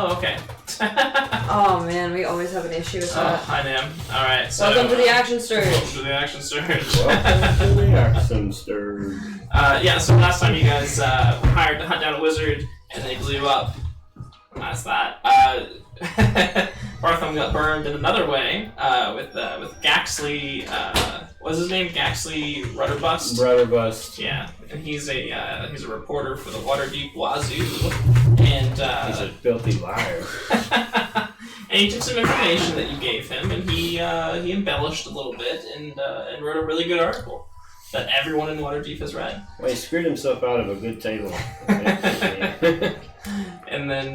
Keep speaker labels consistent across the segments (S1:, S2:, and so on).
S1: Oh, okay.
S2: Oh man, we always have an issue with that.
S1: I know. Alright, so...
S2: Welcome to the action surge.
S1: Welcome to the action surge.
S3: Welcome to the action surge.
S1: Yeah, so last time you guys hired to hunt down a wizard, and they blew up. That's that. Bartham got burned in another way with Gaxley. What's his name? Gaxley Rudderbust.
S3: Rudderbust.
S1: Yeah, and he's a reporter for the Waterdeep Wazoo, and
S3: he's a filthy liar.
S1: and he took some information that you gave him, and he embellished a little bit and wrote a really good article that everyone in Waterdeep has read.
S3: Well, he screwed himself out of a good table.
S1: And then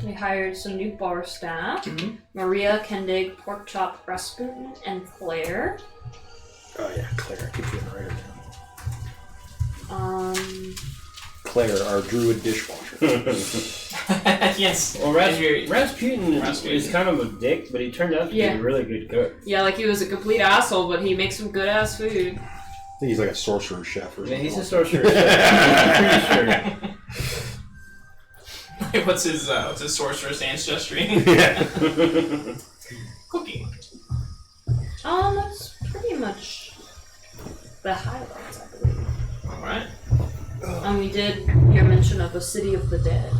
S2: we hired some new bar staff.
S1: Mm-hmm.
S2: Maria, Kendig, Porkchop, Rasputin, and Claire.
S4: Oh yeah, Claire. I keep getting right down. Claire, our druid dishwasher.
S1: yes.
S3: Well, Rasputin is kind of a dick, but he turned out to be a really good cook.
S2: Yeah, like he was a complete asshole, but he makes some good ass food.
S4: I think he's like a sorcerer chef or something.
S3: Yeah, he's a sorcerer chef. I'm pretty sure.
S1: What's his sorcerer's ancestry?
S3: Yeah.
S1: Cooking.
S2: That's pretty much the highlights, I believe.
S1: Alright.
S2: And we did hear mention of the City of the Dead.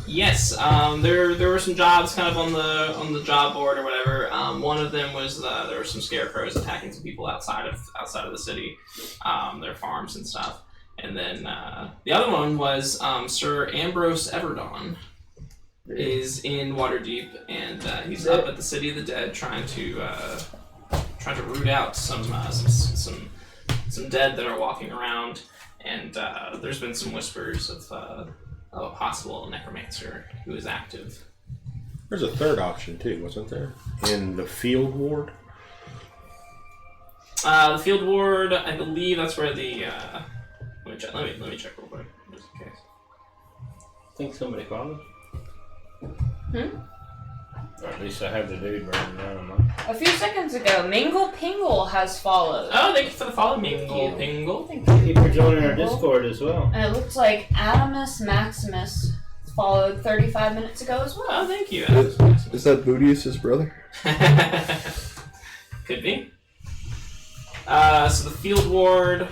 S1: Yes, there were some jobs kind of on the job board or whatever. One of them was there were some scarecrows attacking some people outside of the city, their farms and stuff. And then the other one was Sir Ambrose Everdon is in Waterdeep, and he's up at the City of the Dead trying to root out some dead that are walking around. And there's been some whispers of a possible necromancer who is active.
S4: There's a third option too, wasn't there? In the field ward.
S1: The field ward, I believe that's where the. Let me check real quick, just in case.
S3: I think somebody called him. Or at least I have the dude running around.
S2: A few seconds ago, Mingle Pingle has followed.
S1: Oh, thank you for the follow, Mingle Pingle.
S3: Thank you for joining our Discord as well.
S2: And it looks like Adamus Maximus followed 35 minutes ago as well.
S1: Oh, thank you.
S5: Is that Bootius' brother?
S1: Could be. So the field ward.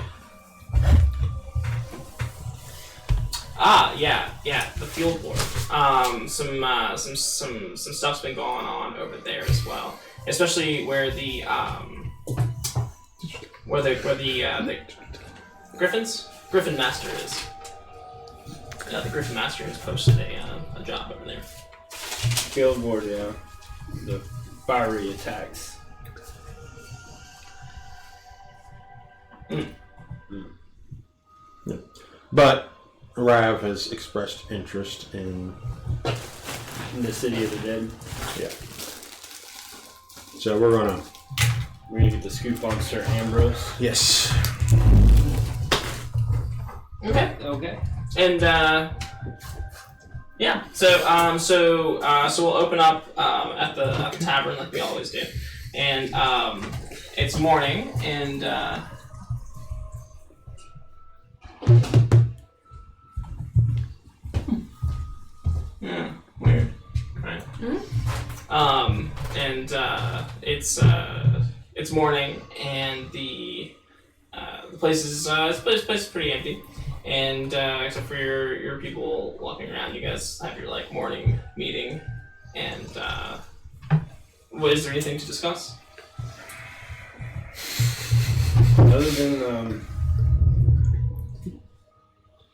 S1: The field ward. Some stuff's been going on over there as well, especially where the Griffin Master is. Yeah, the Griffin Master has posted a job over there.
S3: Field ward, yeah. The fiery attacks.
S4: But Rav has expressed interest in
S3: the City of the Dead.
S4: Yeah. So we're gonna
S3: get the scoop on Sir Ambrose.
S4: Yes.
S1: Okay. And so we'll open up at the tavern like we always do, and it's morning and. Yeah, weird. Right. Mm-hmm. It's morning, and the place is pretty empty, and except for your people walking around, you guys have your morning meeting, and is there anything to discuss?
S3: Other than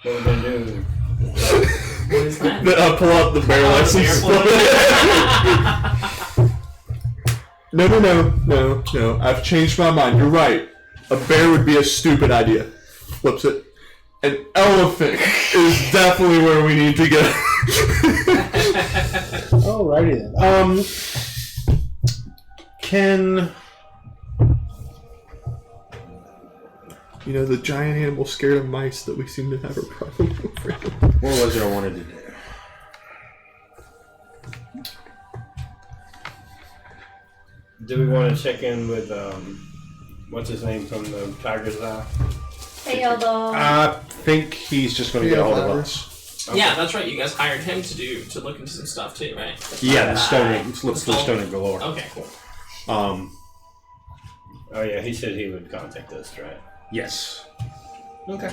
S3: what we're gonna do.
S1: What is that?
S5: I'll pull out the bear license. No. I've changed my mind. You're right. A bear would be a stupid idea. Flips it. An elephant is definitely where we need to go.
S4: Alrighty then. Can
S5: the giant animal scared of mice that we seem to have a problem with.
S4: What was it I wanted to do?
S3: Do we want to check in with what's his name from the Tiger's Eye?
S2: Hey, Eldo.
S4: I think he's just going to get a hold of us.
S3: Okay.
S1: Yeah, that's right. You guys hired him to look into some stuff too, right?
S4: Yeah, the stone. Let's look for the stone of galore.
S1: Okay, cool.
S3: Oh yeah, he said he would contact us, right?
S4: Yes.
S3: Okay.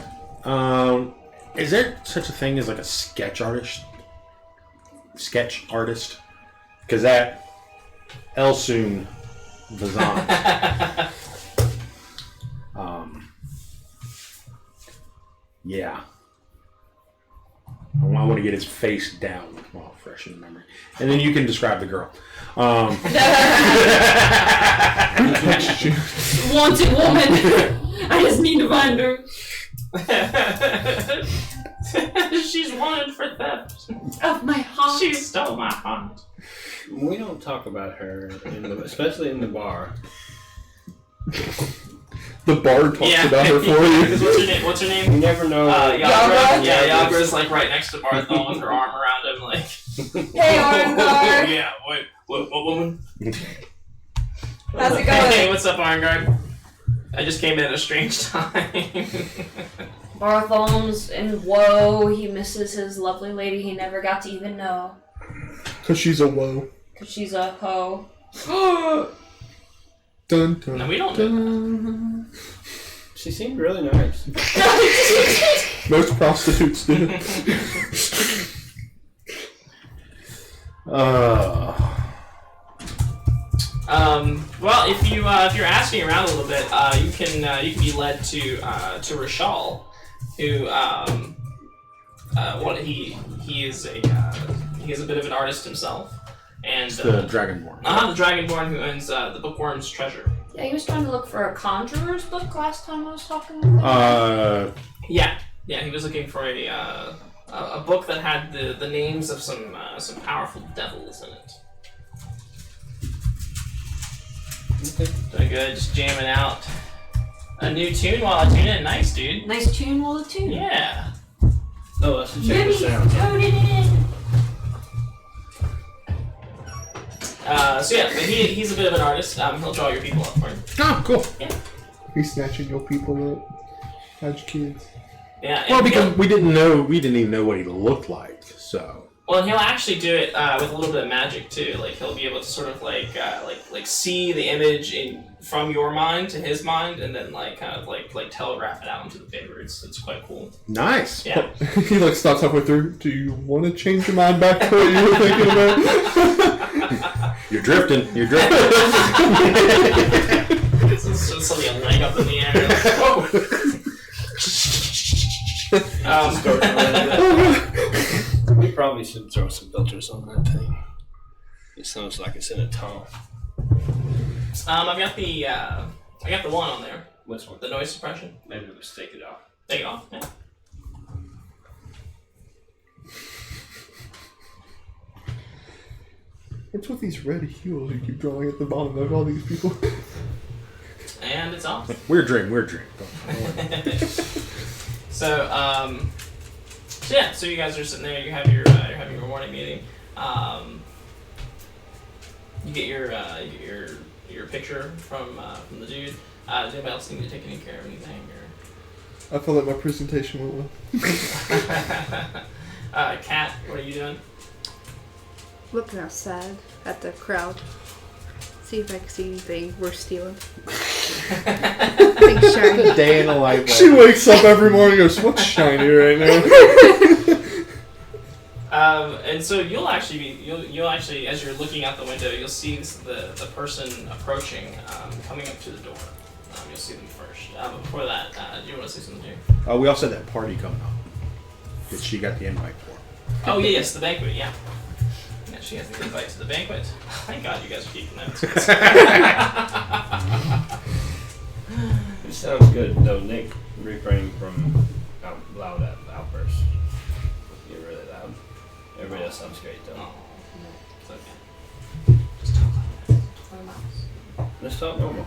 S4: Is there such a thing as like a sketch artist? Because that Elsoon Vazan. Yeah. I want to get his face down while fresh in memory. And then you can describe the girl.
S2: Wanted woman. I just need to find her.
S1: She's wanted for theft.
S2: Of my heart.
S1: She stole my heart.
S3: We don't talk about her, especially in the bar.
S5: The bar talks about her for you.
S1: What's her
S3: You
S1: name?
S3: never know.
S1: Yagra? Yeah, Yagra's like right next to Barthol with her arm around him, like.
S2: Hey, Arngard.
S1: Yeah, what woman?
S2: How's it
S1: Hey,
S2: going?
S1: what's up, Arngard? I just came in at a strange time.
S2: Bartholom's in woe. He misses his lovely lady he never got to even know.
S5: Because she's a woe.
S2: Because she's a hoe.
S5: Dun, dun,
S1: No, we don't know
S5: dun.
S3: She seemed really nice.
S5: Most prostitutes do.
S1: Well, if you're asking around a little bit, you can be led to Rashal, who he has a bit of an artist himself, and
S4: The Dragonborn.
S1: the Dragonborn who owns the Bookworm's Treasure.
S2: Yeah, he was trying to look for a conjurer's book last time I was talking with him.
S1: Yeah, he was looking for a book that had the names of some powerful devils in it.
S3: Okay.
S1: Doing good, just jamming out a new tune while I tune in. Nice, dude.
S2: Nice tune, while the tune.
S1: Yeah.
S3: Oh, let's check the sound.
S2: Tune it in.
S1: So he's a bit of an artist. He'll draw your people up for you.
S4: Oh, cool.
S5: He's snatching your people up. How's your kids?
S1: Yeah.
S4: Well,
S1: and
S4: because we didn't even know what he looked like, so.
S1: and he'll actually do it with a little bit of magic too. Like he'll be able to sort of like see the image from your mind to his mind, and then like kind of like telegraph it out into the paper. It's quite cool.
S4: Nice.
S1: Yeah.
S5: He like stops halfway through. Do you want to change your mind back to what you were thinking about?
S4: You're drifting.
S1: It's just suddenly a leg up in the air. Whoa.
S3: We probably should throw some filters on that thing. It sounds like it's in a tunnel.
S1: I got the one on there.
S3: Which one?
S1: The noise suppression.
S3: Maybe we'll just take it off.
S1: Take it off. Yeah.
S5: What's with these red heels you keep drawing at the bottom of all these people?
S1: And it's off.
S4: Weird dream.
S1: So you guys are sitting there. You have you're having your morning meeting. You get your picture from the dude. Does anybody else need to take any care of anything?
S5: I feel like my presentation went well.
S1: Kat, what are you doing?
S6: Looking outside at the crowd. See if I can see anything worth stealing. Big shiny.
S4: Day in the life.
S5: She wakes up every morning and goes, what's shiny right now?
S1: And so you'll actually, as you're looking out the window, you'll see the person approaching, coming up to the door. You'll see them first. But before that, do you want to say something too?
S4: We also had that party coming up that she got the invite for.
S1: Oh yes, the banquet. Yeah. She has the invite to the banquet. Thank God you guys are keeping notes.
S3: It sounds good, though. Nick, refrain from loud outbursts. You're really loud. Everybody else sounds great, though.
S1: Oh, it's okay. Just talk like that.
S3: Let's talk normal.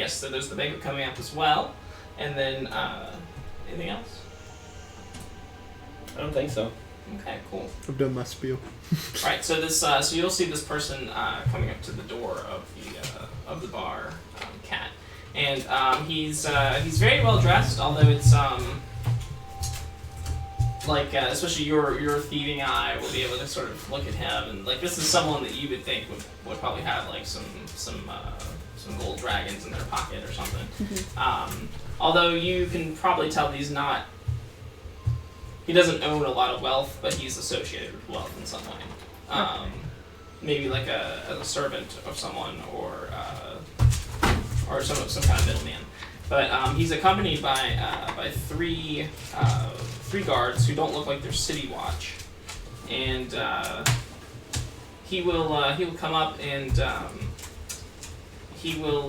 S1: So there's the banquet coming up as well, and then anything else?
S3: I don't think so.
S1: Okay, cool.
S5: I've done my spiel.
S1: Right, so so you'll see this person coming up to the door of the bar, Cat, and he's very well dressed, although it's especially your thieving eye will be able to sort of look at him, and like this is someone that you would think would probably have like some gold dragons in their pocket or something. Although you can probably tell he doesn't own a lot of wealth, but he's associated with wealth in some way. Maybe like as a servant of someone or some kind of middleman. But he's accompanied by three guards who don't look like they're city watch, and he will come up and he will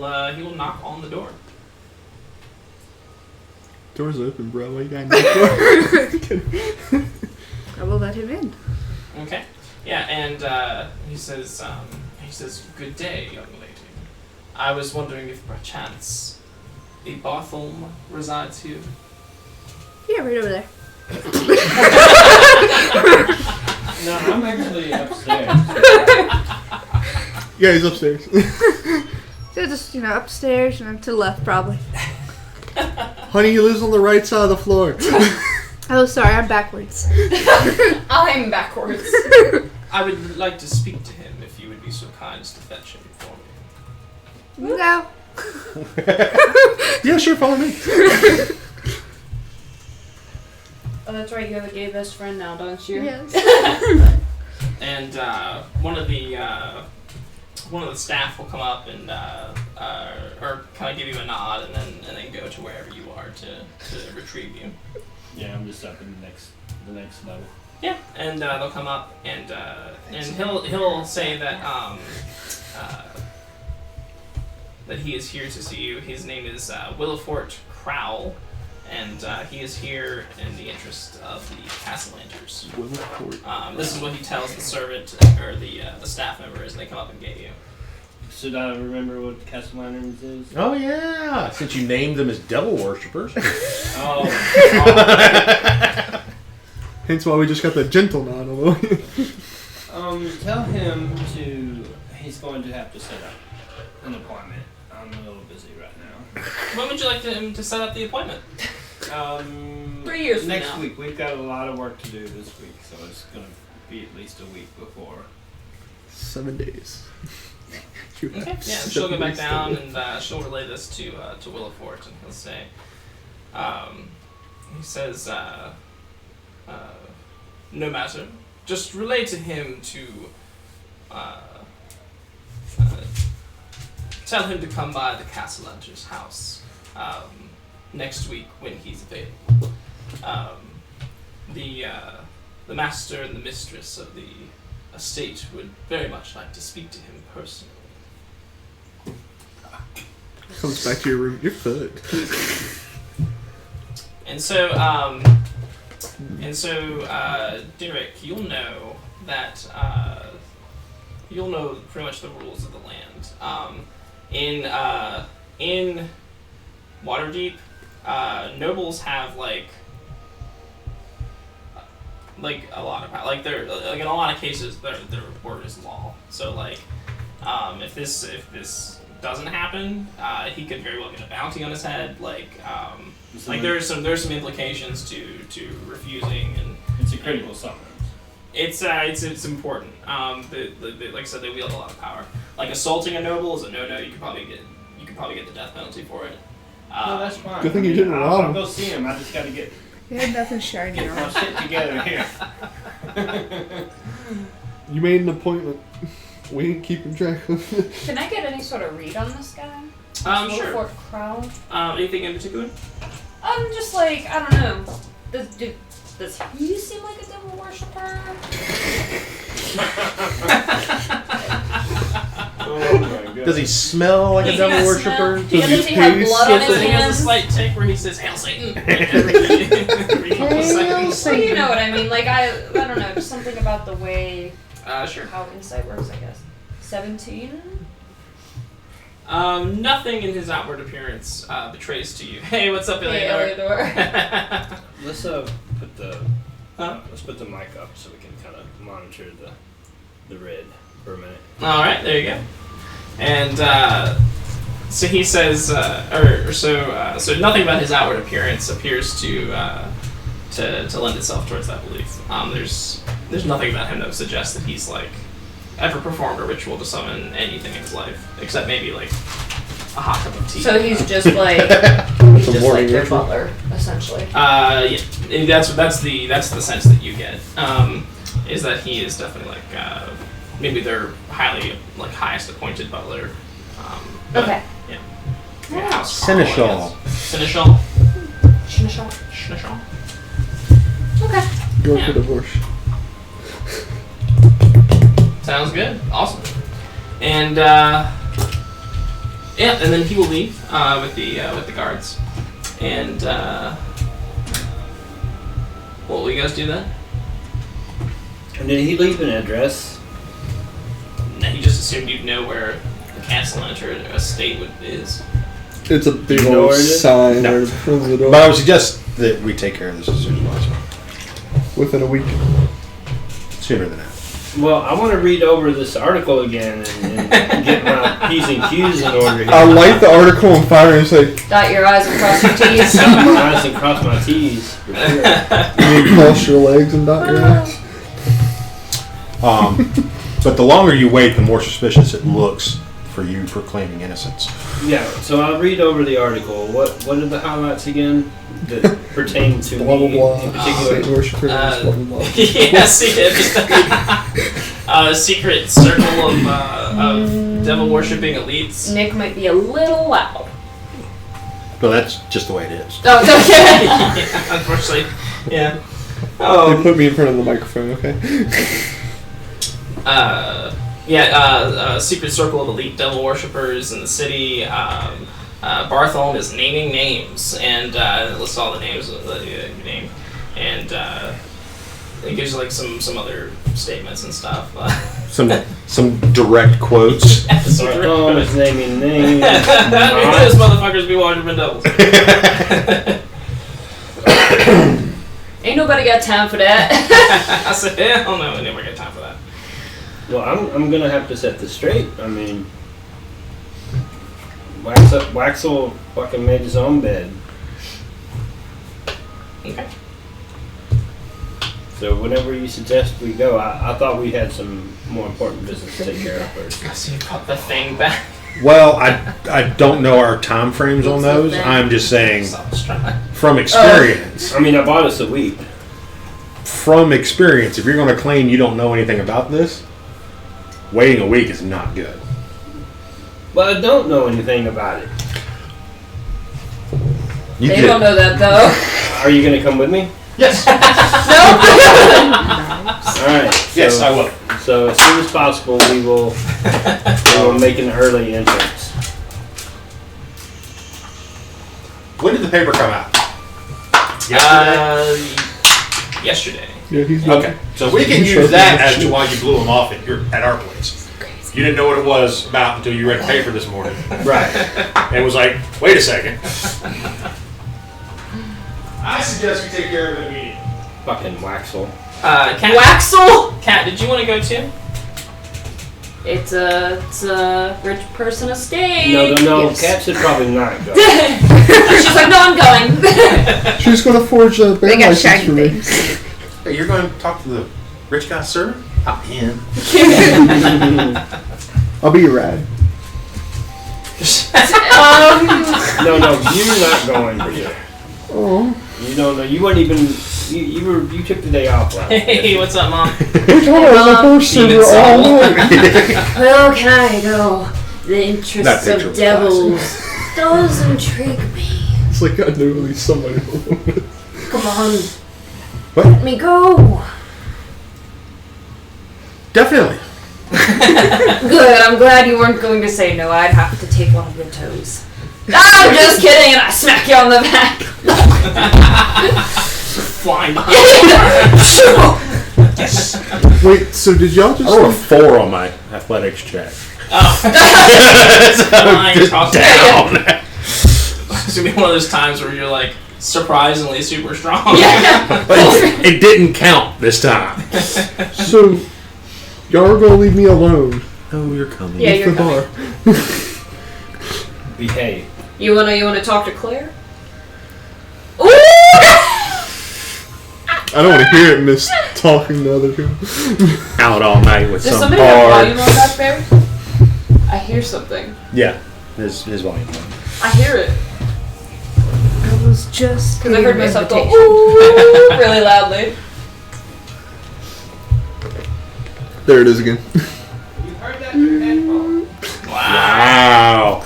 S1: knock on the door.
S5: Door's open, bro. What you got for?
S6: I will let him in.
S1: Okay. Yeah, and he says, "Good day, young lady. I was wondering if perchance the Bartholomew resides here."
S6: Yeah, right over there.
S3: No, I'm actually upstairs.
S5: Yeah, he's upstairs.
S6: So just, upstairs and to the left, probably.
S5: Honey, he lives on the right side of the floor.
S6: Oh, sorry, I'm backwards.
S2: I'm backwards.
S1: I would like to speak to him if you would be so kind as to fetch him for me.
S6: No.
S5: Yeah, sure, follow me.
S2: Oh, that's right. You have a gay best friend now, don't you?
S6: Yes.
S1: And one of the staff will come up and or kind of give you a nod and then go to wherever you are to retrieve you.
S3: Yeah, I'm just up in the next level.
S1: Yeah, and they'll come up and he'll say that that he is here to see you. His name is Willifort Crowell, and he is here in the interest of the Castellanters. This is what he tells the servant or the staff member as they come up and get you.
S3: Should I remember what Castellaners is?
S4: Oh yeah, since you named them as devil worshippers.
S3: Oh.
S5: Hence why we just got the gentle nod.
S3: Tell him he's going to have to set up an appointment. I'm a little busy right now.
S1: When would you like him to set up the appointment?
S2: 3 years from
S3: next
S2: now.
S3: week. We've got a lot of work to do this week, so it's going to be at least a week before.
S5: 7 days.
S1: Okay. Yeah, and she'll go back down and she'll relay this to Willifort, and he'll say, he says, no matter, just relay to him to tell him to come by the Castellanter's house next week when he's available. The master and the mistress of the estate would very much like to speak to him personally.
S5: Comes back to your room. You're foot.
S1: And so, Derek, you'll know that you'll know pretty much the rules of the land. In Waterdeep, nobles have like a lot of power. Like they're like in a lot of cases, their word is law. So like, if this doesn't happen, he could very well get a bounty on his head. There's some implications to refusing, and
S3: It's a critical summons.
S1: it's important. Like I said, they wield a lot of power. Like assaulting a noble is a no-no. You could probably get the death penalty for it.
S3: No, that's fine.
S5: Good thing you didn't rob
S3: I'll
S5: him.
S3: go see him. I just got to get
S6: You had nothing shiny
S3: my
S6: on.
S3: shit together here.
S5: You made an appointment. We didn't keep him track of it.
S2: Can I get any sort of read on this guy?
S1: Sure.
S2: Fort Crown.
S1: Anything in particular?
S2: Just like, I don't know. Does he seem like a devil worshiper?
S3: Oh my god.
S4: Does he smell like a
S1: He
S4: devil
S1: does
S4: worshiper?
S2: Does he have blood on his
S1: He has a
S2: hands?
S1: slight tick where he says, "Hail Satan!"
S2: Well, you know what I mean. Like, I don't know. Just something about the way
S1: Sure.
S2: how insight works, I guess. 17?
S1: Nothing in his outward appearance betrays to you. Hey, what's up,
S2: Hey,
S1: Eleanor?
S2: Eleanor.
S3: Let's put the mic up so we can kind of monitor the red for a minute.
S1: All right, there you go. And So he says, so nothing about his outward appearance appears to lend itself towards that belief. There's nothing about him that suggests that he's like ever performed a ritual to summon anything in his life, except maybe like a hot cup of tea.
S2: So he's just like their butler, essentially.
S1: Yeah, that's the sense that you get. Is that he is definitely like maybe their highest appointed butler. But,
S2: Okay.
S1: Yeah.
S2: Yeah.
S4: Seneschal.
S1: Seneschal.
S2: Seneschal.
S1: Seneschal.
S2: Okay.
S5: Go
S1: Yeah.
S5: for divorce.
S1: Sounds good. Awesome. And and then he will leave with the guards. And what will you guys do then?
S3: And did he leave an address?
S1: No, he just assumed you'd know where the castle estate is.
S5: It's a big
S3: You know
S5: old
S3: where it is?
S5: sign
S4: No.
S5: right in front of the door.
S4: But I would suggest that we take care of this as soon as possible.
S5: Within a week.
S4: Sooner than that.
S3: Well, I want to read over this article again and get my P's and Q's in order here.
S5: I light the article on fire and say,
S2: Dot your I's and cross your T's.
S3: Dot my I's and cross my T's. For sure.
S5: you cross your legs and dot your I's.
S4: But the longer you wait, the more suspicious it looks for you proclaiming innocence.
S3: Yeah, so I'll read over the article. What are the highlights again that pertain to
S5: Blah, blah,
S3: me
S5: blah.
S3: in particular?
S5: Saint worshipers, blah, blah, blah.
S1: Yes, a secret circle of devil worshipping elites.
S2: Nick might be a little loud.
S4: But that's just the way it is.
S2: Oh, it's okay.
S1: Yeah, unfortunately, yeah.
S5: They put me in front of the microphone, okay?
S1: A secret circle of elite devil worshippers in the city. Bartholomew is naming names, and it lists all the names of the name, and it gives you like some other statements and stuff.
S4: Some direct quotes.
S3: Bartholomew is naming names.
S1: Those motherfuckers be washing devils.
S2: Ain't nobody got time for that.
S1: I said, hell no, I never got time for that.
S3: Well, I'm gonna have to set this straight. I mean, Waxel fucking made his own bed.
S1: Okay.
S3: So whenever you suggest we go, I thought we had some more important business to take care of first.
S1: So you got the thing back.
S4: Well, I don't know our time frames on those. I'm just saying
S1: So I was trying.
S4: from experience.
S3: I mean, I bought us a week.
S4: From experience, if you're going to claim you don't know anything about this, waiting a week is not good.
S3: But I don't know anything about it.
S4: You
S2: They
S4: did.
S2: don't know that though.
S3: Are you gonna come with me?
S4: Yes.
S3: All right.
S4: Yes, I will.
S3: So as soon as possible, we will make an early entrance.
S4: When did the paper come out?
S1: Yesterday.
S5: Yeah, he's
S4: Okay, so we can use that as to why you blew him off at our place. You didn't know what it was about until you read the paper this morning.
S3: Right.
S4: And was like, wait a second. I suggest we take care of it immediately.
S3: Fucking Waxel.
S1: Kat,
S2: Waxel?
S1: Kat, did you want to go too?
S2: It's a rich person estate.
S3: No.
S2: Yes.
S3: Cat should probably not go.
S2: She's like, no, I'm going.
S5: She's gonna forge a
S6: They
S5: band
S6: got
S5: license
S6: shiny
S5: for me.
S6: things.
S4: Hey, you're going to talk to the rich guy's servant? I'm in.
S5: I'll be your rad.
S3: No, you're not going.
S5: Oh.
S3: You don't know. You weren't even. You took the day off last.
S1: Hey, what's up, Mom?
S5: We told her I was a horse
S1: Demon
S5: server all
S1: soul.
S5: night.
S2: Well, can I go? The
S4: That
S2: interests
S4: picture
S2: of
S4: was
S2: devils does intrigue me.
S5: It's like I knew at least somebody.
S2: Come on.
S4: What?
S2: Let me go.
S4: Definitely.
S2: Good. I'm glad you weren't going to say no. I'd have to take one of your toes. I'm just kidding, and I smack you on the back.
S1: Flying behind. Yes.
S5: Wait, so did y'all just
S4: I rolled a 4 on my athletics check.
S1: Oh. Flying
S4: Just
S1: across the
S4: down.
S1: It's gonna be one of those times where you're like surprisingly super strong.
S2: Yeah.
S4: But it didn't count this time.
S5: So y'all are gonna leave me alone
S4: Oh, you're coming.
S2: Yeah,
S5: with
S2: you're
S5: the bar.
S3: Behave.
S2: You wanna talk to Claire? Ooh!
S5: I don't want to hear it, Miss talking to other people.
S4: Out all night with
S2: Does
S4: some
S2: somebody have volume
S4: hard.
S2: on that, Barry? I hear something.
S4: Yeah, his volume.
S2: I hear it.
S6: I was just
S2: Because I heard myself go,
S6: invitation.
S2: ooh, really loudly.
S5: There it is again.
S3: You heard that through your headphones.
S1: Wow.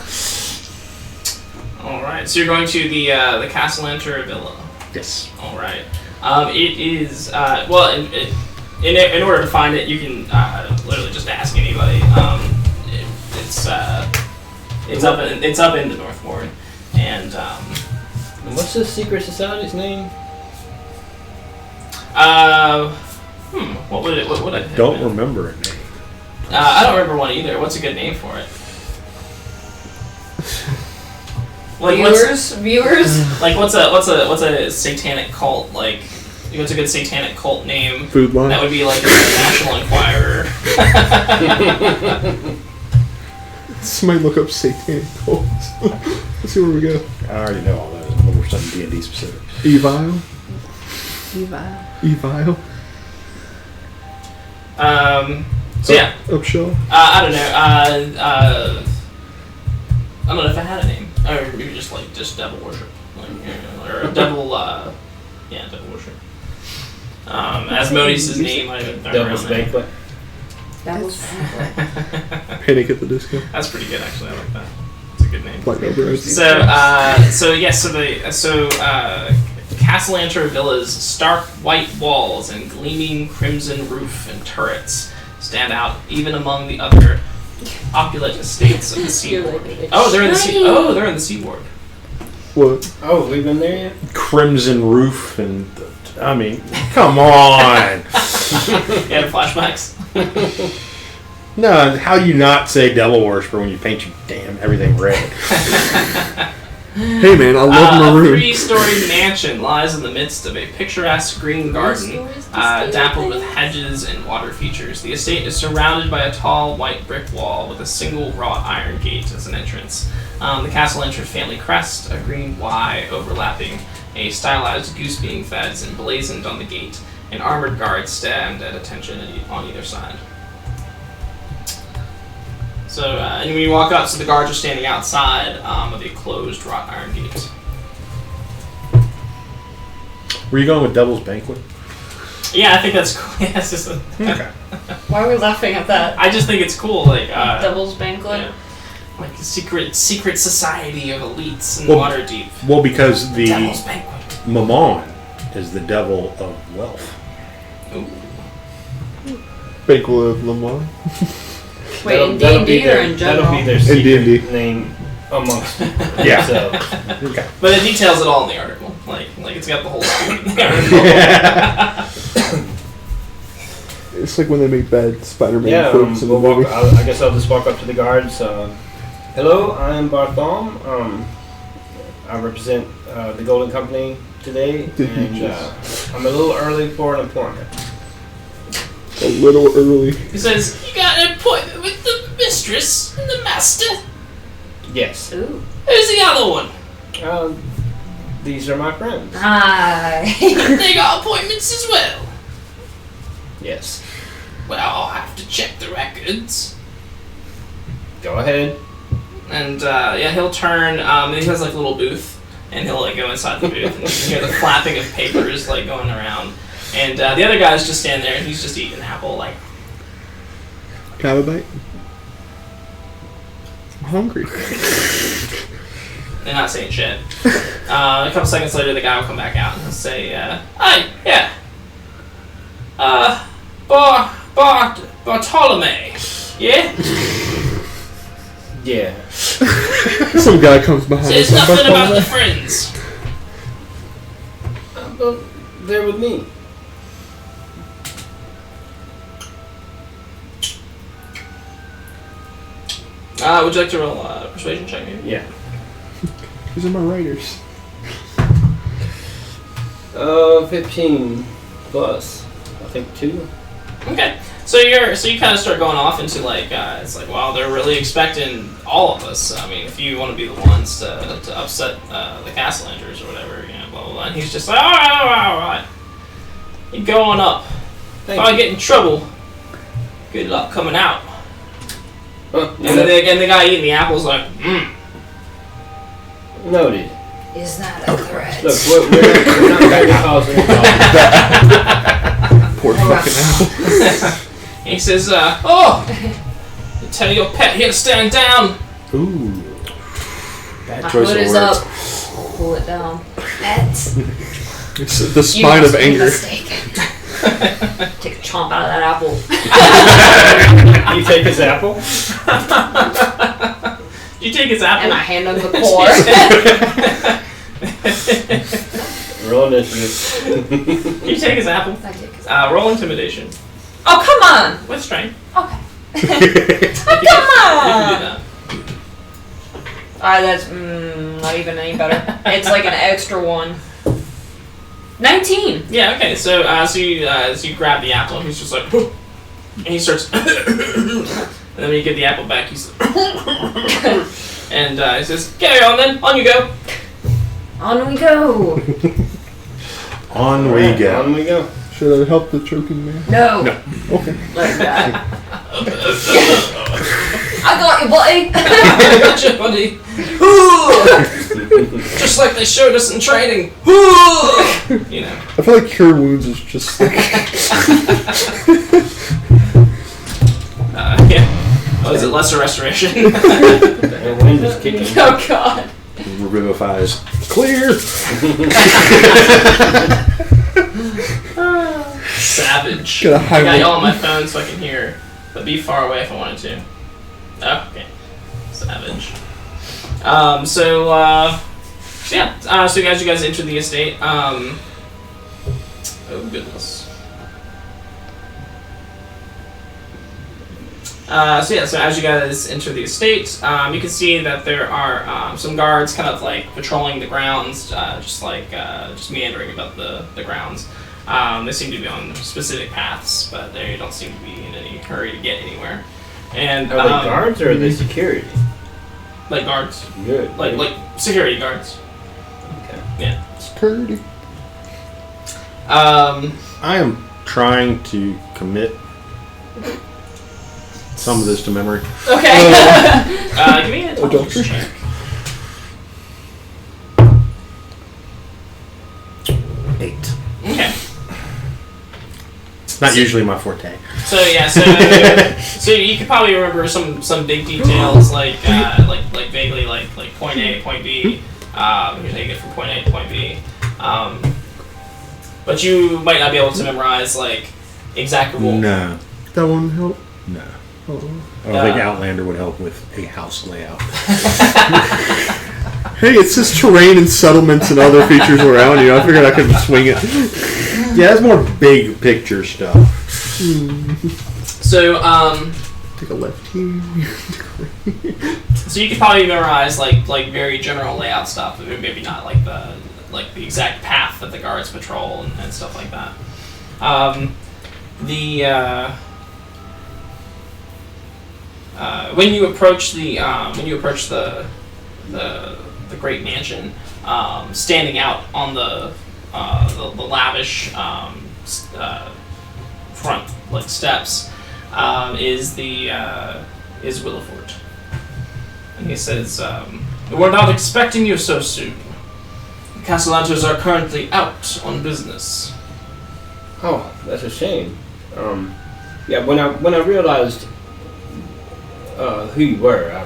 S4: Wow.
S1: All right. So you're going to the Castellanter Villa.
S4: Yes.
S1: All right. It is in order to find it, you can literally just ask anybody. It's up in the North Ward, and
S3: And what's the secret society's name?
S1: what would it have
S4: Don't
S1: been?
S4: remember a name.
S1: I don't remember one either. What's a good name for it? Like
S2: Viewers?
S1: like what's a satanic cult like? What's a good satanic cult name?
S5: Food line.
S1: That would be like the National Enquirer.
S5: Somebody look up satanic cults. Let's see where we go.
S4: I already know all those. But we're something D&D specific.
S5: Evile.
S6: Evil.
S5: Evile.
S1: So yeah,
S5: Upshaw.
S1: I don't know. I don't know if I had a name, or maybe just devil worship, or a devil. Devil worship. Asmodeus' name. I don't
S3: Devil's
S1: remember.
S3: Banquet.
S2: That was
S5: Panic at the Disco.
S1: That's pretty good, actually. I like that. It's a good name.
S5: Black No Bread.
S1: So Castellanter Villa's stark white walls and gleaming crimson roof and turrets stand out even among the other opulent estates of the Seaward. They're in the Seaward.
S5: What?
S3: Oh, we've been there yet?
S4: Crimson roof and... I mean, come on!
S1: Yeah, flashbacks.
S4: No, how you not say devil worshiper when you paint your damn everything red?
S5: Hey man, I love
S1: A
S5: maroon.
S1: 3-story mansion lies in the midst of a picturesque green garden, dappled with hedges and water features. The estate is surrounded by a tall white brick wall with a single wrought iron gate as an entrance. The Castellanter family crest, a green Y overlapping a stylized goose being fed, is emblazoned on the gate, and armored guards stand at attention on either side. So, and when you walk up, so the guards are standing outside of a closed wrought iron gate.
S4: Were you going with Devil's Banquet?
S1: Yeah, I think that's cool. Yeah, it's just
S4: Okay.
S2: Why are we laughing at that?
S1: I just think it's cool, like
S2: Devil's Banquet?
S1: yeah, like a secret society of elites in
S4: Well,
S1: Waterdeep.
S4: Well, because the
S1: Devil's Banquet.
S4: Mammon is the devil of wealth.
S1: Ooh.
S5: Banquet of Lamar.
S2: Wait, in
S3: That'll be
S2: D&D or
S3: their-
S2: in general?
S3: That'll be their
S5: In
S3: secret
S5: D&D.
S3: name amongst
S4: Yeah.
S3: themselves.
S4: Okay.
S1: But it details it all in the article. Like it's got the whole story in the article.
S5: It's like when they make bad Spider-Man
S3: Yeah,
S5: quotes in the
S3: we'll
S5: movie.
S3: I guess I'll just walk up to the guards. Hello, I am Barthom. I represent the Golden Company today,
S5: Did you
S3: and
S5: just-
S3: I'm a little early for an appointment.
S5: A little early.
S1: He says, "You got an appointment with the mistress and the master.
S3: Yes.
S2: Ooh.
S1: Who's the other one?
S3: These are my friends.
S2: Hi.
S1: They got appointments as well.
S3: Yes.
S1: Well, I'll have to check the records."
S3: Go ahead.
S1: And he'll turn. He has like a little booth, and he'll like go inside the booth, and you can hear the flapping of papers like going around. And the other guy's just standing there, and he's just eating an apple, like.
S5: Can I have a bite? I'm hungry.
S1: They're not saying shit. A couple seconds later, the guy will come back out and he'll say, "Hi, yeah. Bartolome, yeah?
S3: Yeah.
S5: Some guy comes behind
S1: Says
S5: us.
S1: nothing about the friends.
S3: Well, they're with me.
S1: Would you like to roll a persuasion check, maybe?
S3: Yeah.
S5: These are my writers.
S3: 15 plus, I think 2.
S1: Okay. So you kind of start going off into like it's like, well, they're really expecting all of us. I mean, if you want to be the ones to upset the Castellanders or whatever, blah blah blah. And he's just like, all right. You go on up. If I get in trouble, good luck coming out. And the guy eating the apple's like,
S3: Noted.
S2: Is that a threat?
S3: Look, we're not going to cause any problems.
S5: Poor fucking apple.
S1: He says, you tell your pet here to stand down.
S4: Ooh. Bad
S2: My
S4: choice
S2: foot
S4: of
S2: is
S4: words.
S2: up. Pull it down. Pet.
S5: It's the spine of anger.
S2: Take a chomp out of that apple.
S3: You take his apple?
S1: You take his apple.
S2: And I hand him the core.
S3: Roll initiative.
S1: You take his apple.
S2: I take his
S1: Roll intimidation
S2: Oh, come on!
S1: with strength.
S2: Okay.
S1: You can do that.
S2: That's not even any better. It's like an extra one. 19!
S1: Yeah. Okay. So you grab the apple, and he's just like, and he starts, and then when you get the apple back, he's, and he says, "Carry on, then. On you go."
S2: On we go!
S4: On we go.
S3: On we go.
S5: Should I help the choking man?
S2: No!
S5: Okay.
S2: Like that. I got you, buddy!
S1: Gotcha, buddy. Just like they showed us in training.
S5: I feel like cure wounds is just like.
S1: Yeah. Oh, is it lesser restoration?
S3: The wind is kicking.
S2: Oh, God.
S4: Revivifies. Clear.
S1: Savage.
S5: Got a
S1: I
S5: high
S1: got
S5: roll.
S1: y'all on my phone so I can hear, but be far away if I wanted to. Oh, okay. Savage. So as you guys enter the estate, oh goodness. So as you guys enter the estate, you can see that there are some guards kind of like patrolling the grounds, just meandering about the grounds. They seem to be on specific paths, but they don't seem to be in any hurry to get anywhere. And
S3: Are they guards or are they security?
S1: like guards,
S3: Good.
S1: like security guards.
S3: Okay.
S1: Yeah.
S5: Security.
S4: I am trying to commit some of this to memory.
S1: Okay. Give me a intelligence
S5: Adultery.
S1: check.
S4: 8.
S1: Okay.
S4: Not usually my forte.
S1: So you could probably remember some big details like vaguely like point A, point B. You take it from point A to point B. But you might not be able to memorize like exact rules.
S4: No.
S5: That won't help.
S4: No.
S5: Oh.
S4: I don't think Outlander would help with a house layout.
S5: Hey, it says terrain and settlements and other features around you. I figured I could swing it.
S4: Yeah, that's more big picture stuff.
S1: So
S5: Take a left here.
S1: so you could probably memorize like very general layout stuff, but maybe not like the exact path that the guards patrol and stuff like that. When you approach the great mansion, standing out on the lavish front like steps is Willifort, and he says, "We're not expecting you so soon. The Castellantos are currently out on business."
S3: Oh, that's a shame. Yeah, when I realized who you were, I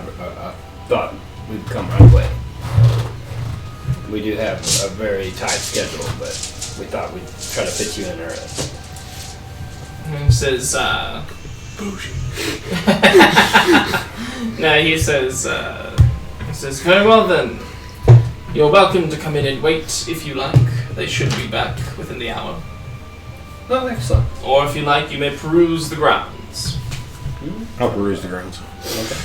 S3: thought we'd come right away. We do have a very tight schedule, but we thought we'd try to fit you in early.
S1: And he says, "Bougie." No, he says, "Very well then. You're welcome to come in and wait if you like. They should be back within the hour.
S3: Oh, excellent.
S1: Or if you like, you may peruse the grounds."
S4: I'll peruse the grounds.
S3: Okay.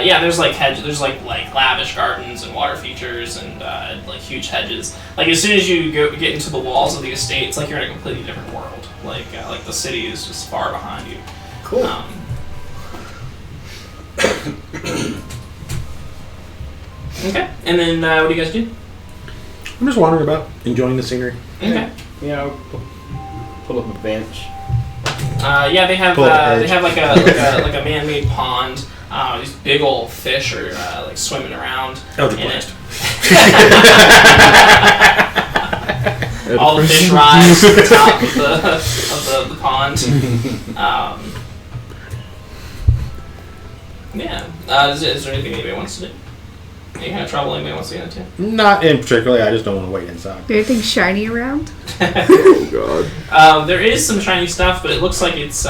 S1: Yeah, there's like hedge. There's like lavish gardens and water features and like huge hedges. Like as soon as you get into the walls of the estate, it's like you're in a completely different world. like the city is just far behind you.
S3: Cool.
S1: Okay, and then what do you guys do?
S4: I'm just wandering about, enjoying the scenery.
S1: Okay.
S3: Yeah, I'll pull up a bench.
S1: Yeah, they have
S4: Pull up edge.
S1: like a man-made pond. These big old fish are like swimming around.
S4: Eldritch
S1: in
S4: Blast.
S1: it. All the fish rise to the top of the pond. Yeah. Is there anything anybody wants to do? Any kind of trouble anybody wants to get into?
S4: Not in particular. I just don't want to wait inside.
S6: Is there anything shiny around?
S5: Oh god.
S1: There is some shiny stuff, but it looks like it's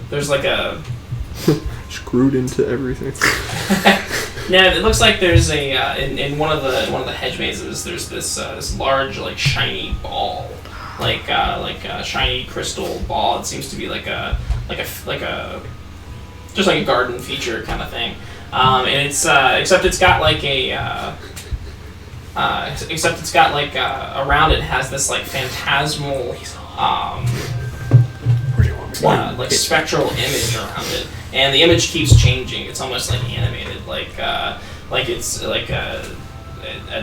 S1: there's like a
S5: Screwed into everything.
S1: yeah. It looks like there's a in one of the hedge mazes. There's this large like shiny ball, like a shiny crystal ball. It seems to be like a just like a garden feature kind of thing. And it's except it's got like around it has this like phantasmal like spectral image around it, and the image keeps changing. It's almost like animated, like it's like at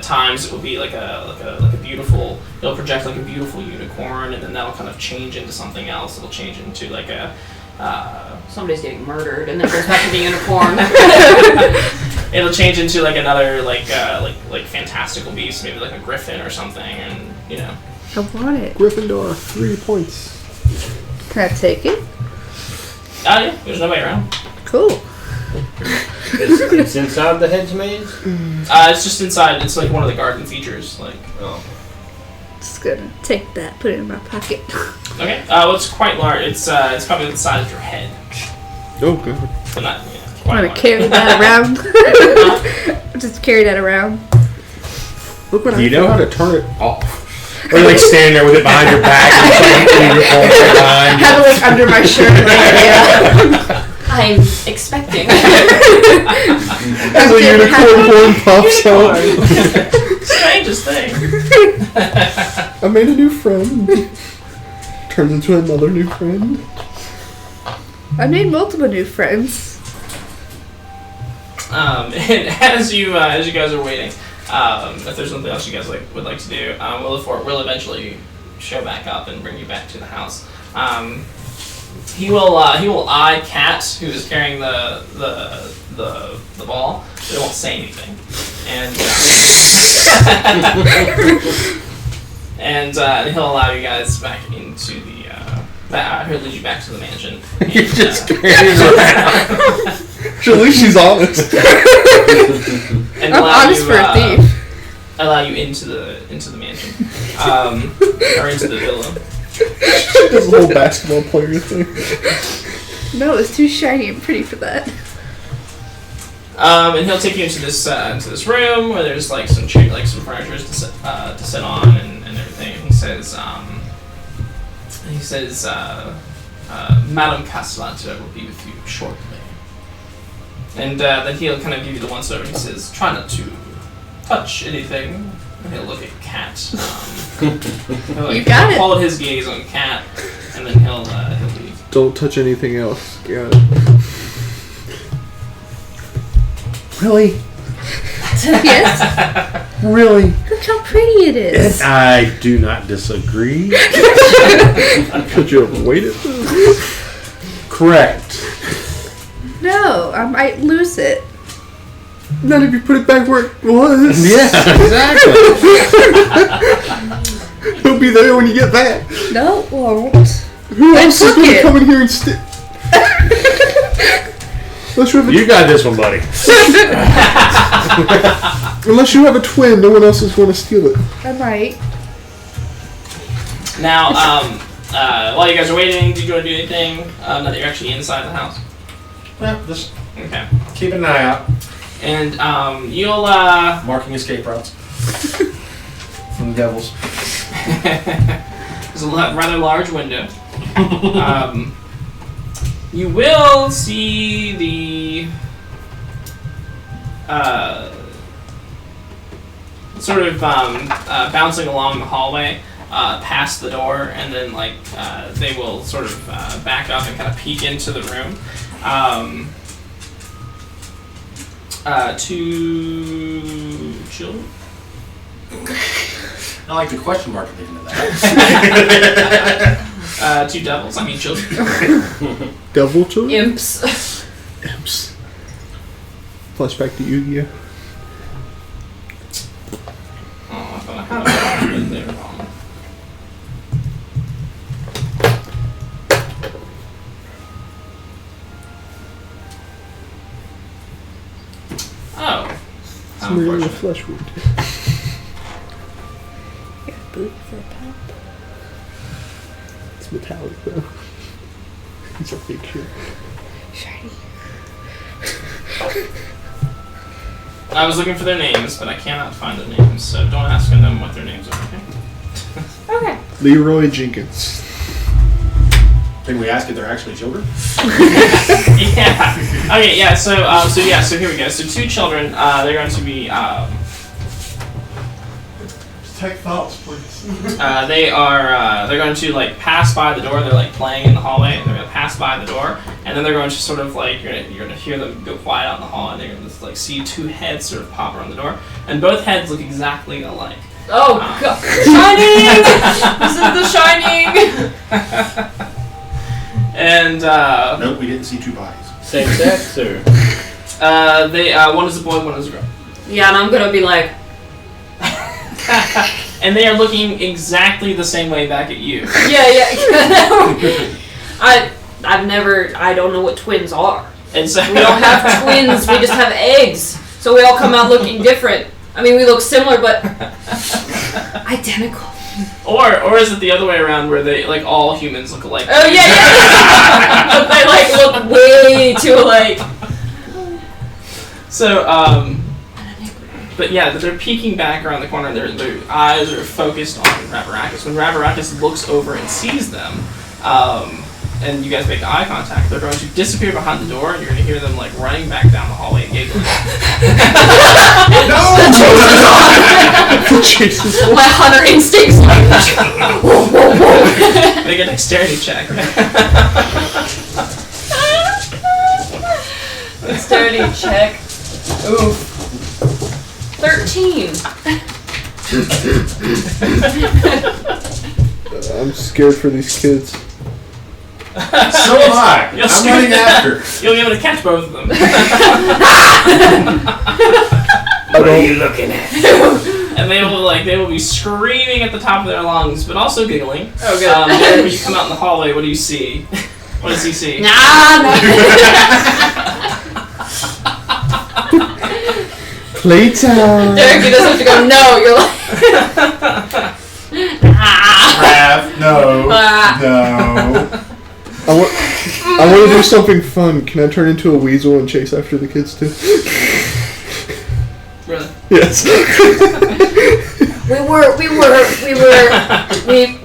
S1: times it will be like a beautiful. It'll project like a beautiful unicorn, and then that'll kind of change into something else. It'll change into like a
S2: Somebody's getting murdered, and then goes back to being in a corn.
S1: it'll change into like another like fantastical beast, maybe like a griffin or something, and you know.
S6: I want it.
S5: Gryffindor, 3 points.
S6: Can I take it?
S1: Oh yeah, there's nobody around.
S6: Cool.
S3: It's inside the hedge maze?
S1: It's just inside. It's like one of the garden features. Like.
S3: Oh.
S6: Just gonna take that, put it in my pocket.
S1: Okay. Well, it's quite large. It's probably the size of your head.
S5: Oh god.
S1: So not
S6: I'm
S1: quite
S6: gonna
S1: large.
S6: carry that around. Just carry that around.
S5: Look what
S4: Do
S5: I
S4: you know how
S5: found.
S4: to turn it off? Or like standing there with it behind your back and it's like uniform behind you.
S6: Have it like under my shirt. Yeah.
S2: I'm expecting.
S5: As a unicorn horn pops out.
S1: Strangest thing.
S5: I made a new friend. Turns into another new friend.
S6: I made multiple new friends.
S1: And as you guys are waiting, if there's something else you guys would like to do, we'll eventually show back up and bring you back to the house. He will eye Kat, who is carrying the ball, but he won't say anything, and he'll allow you guys back into the. He'll lead you back to the mansion.
S4: You're just carrying around.
S5: At least she's honest.
S1: And
S6: I'm
S1: allow
S6: honest
S1: you,
S6: for a thief.
S1: Allow you into the mansion, or into the villa.
S5: She does the whole basketball player thing.
S6: No, it's too shiny and pretty for that.
S1: And he'll take you into this room where there's like some furniture to sit on and everything. And he says, Madame Castellaneta will be with you shortly. And then he'll kind of give you the once over. He says, try not to touch anything. And he'll look at Kat.
S6: You got it.
S1: Hold his gaze on Kat, and then he'll leave.
S5: Don't touch anything else. Got it. Really?
S6: Yes.
S4: Really?
S6: Look how pretty it is.
S4: I do not disagree.
S5: Could you have waited for this?
S4: Correct.
S6: No, I might lose it.
S5: Not if you put it back where it was.
S4: Yeah, exactly.
S5: He'll be there when you get back.
S6: No, it won't.
S5: Who
S6: I
S5: else is
S6: took
S5: going to
S6: it.
S5: come in here and unless you have a
S4: You got this one, buddy.
S5: unless you have a twin, no one else is going to steal it.
S6: I might.
S1: Now, while you guys are waiting, did you want to do anything now that you're actually inside the house?
S4: Yeah, just
S1: Okay.
S4: keep an eye out.
S1: And you'll
S4: Marking escape routes. From the devils.
S1: there's a rather large window. You will see the sort of bouncing along the hallway. past the door, and then like they will sort of back up and kind of peek into the room. 2 children.
S4: I like the question mark at the end of that.
S1: 2 devils. I mean children.
S5: Devil children?
S2: Imps.
S5: Imps. Flashback to Yu-Gi-Oh!
S1: Oh, I thought I had it there wrong. Oh.
S5: Somebody with a
S1: Unfortunate.
S5: flesh wound.
S6: Boot for a pet.
S5: It's metallic though. It's a fake shirt.
S6: Shiny.
S1: I was looking for their names, but I cannot find their names, so don't ask them what their names are, okay?
S2: Okay.
S5: Leroy Jenkins.
S4: Can we ask if they're actually children?
S1: Yeah. Okay, yeah, so here we go. So 2 children, they're going to be,
S5: Take thoughts, please.
S1: they're going to like pass by the door. They're like playing in the hallway, and they're going to pass by the door, and then they're going to sort of like you're going to hear them go quiet out in the hall, and they're going to like see 2 heads sort of pop around the door, and both heads look exactly alike.
S2: Oh god. Shining! This is the Shining!
S1: And
S4: Nope, we didn't see 2 bodies.
S3: Same sex or?
S1: they one is a boy, one is a girl.
S2: Yeah, and I'm gonna be like,
S1: And they are looking exactly the same way back at you.
S2: yeah. I don't know what twins are.
S1: And so
S2: We don't have twins, we just have eggs. So we all come out looking different. I mean, we look similar, but identical.
S1: or is it the other way around where they like all humans look alike?
S2: Oh yeah. But they like look way too alike.
S1: So but yeah, they're peeking back around the corner. Their eyes are focused on Ravarakis. When Ravarakis looks over and sees them, and you guys make eye contact, they're going to disappear behind the door, and you're going to hear them like running back down the hallway and giggling.
S5: Jesus.
S2: My hunter instincts like
S1: Make a dexterity check.
S2: dexterity check. Oof. 13.
S5: I'm scared for these kids.
S4: So am I.
S1: You'll
S4: I'm running after.
S1: You'll be able to catch both of them.
S3: What are you looking at?
S1: And they will be screaming at the top of their lungs, but also giggling.
S2: Oh good.
S1: When you come out in the hallway, what do you see? What does he see?
S2: Nah.
S5: Playtime.
S2: Derek, he doesn't have to go, no, you're like
S4: Rav, no. No.
S5: I want to do something fun. Can I turn into a weasel and chase after the kids too?
S1: Really?
S5: Yes.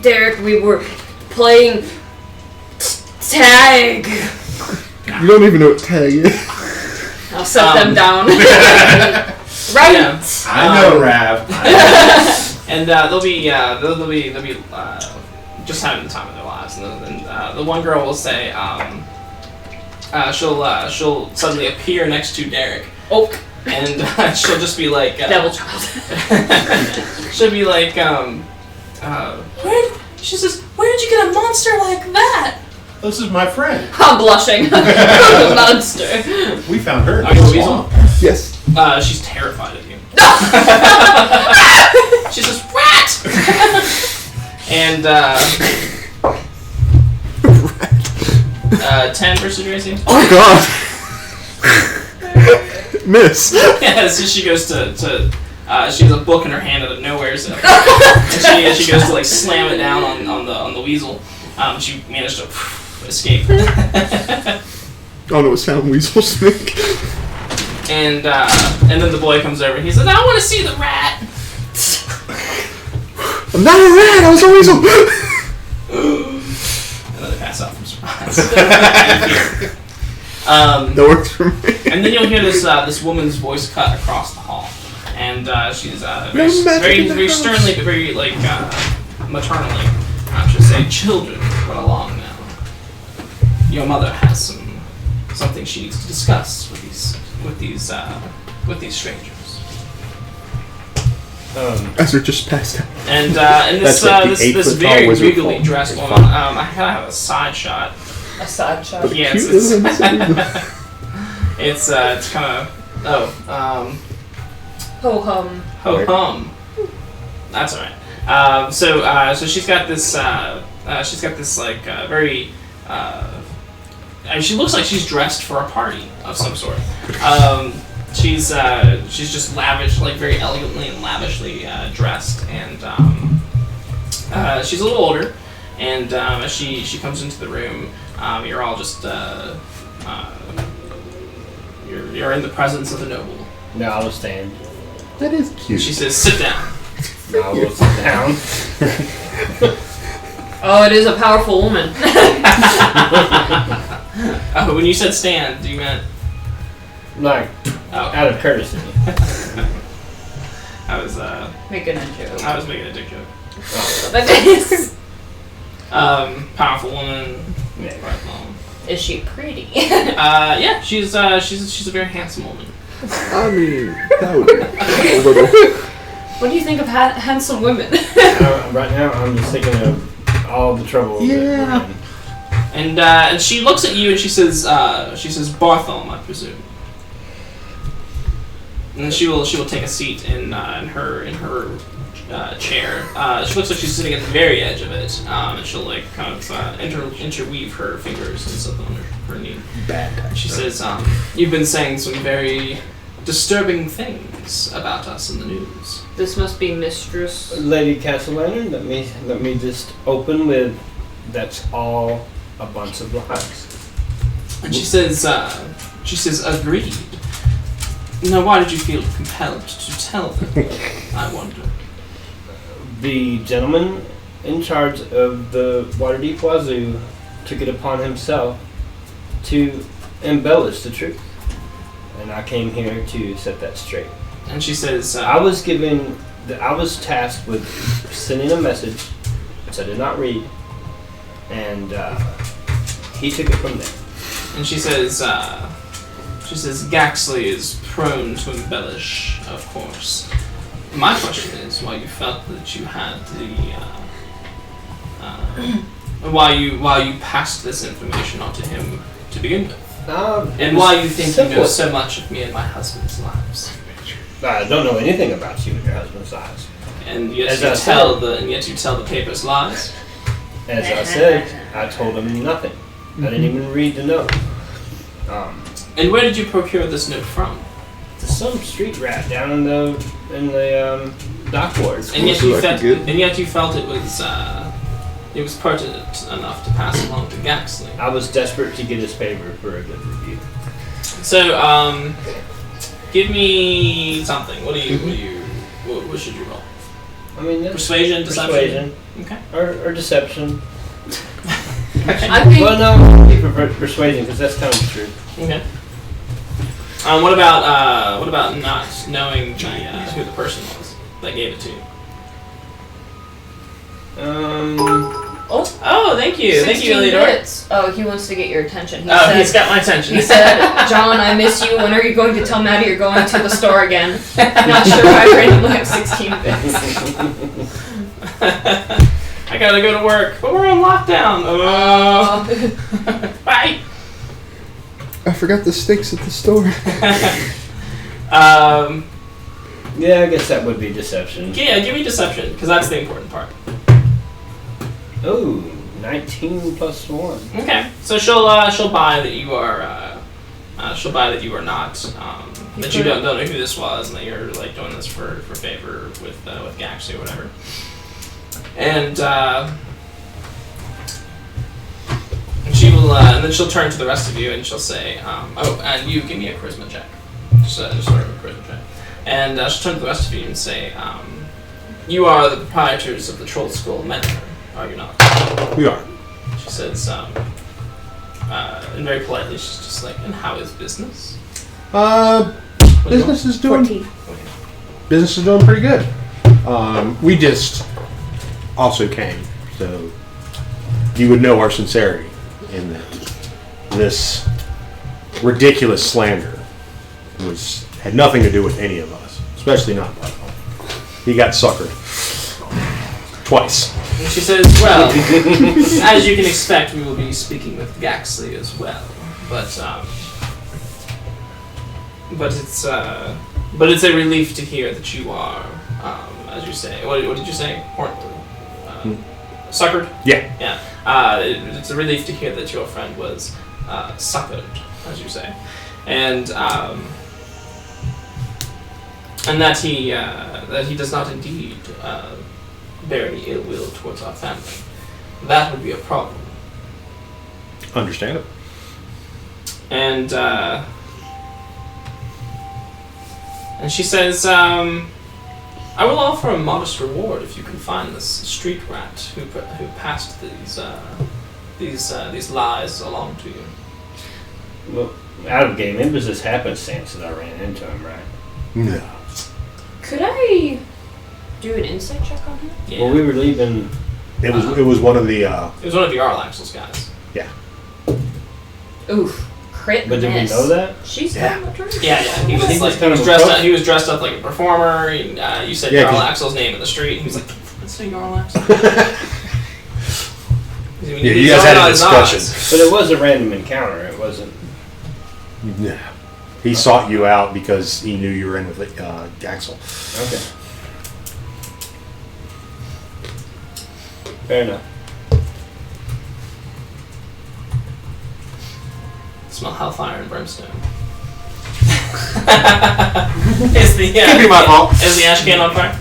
S2: Derek, we were playing tag.
S5: You don't even know what tag is.
S2: I'll set them down. Right.
S1: Yeah.
S4: I know, Rav.
S1: And they'll be just having the time of their lives. And the one girl will say, she'll suddenly appear next to Derek.
S2: Oh.
S1: And she'll just be like,
S2: Devil child.
S1: she'll be like, she says, where did you get a monster like that?
S4: This is my friend.
S2: I'm blushing. Monster.
S4: We found her.
S1: Are you a weasel?
S5: Yes.
S1: She's terrified of you. She says, rat! And, 10 versus your AC?
S5: Oh god. Miss.
S1: Yeah, so she goes to she has a book in her hand out of nowhere, so and she goes to like slam it down on the weasel. She managed to escape.
S5: I don't know what sound weasels make.
S1: And then the boy comes over and he says, I want to see the rat.
S5: I'm not a rat, I was a weasel.
S1: And then they pass out from surprise.
S5: That works for me.
S1: And then you'll hear this woman's voice cut across the hall, and she's very
S5: magic in the
S1: very
S5: house.
S1: sternly, but very like maternally, I should say, children run along now. Your mother has something she needs to discuss with these strangers.
S5: Ezra just passed out.
S1: And
S4: That's like the
S1: this
S4: 8-foot tall
S1: very
S4: wizard
S1: regally
S4: form.
S1: dressed woman. I gotta have a side shot.
S2: A side shot.
S1: Yeah,
S5: Cute
S1: it's it's kind of
S2: Ho hum.
S1: ho hum. That's all right. So she's got this like very. She looks like she's dressed for a party of some sort. She's just lavish, like very elegantly and lavishly dressed, and she's a little older. And as she comes into the room, you're all just you're in the presence of the noble.
S3: No, I will stand.
S5: That is cute.
S1: She says, "Sit down."
S3: No, I will sit down.
S2: Oh, it is a powerful woman.
S1: When you said stand, you meant
S3: Like, out of courtesy.
S1: I was
S2: Making a joke.
S1: I was making a dick joke.
S2: That is.
S1: Powerful woman.
S2: Is she pretty?
S1: Yeah, she's a very handsome woman.
S5: I mean, that would be a little.
S2: What do you think of handsome women?
S3: Right now, I'm just thinking of all the trouble.
S5: Yeah.
S1: And she looks at you and she says Bartholomew, I presume. And then she will take a seat in her chair. She looks like she's sitting at the very edge of it, and she'll like kind of interweave her fingers and something on her knee.
S5: Bad.
S1: She says, "You've been saying some very disturbing things about us in the news."
S2: This must be Mistress.
S3: Lady Castellana, let me just open with, that's all a bunch of lies.
S1: And she says, "Agreed." Now, why did you feel compelled to tell them? I wonder.
S3: The gentleman in charge of the Waterdeep Wazoo took it upon himself to embellish the truth. And I came here to set that straight.
S1: And she says,
S3: I was tasked with sending a message, which I did not read, and he took it from there.
S1: And she says, Gaxley is prone to embellish, of course. My question is why you felt that you had why you passed this information on to him to begin with, and why you think you know so much of me and my husband's lives.
S3: I don't know anything about you and your husband's lives.
S1: And yet
S3: As
S1: you
S3: I
S1: tell
S3: said.
S1: the papers lies.
S3: As I said, I told him nothing. I didn't even read the note.
S1: And where did you procure this note from?
S3: To some street rat down in the dock wards.
S1: And yet
S5: Good.
S1: you felt it was pertinent enough to pass along to Gaxley.
S3: I was desperate to get his favor for a good review.
S1: So, give me something. What should you roll?
S3: I mean,
S1: Persuasion, deception? Okay.
S3: Or deception.
S2: I think.
S3: Well, no, I prefer persuasion because that's kind of the truth.
S1: Okay. What about not knowing who the person was that gave it to you? Oh, thank you. Thank you,
S2: 16
S1: Eleanor.
S2: minutes. Oh, he wants to get your attention.
S1: He's got my attention.
S2: He said, "John, I miss you. When are you going to tell Maddie you're going to the store again?" I'm not sure why I randomly have 16 bits.
S1: I gotta go to work, but we're on lockdown. Bye.
S5: I forgot the steaks at the store.
S3: Yeah, I guess that would be deception.
S1: Yeah, give me deception, because that's the important part.
S3: Oh, 19 plus 1.
S1: Okay, so she'll buy that you are not that you don't know who this was, and that you're like doing this for favor with Gaxley or whatever. And she will, and then she'll turn to the rest of you and she'll say, and you give me a charisma check, just sort of a charisma check. And she'll turn to the rest of you and say, you are the proprietors of the Troll Skull Mentor, are you not?
S5: We are.
S1: She says, and very politely, she's just like, and how is business?
S5: Business is doing
S2: 14.
S5: business is doing pretty good. We just
S4: also came, so you would know our sincerity in that this ridiculous slander had nothing to do with any of us, especially not Blackwell. He got suckered twice.
S1: And she says, well, as you can expect, we will be speaking with Gaxley as well. But it's a relief to hear that you are, as you say. What did you say? Suckered?
S4: Yeah.
S1: Yeah. It's a relief to hear that your friend was suckered, as you say, and that he does not indeed bear any ill will towards our family. That would be a problem.
S4: Understandable.
S1: And she says, I will offer a modest reward if you can find this street rat who passed these lies along to you.
S3: Well, out of game, it was this happenstance that I ran into him, right?
S4: No.
S2: Could I do an insight check on him?
S1: Yeah.
S3: Well, we were leaving.
S4: It was one of the.
S1: It was one of the Arlaxle's guys.
S4: Yeah.
S2: Oof. Crit
S3: But did we
S2: miss.
S3: know that?
S2: She's
S4: Yeah.
S2: kind of a turd.
S1: Yeah. He was
S3: He was
S1: like
S3: kind of a
S1: dressed
S3: pro-
S1: up. He was dressed up like a performer. You said
S4: Yeah,
S1: Jarl
S4: 'cause-
S1: Axel's name in the street. He was like, "Let's say Jarl Axel."
S4: Yeah, you guys had a discussion.
S3: But it was a random encounter. It wasn't.
S4: Yeah. He sought you out because he knew you were in with Axel.
S3: Okay. Fair enough.
S1: Smell hellfire and brimstone. Is the
S4: Could be my fault.
S1: Is the ash can on fire?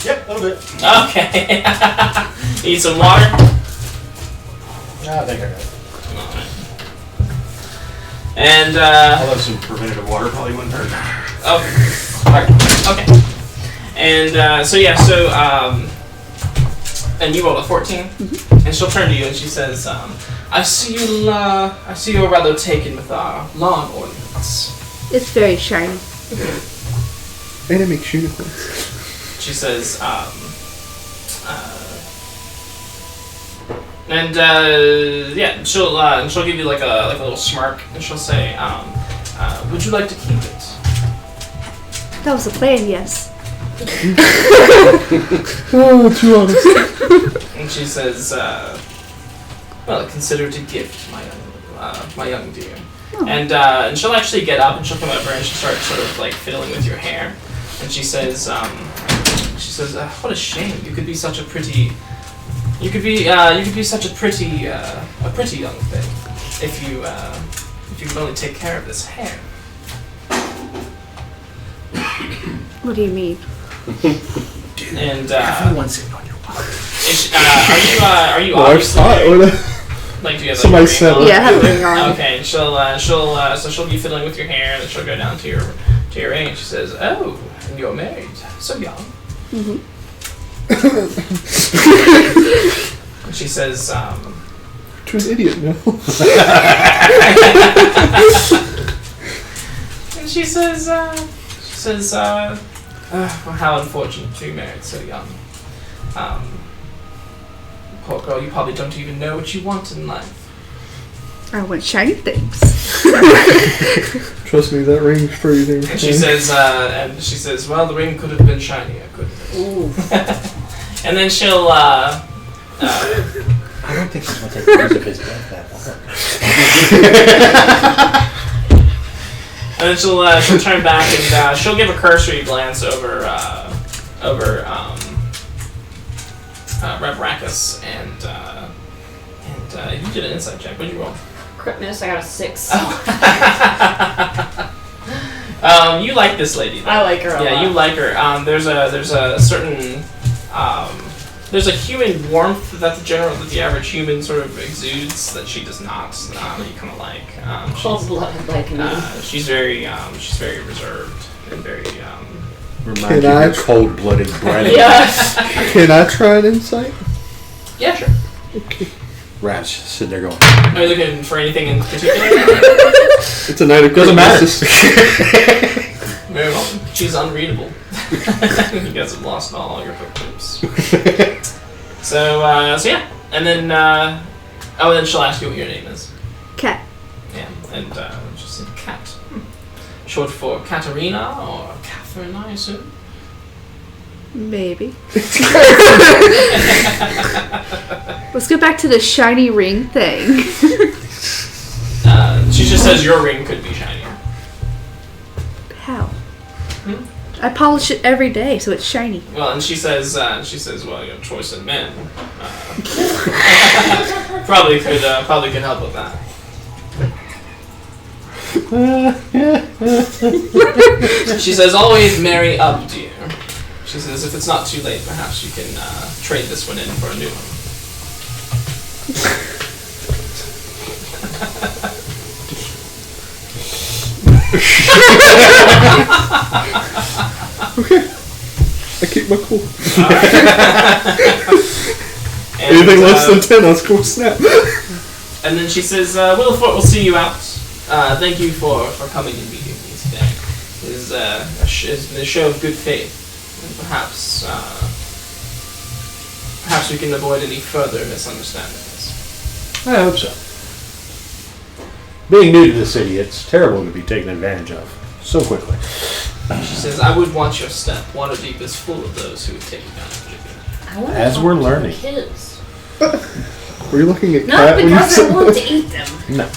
S4: Yep, a little bit.
S1: Okay. Need some water?
S4: I think I got it.
S1: Alright. And,
S4: Although some preventative water probably wouldn't hurt.
S1: okay. And, and you rolled a 14, and she'll turn to you and she says, I see you're rather taken with our lawn ornaments.
S6: It's very shiny.
S5: And it makes unicorns.
S1: She says, she'll give you like a little smirk, and she'll say, would you like to keep it?
S6: That was the plan, yes.
S5: Oh, too honest.
S1: And she says, well, consider it a gift, my young dear.
S6: Oh.
S1: And she'll actually get up and she'll come over and she'll start sort of like fiddling with your hair. And she says, what a shame. You could be such a pretty, a pretty young thing if you could only take care of this hair.
S6: What do you mean?
S1: And
S4: Everyone's sitting on your wallet.
S1: are you
S5: Well, I
S1: obviously
S5: saw it.
S1: like do you have like,
S5: Somebody
S1: a ring
S5: said
S1: on?
S5: it.
S6: Yeah, I have a ring on.
S1: Okay, and she'll be fiddling with your hair, and then she'll go down to your ring, and she says, "Oh, and you're married, so young."
S6: Mm-hmm.
S1: And she says,
S5: To an idiot, no.
S1: and she says, well, how unfortunate to be married so young. Poor girl, you probably don't even know what you want in life.
S6: I want shiny things.
S5: Trust me, that ring's pretty damn
S1: And she says, well, the ring could have been shinier, couldn't it?
S2: Ooh.
S1: And then she'll,
S4: I don't think she's going to take the use of his breath that hard.
S1: and then she'll turn back and she'll give a cursory glance over Rev Rackus and you did an insight check. What did you roll?
S2: Crit miss, I got a 6.
S1: You like this lady, though.
S2: I like her a
S1: Yeah,
S2: lot.
S1: you like her. There's a certain there's a human warmth that the average human sort of exudes that she does not. You kind of like.
S2: Cold-blooded like me.
S1: She's very reserved and very.
S4: Reminds
S5: Can
S4: you
S5: I-
S4: of your cold-blooded Brennan.
S2: Yeah.
S5: Can I try an insight?
S1: Yeah, sure.
S4: Rat's just sitting there going.
S1: Are you looking for anything in particular?
S5: It's a night of
S4: Doesn't matter.
S1: Very well. She's unreadable. You guys have lost all your footprints. So yeah. And then, then she'll ask you what your name is.
S6: Cat.
S1: Yeah, and she'll say Cat. Short for Katerina or Catherine, I assume?
S6: Maybe. Let's go back to the shiny ring thing.
S1: She just says your ring could be shinier.
S6: How? I polish it every day, so it's shiny.
S1: Well, and she says, well, you have choice in men. Probably could help with that. She says, always marry up, dear. She says, if it's not too late, perhaps you can trade this one in for a new one.
S5: Okay. I keep my cool.
S1: Anything
S5: less than 10, I'll score snap.
S1: And then she says, Willifort will see you out. Thank you for coming and meeting me today. It is a show of good faith. And perhaps we can avoid any further misunderstandings.
S4: I hope so. Being new to the city, it's terrible to be taken advantage of so quickly.
S1: She says, I would watch your step. Waterdeep is full of those who would take advantage of you.
S4: As we're learning.
S2: Kids.
S5: Were you looking at
S2: Not
S5: cat when you
S2: because I
S5: said
S2: want
S5: that?
S2: to eat them.
S4: No.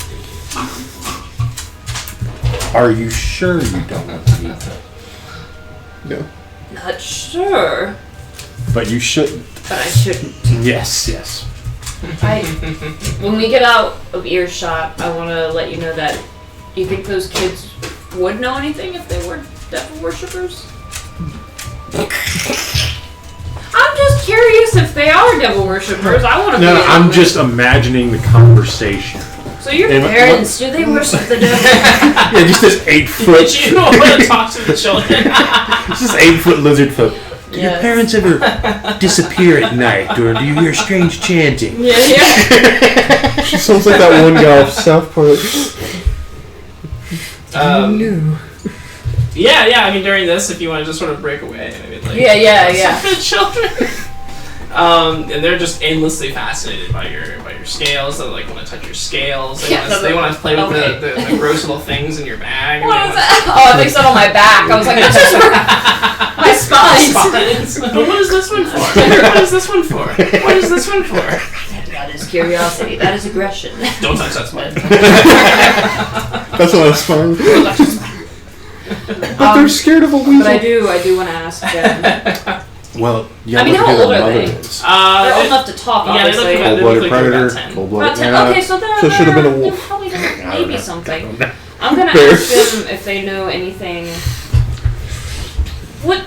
S4: Are you sure you don't want to eat them?
S5: No.
S2: Not sure,
S4: But you shouldn't.
S2: but I shouldn't.
S4: Yes.
S2: When we get out of earshot, I want to let you know that you think those kids would know anything if they were devil worshippers? I'm just curious if they are devil worshippers. I want to
S4: No,
S2: be.
S4: I'm just imagining the conversation.
S2: So your
S4: Hey,
S2: parents, do they worship the devil?
S4: Yeah, just this 8-foot.
S1: You don't want to talk to the children.
S4: It's just 8-foot lizard folk. Do your
S2: Yes.
S4: parents ever disappear at night, or do you hear strange chanting?
S2: Yeah.
S5: She sounds like that one guy off South Park.
S1: Yeah. I mean, during this, if you want to just sort of break away, I mean, like,
S2: Yeah.
S1: for the children. And they're just endlessly fascinated by your scales. They like want to touch your scales. They want to play with the gross little things in your bag.
S2: What is that? Oh, they said on my back. I was like, that's just my spines.
S1: What is this one for? What is this one for? What is this one for?
S2: That is curiosity. That is aggression.
S1: Don't touch that spine.
S5: That's what I was fine. But they're scared of a weasel.
S2: But I do want to ask them.
S4: Well, you
S2: I mean,
S4: look
S2: how
S4: at
S2: old
S4: their
S2: are
S4: mother
S2: they?
S4: is.
S2: They're old enough to talk,
S1: Yeah, they look
S2: obviously.
S1: about-
S4: Cold-blooded
S1: look like they're
S4: predator.
S1: about 10.
S4: Cold-blooded.
S2: Okay, so they're
S5: So it should have been a wolf.
S2: they're probably maybe something. I'm gonna ask them if they know anything. What?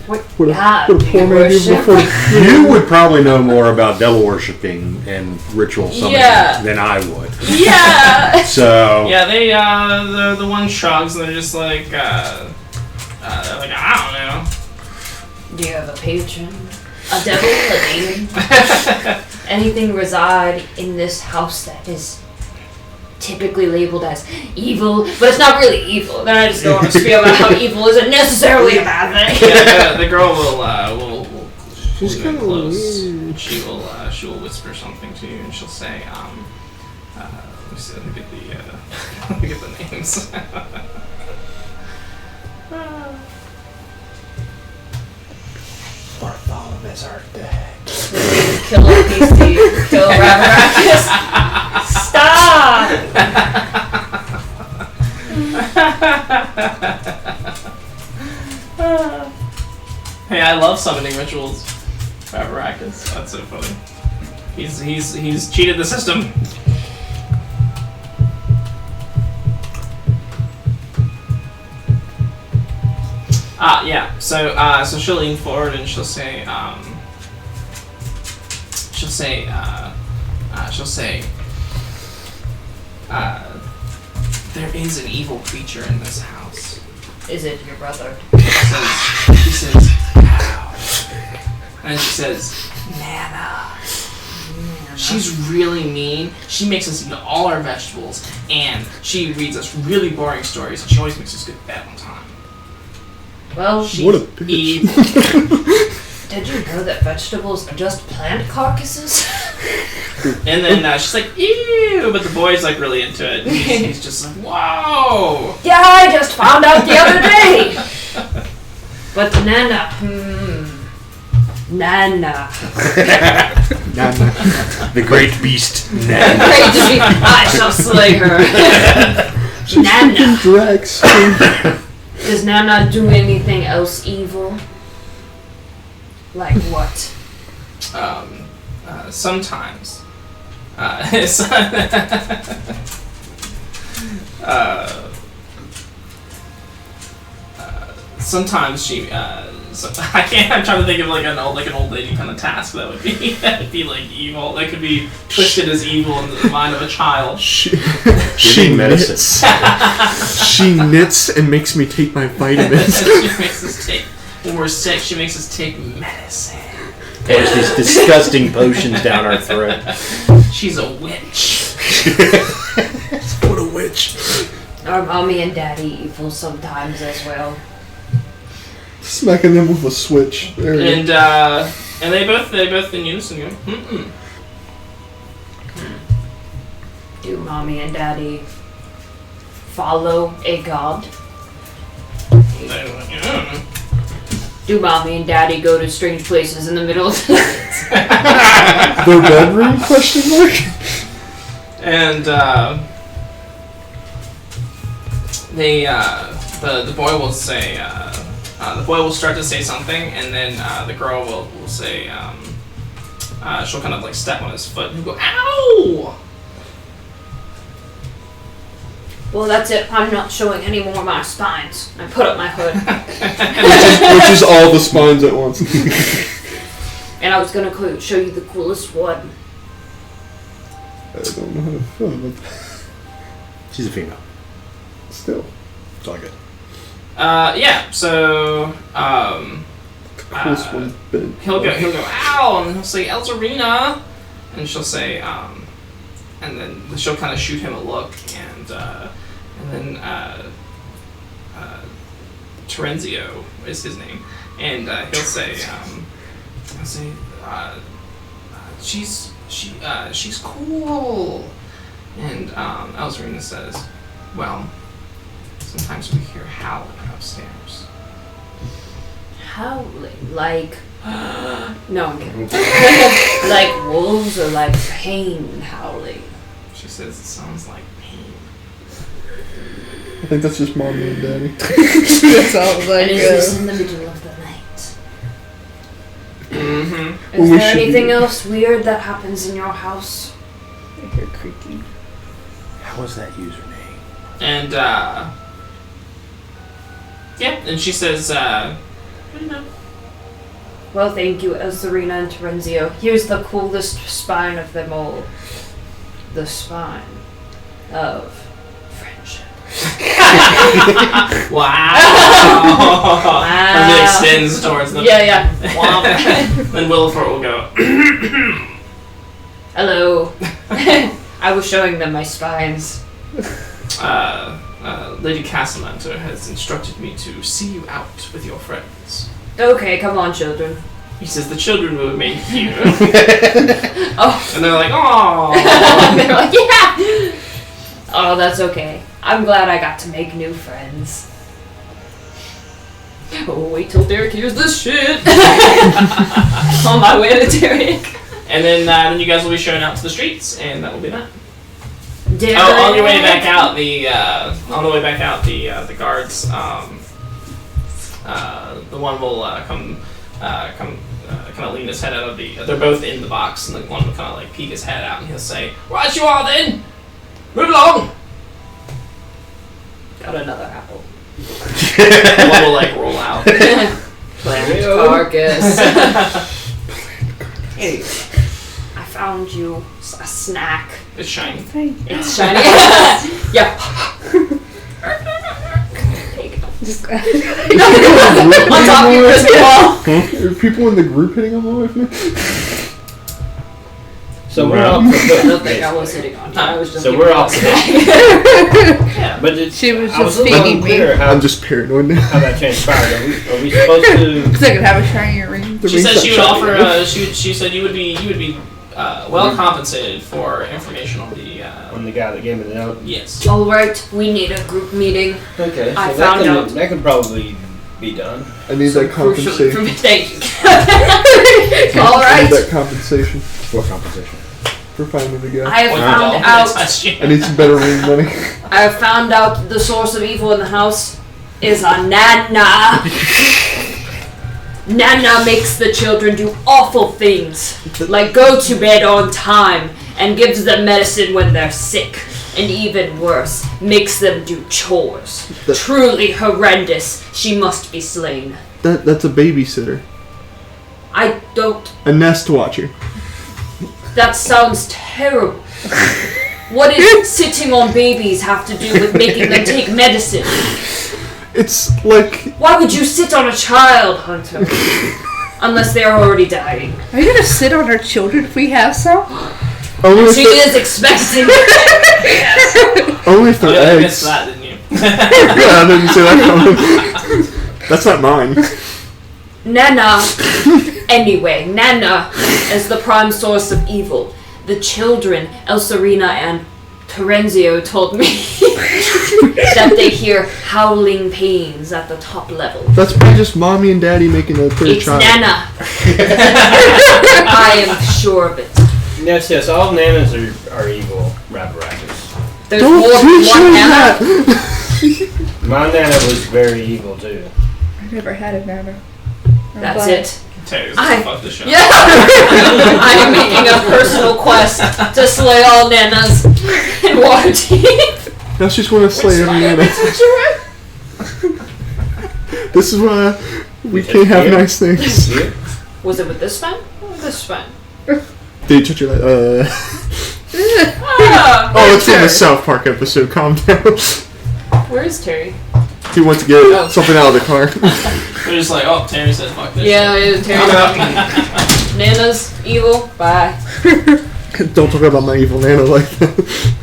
S5: What a
S2: God,
S5: poor
S2: do you
S5: man did
S2: worship?
S5: before.
S4: You would probably know more about devil worshipping and ritual summoning
S2: Yeah.
S4: than I would.
S2: Yeah.
S4: So
S1: Yeah, the one shrugs and they're just like, they're like, I don't know.
S2: Do you have a patron? A devil? A demon? Anything reside in this house that is typically labeled as evil, but it's not really evil. Then I just go on a spiel about how evil isn't necessarily a bad thing.
S1: Yeah, the girl will
S5: She's
S1: pull you in
S5: kinda
S1: close.
S5: weird.
S1: She will whisper something to you, and she'll say, let me see, let me get the names.
S4: Bartholomew our dad.
S2: Kill a PC. Kill Ravaracus. Stop!
S1: Hey, I love summoning rituals. Ravaracus. That's so funny. He's cheated the system. Yeah. So she'll lean forward and she'll say, there is an evil creature in this house.
S2: Is it your brother?
S1: She says, how? And she says, Nana. She's really mean. She makes us eat all our vegetables, and she reads us really boring stories, and she always makes us go to bed on time.
S2: Well,
S5: What a bitch.
S1: Evil.
S2: did you know that vegetables are just plant carcasses?
S1: And then she's like, ew, but the boy's like really into it. He's just like, whoa.
S2: Yeah, I just found out the other day. But Nana, Nana.
S4: The great beast.
S2: Great to be. I shall slay her. Nana.
S5: Drax.
S2: Does Nana do anything else evil? Like what?
S1: Sometimes. Sometimes she. I'm trying to think of like an old lady kind of task that would be like evil. That could be twisted as evil in the mind of a child.
S5: She
S4: Giving medicine.
S5: knits. She knits and makes me take my vitamins.
S1: She makes us take. When we're sick, she makes us take medicine.
S4: Pours these disgusting potions down our throat.
S1: She's a witch.
S5: What a witch.
S2: Are mommy and daddy evil sometimes as well?
S5: Smacking them with a switch. There you go.
S1: And they both in unison go,
S2: Do mommy and daddy follow a god? Do mommy and daddy go to strange places in the middle of the night?
S5: Their bedroom? Question mark.
S1: And the boy will say the boy will start to say something, and then the girl will say she'll kind of like step on his foot and go, ow!
S2: Well, that's it. I'm not showing any more of my spines. I put up my hood.
S5: Which is all the spines at once.
S2: And I was gonna show you the coolest one.
S5: I don't know how to feel about that.
S4: She's a female.
S5: Still.
S4: It's all good.
S1: Yeah, so
S5: The coolest one's been.
S1: he'll go ow, and he'll say Elzarina, and she'll say and then she'll kind of shoot him a look, and then Terenzio is his name, and he'll say she's cool, and Elzarina says, well, sometimes we hear howling upstairs.
S2: Howling, like no, I'm kidding. Like wolves or like pain howling.
S1: She says it sounds like pain.
S5: I think that's just mommy and daddy.
S6: That sounds like
S2: And is this in the middle of the night?
S1: Mm-hmm.
S2: Is
S5: Well, we
S2: there
S5: should
S2: anything
S5: be-
S2: else weird that happens in your house?
S6: You're creaky.
S4: How was that username?
S1: And yeah, and she says, I don't know.
S2: Well, thank you, Elzarina and Terenzio. Here's the coolest spine of them all. The spine of friendship.
S1: Wow. And it extends towards them.
S2: Yeah.
S1: Then Willifort will go,
S2: Hello. I was showing them my spines.
S1: Lady Castellanter has instructed me to see you out with your friends.
S2: Okay, come on, children.
S1: He says the children will remain here.
S2: Oh.
S1: And they're like, oh.
S2: They're like, yeah! Oh, that's okay. I'm glad I got to make new friends. Oh, wait till Derek hears this shit. On my way to Derek.
S1: And then you guys will be shown out to the streets, and that will be that.
S2: Derek.
S1: Oh, on your way back out, the guards, the one will come kind of lean his head out of the. They're both in the box, and the one will kind of like peek his head out, and he'll say, "Right, you are then. Move along."
S2: Got another apple.
S1: The one will like roll out.
S2: Planet carcass. Hey, I found you a snack.
S1: It's shiny.
S2: It's shiny. Yeah. Take it. On top of your crystal ball.
S5: Are people in the group hitting them away from me?
S3: So So we're
S4: Wow.
S3: off the
S2: I
S3: hook.
S2: don't think I was hitting on you. I was just
S3: So
S2: giving
S3: we're
S2: you
S3: off
S2: a
S3: the
S2: snack.
S3: But it's,
S6: She was
S3: I was
S6: just
S3: a little
S6: feeding me.
S3: unclear how
S5: I'm just paranoid now.
S3: how that transpired. Are we supposed to?
S6: Because I could have a shiny ring.
S5: The
S1: She
S5: ring's
S1: said
S5: not
S1: she would
S5: shiny.
S1: offer. She said you would be well compensated for information on the.
S3: On the guy that gave me the note.
S1: Yes.
S2: All right, we need a group meeting.
S3: Okay, so
S2: I
S3: that
S2: found
S3: can,
S2: out.
S3: that could probably be done.
S5: I need that
S2: Crucial
S5: compensation.
S2: information. Thank you. All
S5: I need
S2: right.
S5: that compensation
S4: What compensation?
S5: for finding the guy.
S2: I have
S1: Well,
S2: found
S1: that's
S2: out.
S1: question.
S5: I need some better ring money.
S2: I have found out the source of evil in the house is a Nana. Nana makes the children do awful things, like go to bed on time, and gives them medicine when they're sick, and even worse, makes them do chores. Truly horrendous. She must be slain.
S5: That's a babysitter.
S2: I don't.
S5: A nest watcher.
S2: That sounds terrible. What does sitting on babies have to do with making them take medicine?
S5: It's like
S2: Why would you sit on a child, Hunter? Unless they're already dying.
S6: Are you gonna sit on our children if we have some?
S5: only if
S2: She
S5: they're,
S2: is expecting.
S5: only if
S1: Oh,
S5: they're
S1: yeah, you
S5: eggs.
S1: missed that, didn't you?
S5: Yeah, I didn't see that coming. That's not mine.
S2: Nana. Anyway, Nana is the prime source of evil. The children, Elsarina and Terenzio, told me that they hear howling pains at the top level.
S5: That's probably just mommy and daddy making a third
S2: It's
S5: child.
S2: Nana. I am sure of it.
S3: Yes, all nanas are evil rapparatus.
S2: There's
S5: Don't
S2: more than
S5: teach
S2: one
S5: me
S2: Nana.
S5: that.
S3: My nana was very evil too.
S6: I never had a nana. I'm
S2: That's
S6: glad.
S2: it.
S1: Terry's
S2: I-
S1: gonna fuck the show.
S2: Yeah. I am making a personal quest to slay all nanas in Waterdeep.
S5: Now she's want to slay every nana. This is why we can't have nice things.
S3: Yeah.
S2: Was it with this pen or with this pen?
S5: Did you touch your leg?
S2: Ah,
S5: Oh, it's from the
S2: Terry.
S5: South Park episode. Calm down.
S2: Where is Terry?
S5: He went to get
S2: Oh.
S5: something out of the car.
S1: They're just like, oh, Terry said fuck this.
S2: Yeah, it is Terry. Nana's evil. Bye.
S5: Don't talk about my evil nana like that.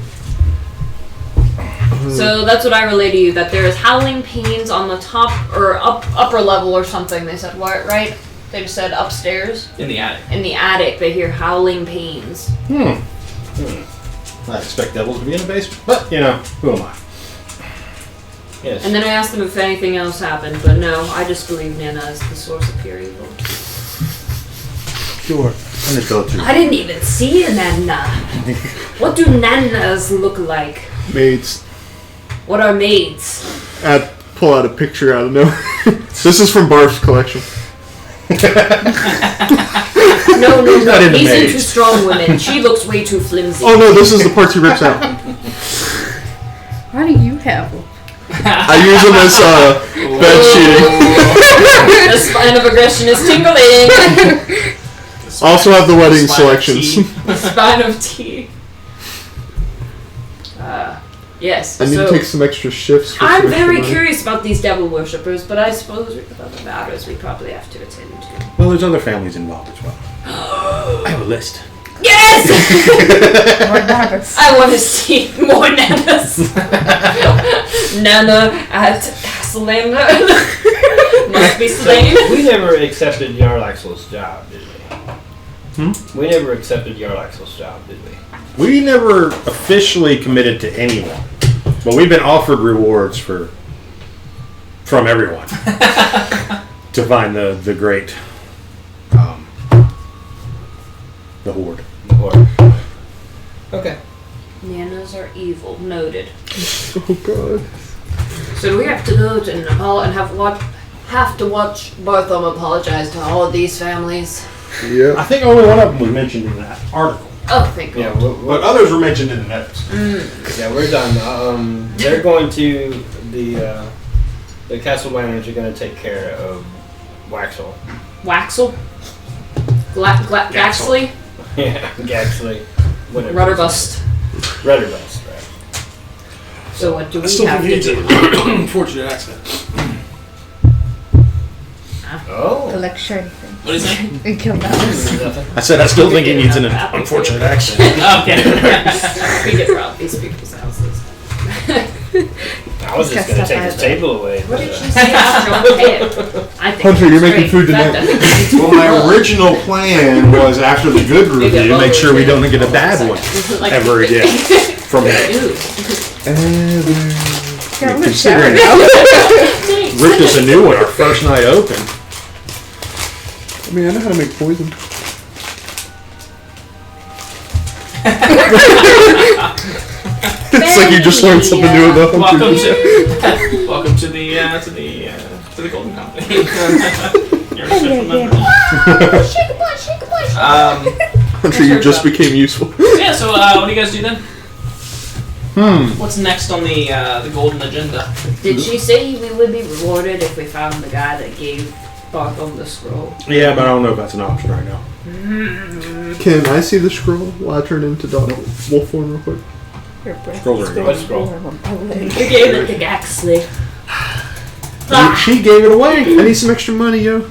S2: So that's what I relay to you. That there is howling pains on the top or upper level or something. They said what? Right? They just said upstairs
S1: In the attic.
S2: in the attic. They hear howling pains.
S4: I expect devils to be in the basement, but you know, who am I?
S3: Yes.
S2: And then I asked them if anything else happened, but no, I just believe Nana is the source of pure evil.
S4: Sure. I'm gonna go to.
S2: I didn't even see a Nana. What do Nanas look like?
S5: Maids.
S2: What are maids?
S5: I'd pull out a picture out of nowhere. This is from Barf's collection.
S2: No,
S4: not into
S2: he's
S4: maids.
S2: into strong women. She looks way too flimsy.
S5: Oh no, this is the parts he rips out.
S6: Why do you have them?
S5: I use them as bed sheeting.
S2: The spine of aggression is tingling.
S5: Also have the wedding
S1: Spine of
S5: selections.
S1: tea.
S2: The spine of tea. Yes.
S5: I need
S2: so
S5: to take some extra shifts. For
S2: I'm
S5: some extra
S2: very
S5: money.
S2: curious about these devil worshippers, but I suppose with other matters we probably have to attend to.
S4: Well, there's other families involved as well. I have a list.
S2: Yes!
S6: More nanas.
S2: I want to see more nanas. Nana at Castleander must be slain.
S3: We never accepted Yarlaxle's job, did we? We never accepted Yarlaxle's job, did we?
S4: We never officially committed to anyone, but we've been offered rewards from everyone to find the great, the horde.
S3: Or, okay.
S2: Nanas are evil. Noted.
S5: Oh god.
S2: So do we have to go to Nepal and have to watch Barthom apologize to all of these families?
S5: Yeah.
S4: I think only one of them was mentioned in that article,
S2: Oh, thank God.
S3: Yeah,
S4: but others were mentioned in the notes.
S3: yeah, we're done. They're going to the Castlemainers are going to take care of Waxel.
S2: Waxel? Gaxley?
S3: Yeah, Gaxley. Whatever.
S2: Rudderbust.
S3: Rudderbust, right.
S2: So what do we have to do?
S4: Unfortunate accident.
S3: Oh.
S6: like shiny thing.
S1: What is it?
S6: And kill mouse.
S4: I said I still think he needs an unfortunate accent.
S1: Okay.
S2: We get robbed these people's houses.
S3: I was just gonna take his table away.
S2: What did she say about your head? I think
S5: Hunter, you're
S2: that's
S5: making
S2: great.
S5: food
S2: That
S5: tonight.
S2: doesn't-
S4: Well, my original plan was after the good review to make sure we don't get a bad one
S2: Like-
S4: ever again from him.
S2: Ew.
S6: Yeah, I'm gonna shower
S4: Considering
S6: now.
S4: ripped us a new one our first night open.
S5: I mean, I know how to make poison. It's like you just learned something new about
S1: Welcome
S5: Hunter.
S1: to welcome to the Golden Company. You're a special member.
S5: Hunter, you just became useful.
S1: Yeah. So what do you guys do then? What's next on the golden agenda?
S2: Did she say we would be rewarded if we found the guy that gave Bartholomew the scroll?
S4: Yeah, but I don't know if that's an option right now.
S5: Can I see the scroll while I turn into wolf form real quick?
S6: Your breath
S4: Scrolls
S6: is
S4: are
S6: going
S3: What scroll?
S6: warm on my leg.
S2: We gave it to Gaxley.
S4: She gave it away.
S5: I need some extra money, yo.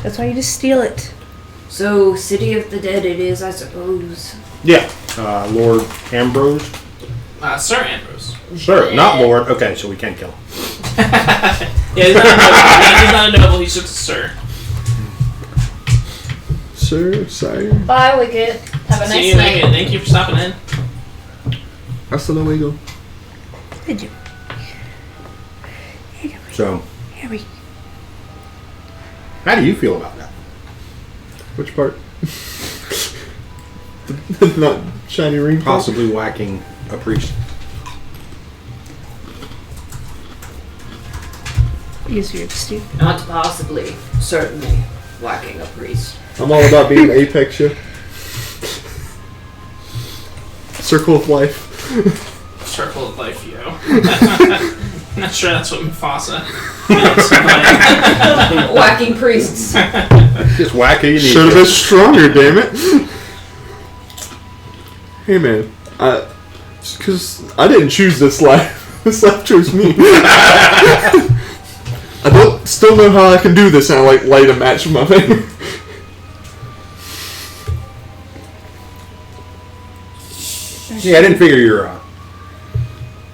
S6: That's why you just steal it.
S2: So, City of the Dead it is, I suppose.
S4: Yeah, Lord Ambrose.
S1: Sir Ambrose.
S4: Sir, not Lord. Okay, so we can't kill him.
S1: Yeah, he's not a noble. He's not a noble. He's just a sir.
S5: Sir, sire.
S2: Bye, Wicket. Have a
S1: See
S2: nice
S1: you, Megan.
S2: night.
S1: Thank you for stopping in.
S5: Hasta luego.
S6: Did you?
S4: So,
S6: Harry.
S4: how do you feel about that?
S5: Which part? Not shiny ring. part?
S4: Possibly whacking a priest.
S6: Easier to steal.
S2: Not possibly, certainly, whacking a priest.
S5: I'm all about being the apex, yo. Circle of life.
S1: Circle of life, yo. Not sure that's what Mufasa meant.
S2: Whacking priests.
S4: Just whack who you need.
S5: Should have been stronger, damn it. Hey man, because I didn't choose this life. This life chose me. I don't still know how I can do this, and I like light a match with my finger.
S4: Yeah, I didn't figure your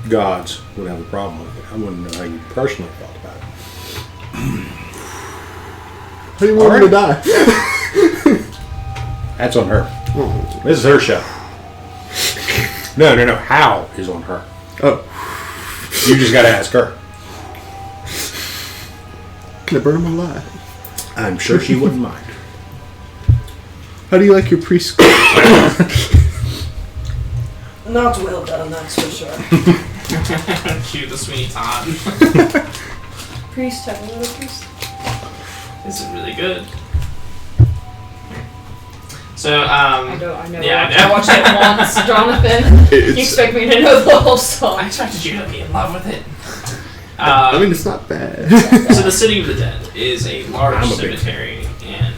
S4: gods would have a problem with it. I wouldn't know how you personally felt about it.
S5: How do you want me to die?
S4: That's on her.
S5: Oh.
S4: This is her show. No. How is on her.
S5: Oh.
S4: You just gotta ask her.
S5: Can I burn him alive?
S4: I'm sure she wouldn't mind.
S5: How do you like your priest?
S2: Not well done, that's for sure.
S1: Cue the Sweeney Todd.
S2: Priest, have a little priest.
S1: This is really good. So,
S2: I know.
S1: Yeah,
S2: I watched it once, Jonathan. You
S5: It's,
S2: expect me to know the whole song?
S1: I expected you to be in love with it.
S5: I mean, it's not bad.
S1: So the City of the Dead is a large
S4: I'm a big
S1: cemetery, and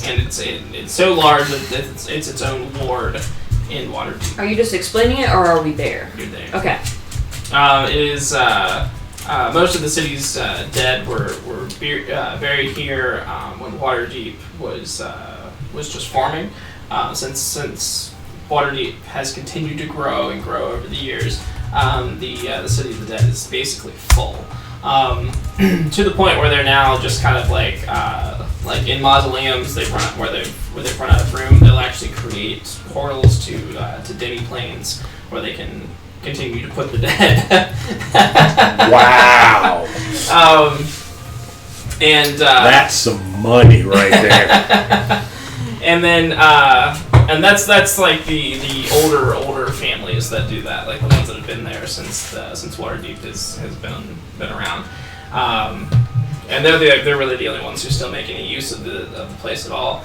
S1: it's so large that it's its own ward in Waterdeep.
S2: Are you just explaining it, or are we there?
S1: You're there.
S2: Okay.
S1: It is most of the city's dead were buried here when Waterdeep was just forming. Since Waterdeep has continued to grow and grow over the years, the City of the Dead is basically full. To the point where they're now just kind of like in mausoleums they've run out of room. They'll actually create portals to Denny Plains where they can continue to put the dead.
S4: Wow.
S1: That's
S4: some money right there.
S1: and then and that's like the older families that do that, like the ones that have been there since Waterdeep has been around. And they're really the only ones who still make any use of the place at all.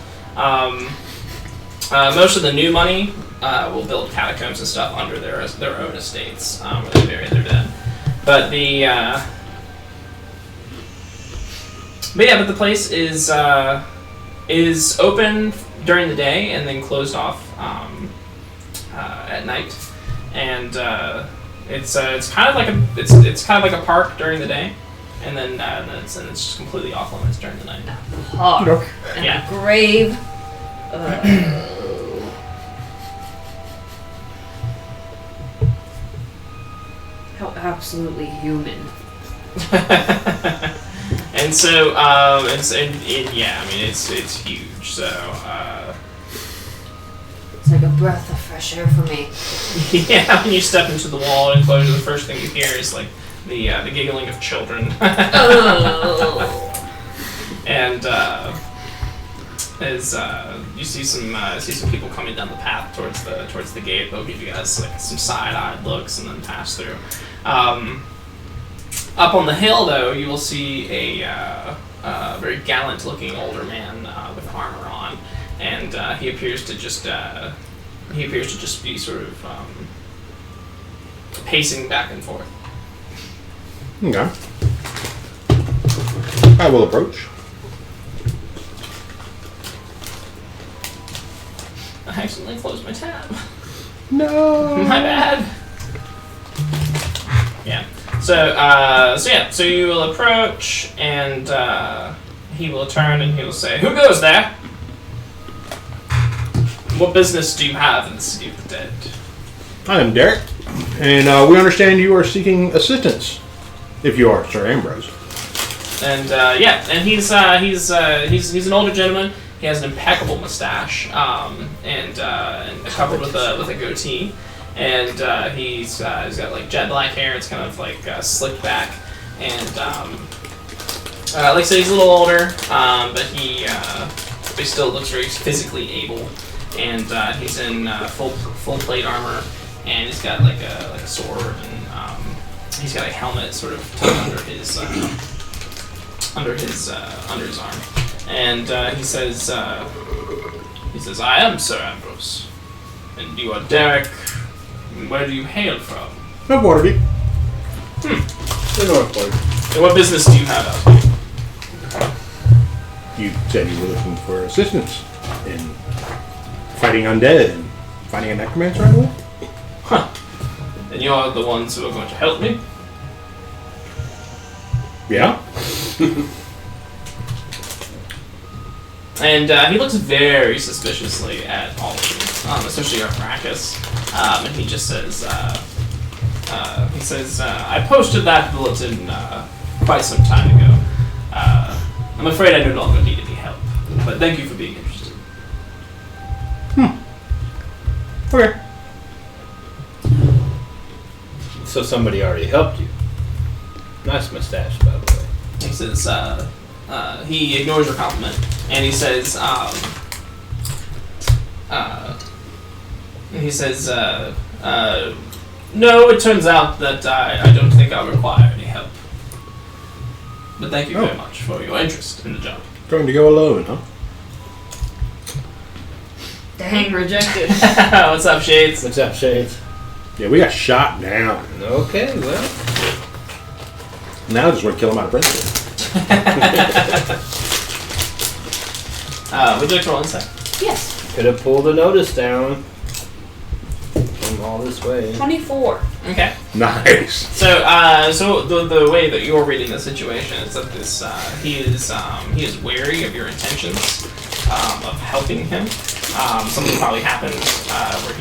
S1: Most of the new money will build catacombs and stuff under their own estates where they bury their dead. But the place is open during the day and then closed off at night, and it's kind of like a park during the day. and then it's just completely off limits during the night.
S2: Park and
S1: Yeah.
S2: a grave. How absolutely human.
S1: And so, yeah, I mean, it's huge. So,
S2: It's like a breath of fresh air for me.
S1: yeah, when you step into the wall enclosure, the first thing you hear is like the giggling of children.
S2: Oh.
S1: And as you see some people coming down the path towards the gate, they'll give you guys like some side-eyed looks and then pass through. Up on the hill, though, you will see a very gallant-looking older man with armor on, and he appears to just be sort of pacing back and forth.
S4: Okay. I will approach.
S1: I accidentally closed my tab.
S4: No.
S1: My bad. Yeah. So you will approach, and he will turn and he will say, "Who goes there? What business do you have in the city of the dead?"
S4: I am Derek, and we understand you are seeking assistance. If you are, Sir Ambrose.
S1: And and he's an older gentleman. He has an impeccable mustache, and covered with a goatee, and he's got like jet black hair. It's kind of like slicked back, and like I said, he's a little older, but he still looks very physically able, and he's in full plate armor, and he's got like a sword, and he's got a helmet sort of tucked under his arm. And he says, "I am Sir Ambrose, and you are Derek. Where do you hail from?"
S4: No Waterdeep.
S3: The Northport.
S1: And what business do you have out here?
S4: You said you were looking for assistance in fighting undead and finding a necromancer, I believe?
S1: Huh. And you are the ones who are going to help me?
S4: Yeah.
S1: And he looks very suspiciously at all of you, especially Arthrakis. And he just says, "I posted that bulletin quite some time ago. I'm afraid I no longer need any help, but thank you for being interested."
S4: Okay.
S3: So somebody already helped you. Nice mustache, by the way.
S1: He says, he ignores your compliment, and he says, "No, it turns out that I don't think I'll require any help. But thank you very much for your interest in the job."
S4: Going to go alone, huh?
S2: Dang, rejected.
S1: What's up, Shades?
S3: What's up, Shades?
S4: Yeah, we got shot down.
S3: Okay, well.
S4: Now I just want to kill him out of principle.
S1: Would you like to roll insight?
S2: Yes.
S3: Could have pulled the notice down from all this way.
S2: 24.
S1: Okay.
S4: Nice.
S1: So, the way that you're reading the situation is that this he is wary of your intentions of helping him. Something probably happened where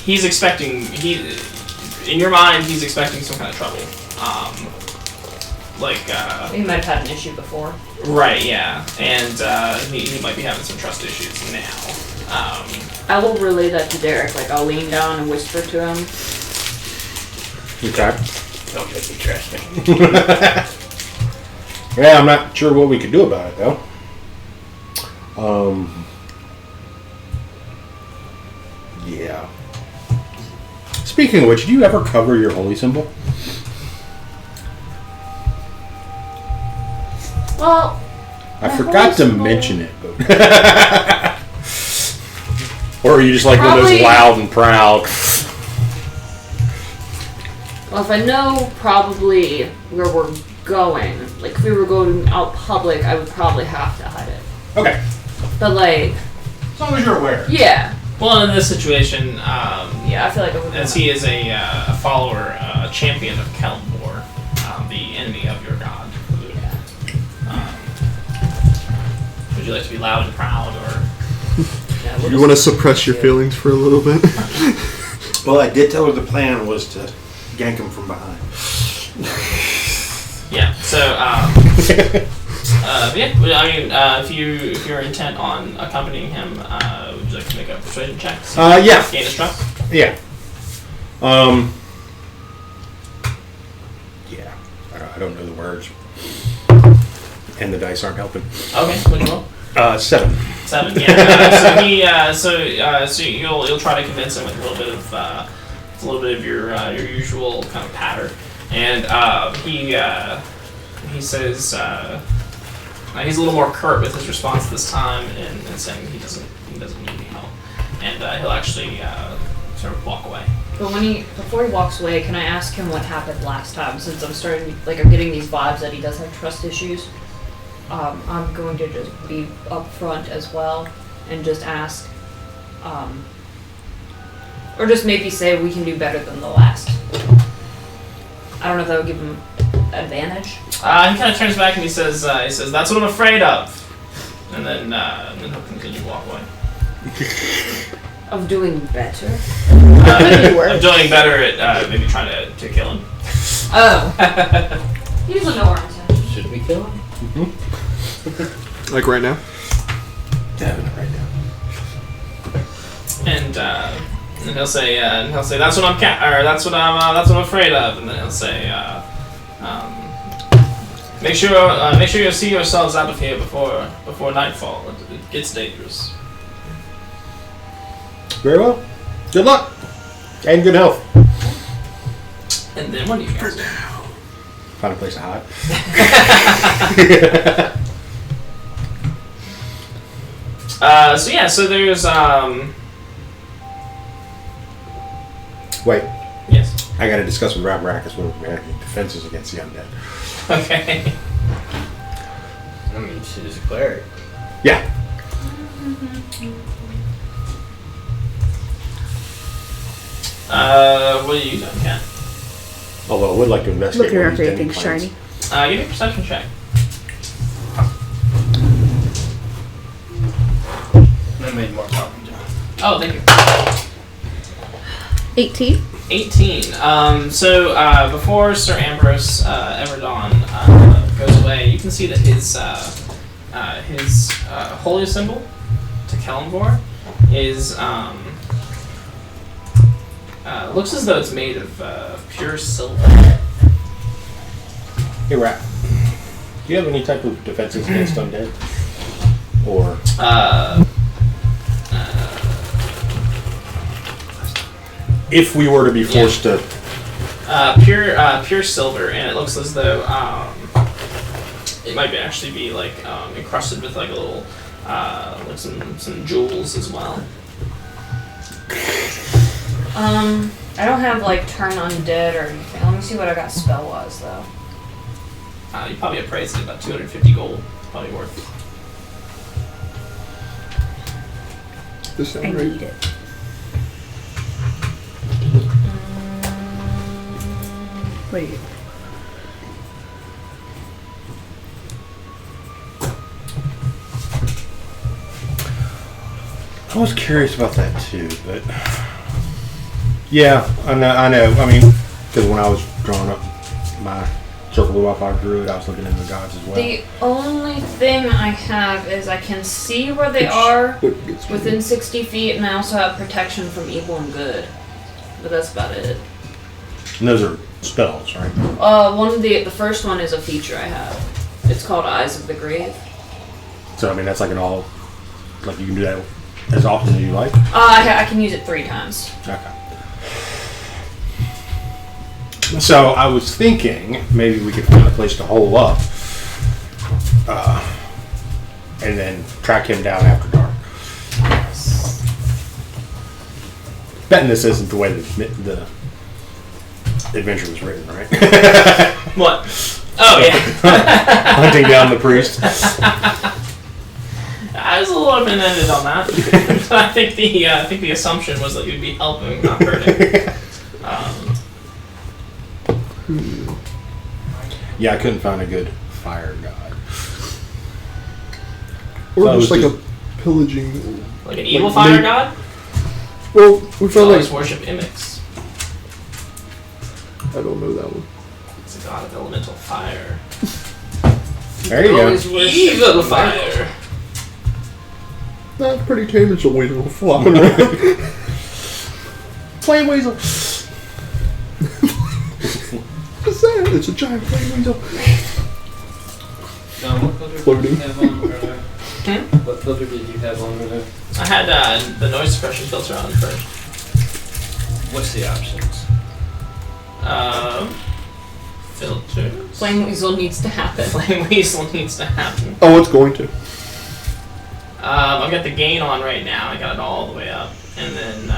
S1: he's expecting in your mind he's expecting some kind of trouble.
S2: He might have had an issue before.
S1: Right. Yeah, and he might be having some trust issues now.
S2: I will relay that to Derek. Like, I'll lean down and whisper to him.
S4: Okay.
S3: Don't make me trash me.
S4: Yeah, I'm not sure what we could do about it, though. Yeah. Speaking of which, do you ever cover your holy symbol?
S2: Well,
S4: I
S2: my
S4: forgot to
S2: holy symbol-
S4: mention it. But or are you just like one of those
S2: Probably-
S4: loud and proud?
S2: well, if I know probably where we're going, like if we were going out public, I would probably have to hide it.
S4: Okay.
S2: But like,
S4: As long as you're aware.
S2: yeah,
S1: Well, in this situation,
S2: yeah, I feel like I would.
S1: as he is a follower, a champion of Kelmor, the enemy of your god. Would you like to be loud and proud, or?
S2: Yeah, we'll
S5: You want to suppress your feelings for a little bit?
S4: Well, I did tell her the plan was to gank him from behind.
S1: Yeah. So, yeah. I mean, if you're intent on accompanying him, would you like to make a persuasion check?
S4: Yeah.
S1: Gain his trust.
S4: Yeah. Yeah. I don't know the words. And the dice aren't helping.
S1: Okay. What do you roll?
S4: 7.
S1: 7. Yeah. So you'll try to convince him with a little bit of your usual kind of patter, and he says he's a little more curt with his response this time, and saying he doesn't need any help, and he'll actually sort of walk away.
S2: But before he walks away, can I ask him what happened last time? Since I'm I'm getting these vibes that he does have trust issues. I'm going to just be upfront as well and just ask, or just maybe say we can do better than the last. I don't know if that would give him advantage.
S1: He kind of turns back and he says, "That's what I'm afraid of," and then he'll continue to walk away.
S2: Of doing better?
S1: I'm doing better at maybe trying to kill him.
S2: Oh. He doesn't know where I'm at.
S3: Should we kill him?
S5: Like right now?
S4: Definitely right now.
S1: And he'll say, "That's what that's what I'm afraid of," and then he'll say, Make sure you see yourselves out of here before nightfall. It gets dangerous."
S4: Very well. Good luck. And good health.
S1: And then what do you guys do?
S4: Find a place to hide.
S1: So there's
S4: Wait.
S1: Yes.
S4: I gotta discuss with Rob Rackus what we're making defenses against the undead.
S1: Okay.
S3: I mean, she's a cleric.
S4: Yeah.
S1: What are you doing, Ken?
S4: Although I would like to investigate.
S6: Looking
S4: one of
S6: after
S4: these
S6: anything
S4: denning
S6: shiny.
S4: plants.
S1: Give me a perception check.
S3: I made more talking to him.
S1: Oh, thank you.
S6: 18.
S1: 18. Before Sir Ambrose Everdon goes away, you can see that his holy symbol to Kellenvor is looks as though it's made of pure silver.
S4: Hey, Rat. Do you have any type of defenses against undead? Or if we were to be forced to
S1: pure silver, and it looks as though it might actually be like encrusted with like a little like some jewels as well.
S2: I don't have like turn undead or anything. Let me see what I got spell wise though.
S1: You probably appraised it about 250 gold. Probably worth.
S5: This
S6: I
S5: sound right?
S6: need it. Wait.
S4: I was curious about that too, but yeah, I know. I mean, because when I was drawing up my Circle of Wildfire Druid, I was looking into the gods as well.
S2: The only thing I have is I can see where they are within 60 feet, and I also have protection from evil and good. But that's about it.
S4: And those are spells, right?
S2: The first one is a feature I have. It's called Eyes of the Grave.
S4: So I mean, that's like an all, like you can do that as often as you like.
S2: I can use it 3 times.
S4: Okay. So I was thinking maybe we could find a place to hole up, and then track him down after dark. Betting this isn't the way the adventure was written, right?
S1: What? Oh yeah.
S4: Hunting down the priest.
S1: I was a little open-ended on that. I think the assumption was that you'd be helping, not hurting.
S4: Yeah, I couldn't find a good fire god.
S5: Or
S4: Thought it
S5: just
S4: was
S5: like a pillaging.
S1: Like an evil fire god?
S5: Well, we
S1: I
S5: found
S1: always
S5: like.
S1: worship Imix.
S5: I don't know that one.
S1: It's a god of elemental fire.
S4: There you go.
S2: Always worship
S1: Evil fire!
S5: That's pretty tame. It's a weasel flopping around. Flame weasel. What's that? It's a giant flame weasel.
S3: What filter
S5: Floating.
S3: did you have on earlier? What filter did you have on earlier?
S1: I had the noise suppression filter on first.
S3: What's the options?
S1: Filters.
S2: Flame Weasel needs to happen.
S1: Flame Weasel needs to happen.
S5: Oh, it's going to.
S1: I've got the gain on right now. I got it all the way up. And then,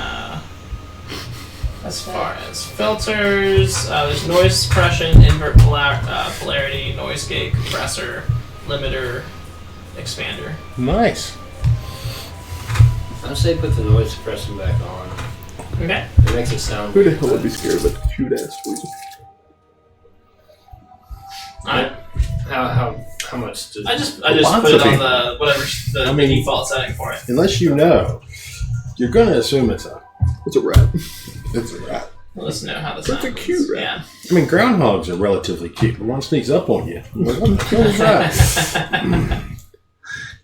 S1: as far as filters, there's noise suppression, invert polarity, noise gate, compressor, limiter, expander.
S4: Nice.
S3: I'd say put the noise suppression back on.
S1: Okay.
S3: It makes it sound.
S5: Who the hell would be scared of a cute ass weasel?
S1: Alright.
S3: How much does
S1: I just
S4: Lots
S1: put it
S4: of
S1: on
S4: people.
S1: the whatever the
S4: I mean-
S1: default setting for it.
S4: Unless you know, you're gonna assume it's a
S5: rat.
S4: it's a rat.
S1: Let's know how this
S5: It's a
S1: happens.
S5: cute rat.
S1: Yeah.
S4: I mean, groundhogs are relatively cute. But one sneaks up on you. You're like, what the hell is that?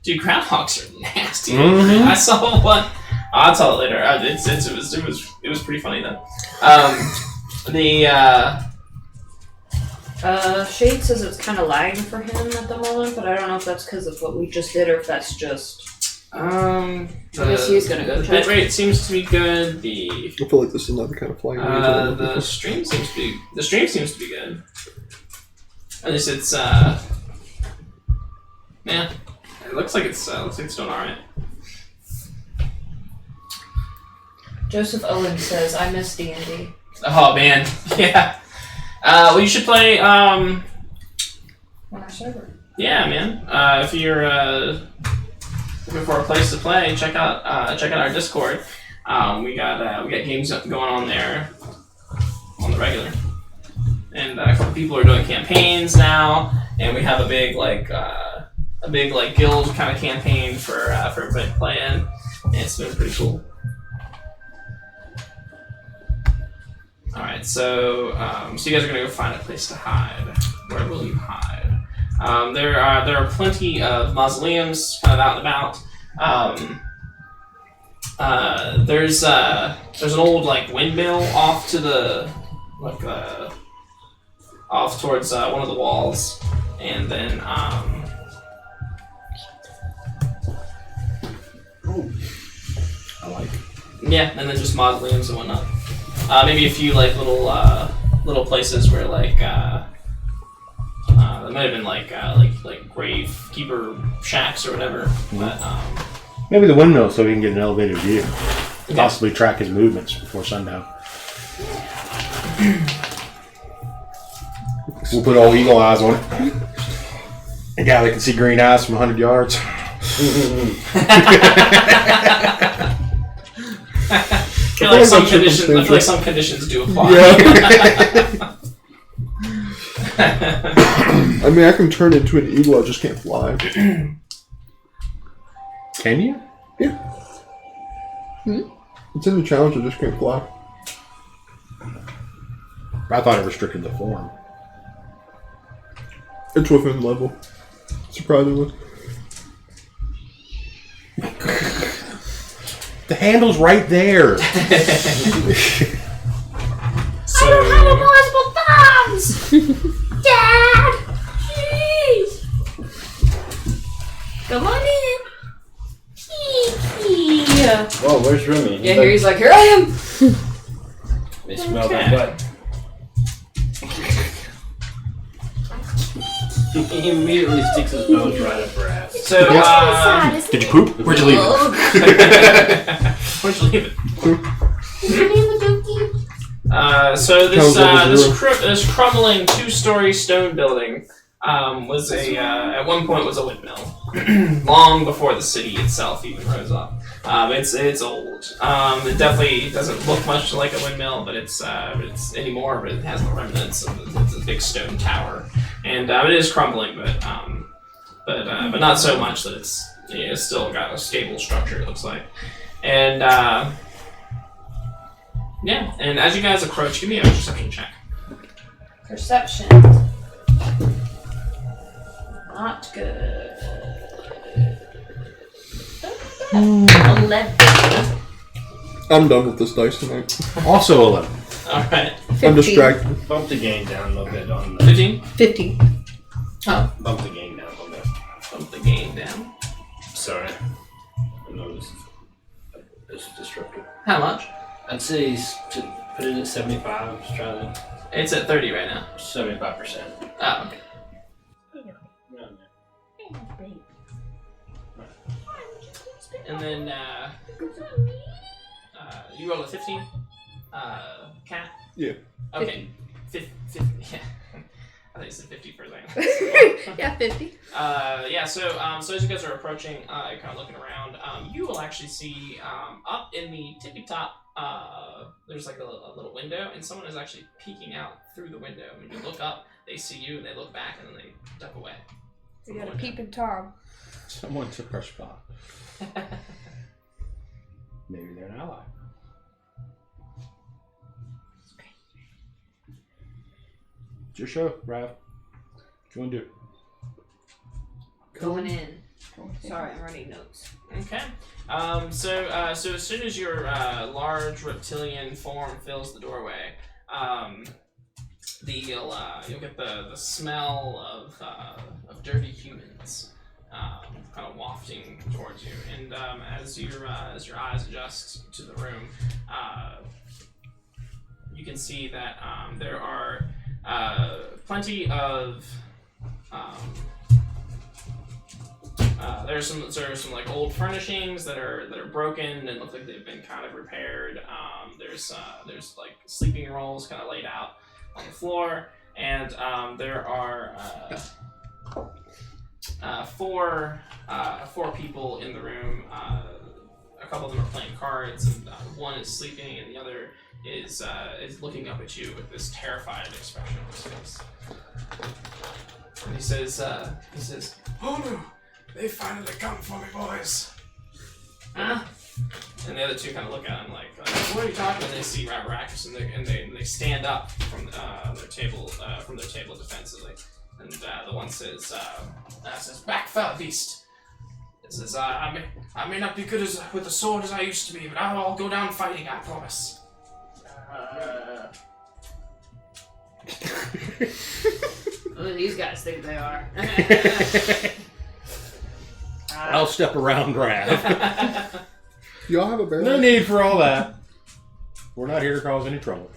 S1: Dude, groundhogs are nasty.
S4: Mhm.
S1: I saw one. I'll tell it later. It was pretty funny though.
S2: Shade says it's kind of lagging for him at the moment, but I don't know if that's because of what we just did or if that's just. I guess he's gonna go
S1: The
S2: check.
S1: bit rate seems to be good.
S5: I feel like this is another kind of flying weasel.
S1: The stream seems to be good. At least it's yeah. It looks like it's doing alright.
S2: Joseph Owen says, "I miss D&D."
S1: Oh man, yeah. Well, you should play.
S2: On our server.
S1: Yeah, man. If you're looking for a place to play, check out our Discord. We got games going on there on the regular, and a couple people are doing campaigns now, and we have a big guild kind of campaign for everybody to play in, and it's been pretty cool. All right, so you guys are gonna go find a place to hide. Where will you hide? There are plenty of mausoleums kind of out and about. There's an old like windmill off to the off towards one of the walls, and then
S4: I like it.
S1: yeah, and then just mausoleums and whatnot. Maybe a few like little places where like there might have been like grave keeper shacks or whatever. But
S4: Maybe the windmill so we can get an elevated view.
S1: Yeah.
S4: Possibly track his movements before sundown. We'll put all eagle eyes on it. A guy that can see green eyes from 100 yards.
S1: I feel like some conditions do apply.
S5: Yeah. I mean, I can turn into an eagle. I just can't fly.
S4: Can you?
S5: Yeah. It's in the challenge. I just can't fly.
S4: I thought it restricted the form.
S5: It's within level. Surprisingly.
S4: The handle's right there.
S2: I don't have impossible thumbs! Dad! Jeez! Come on in. Kiki.
S3: Whoa, where's Remy?
S2: Yeah, here he's like, here I am!
S3: They smell that butt. He immediately sticks his nose right up her ass.
S1: So
S4: Did you poop? Where'd you leave it?
S1: where'd you leave it?
S2: It
S1: So
S5: Sounds
S1: this crumbling 2-story stone building at one point was a windmill, long before the city itself even rose up. It's old. It definitely doesn't look much like a windmill, but it's anymore. But it has the remnants of it's a big stone tower, and it is crumbling, but not so much that it's still got a stable structure. It looks like, and yeah. And as you guys approach, give me a perception check.
S2: Perception. Not good. 11.
S5: I'm done with this dice tonight.
S4: Also 11.
S1: All right,
S5: I'm distracted.
S3: Bump the gain down a little bit on the.
S1: 15.
S6: 50.
S3: Bump the gain down a little bit.
S1: Bump the gain down.
S3: Sorry. I know this is disruptive.
S1: How much?
S3: I'd say put it at 75. Just try to.
S1: It's at 30 right now.
S3: 75%.
S1: Oh, okay. And then you rolled a 15. Cat.
S5: Yeah.
S1: Okay. 50. Yeah. I think you said 50 for a second.
S6: Yeah, 50.
S1: Yeah. So as you guys are approaching, kind of looking around, you will actually see up in the tippy top. There's like a little window, and someone is actually peeking out through the window. When you look up, they see you, and they look back, and then they duck away.
S6: We got a peeping Tom.
S4: Someone took our spot. Maybe they're an ally. It's your show, Rav. What you want to do?
S2: Going in. Sorry, I'm writing notes.
S1: Okay. So as soon as your large reptilian form fills the doorway, you'll get the smell of dirty humans kind of wafting towards you, and as your eyes adjust to the room, you can see that there are plenty of there's some like old furnishings that are broken and look like they've been kind of repaired. There's like sleeping rolls kind of laid out on the floor, and there are four people in the room. A couple of them are playing cards, and one is sleeping, and the other is looking up at you with this terrified expression on his face. And he says, "Oh no! They finally come for me, boys." Huh? And the other two kind of look at him like "What are you talking?" And they see Rabrakus, and they stand up from their table defensively. And the one says, "Back, fella beast." It says, I may not be good with the sword as I used to be, but I'll go down fighting, I promise."
S2: What do these guys think they are?
S4: I'll step around Rav.
S5: Y'all have a bear?
S4: No need for all that. We're not here to cause any trouble.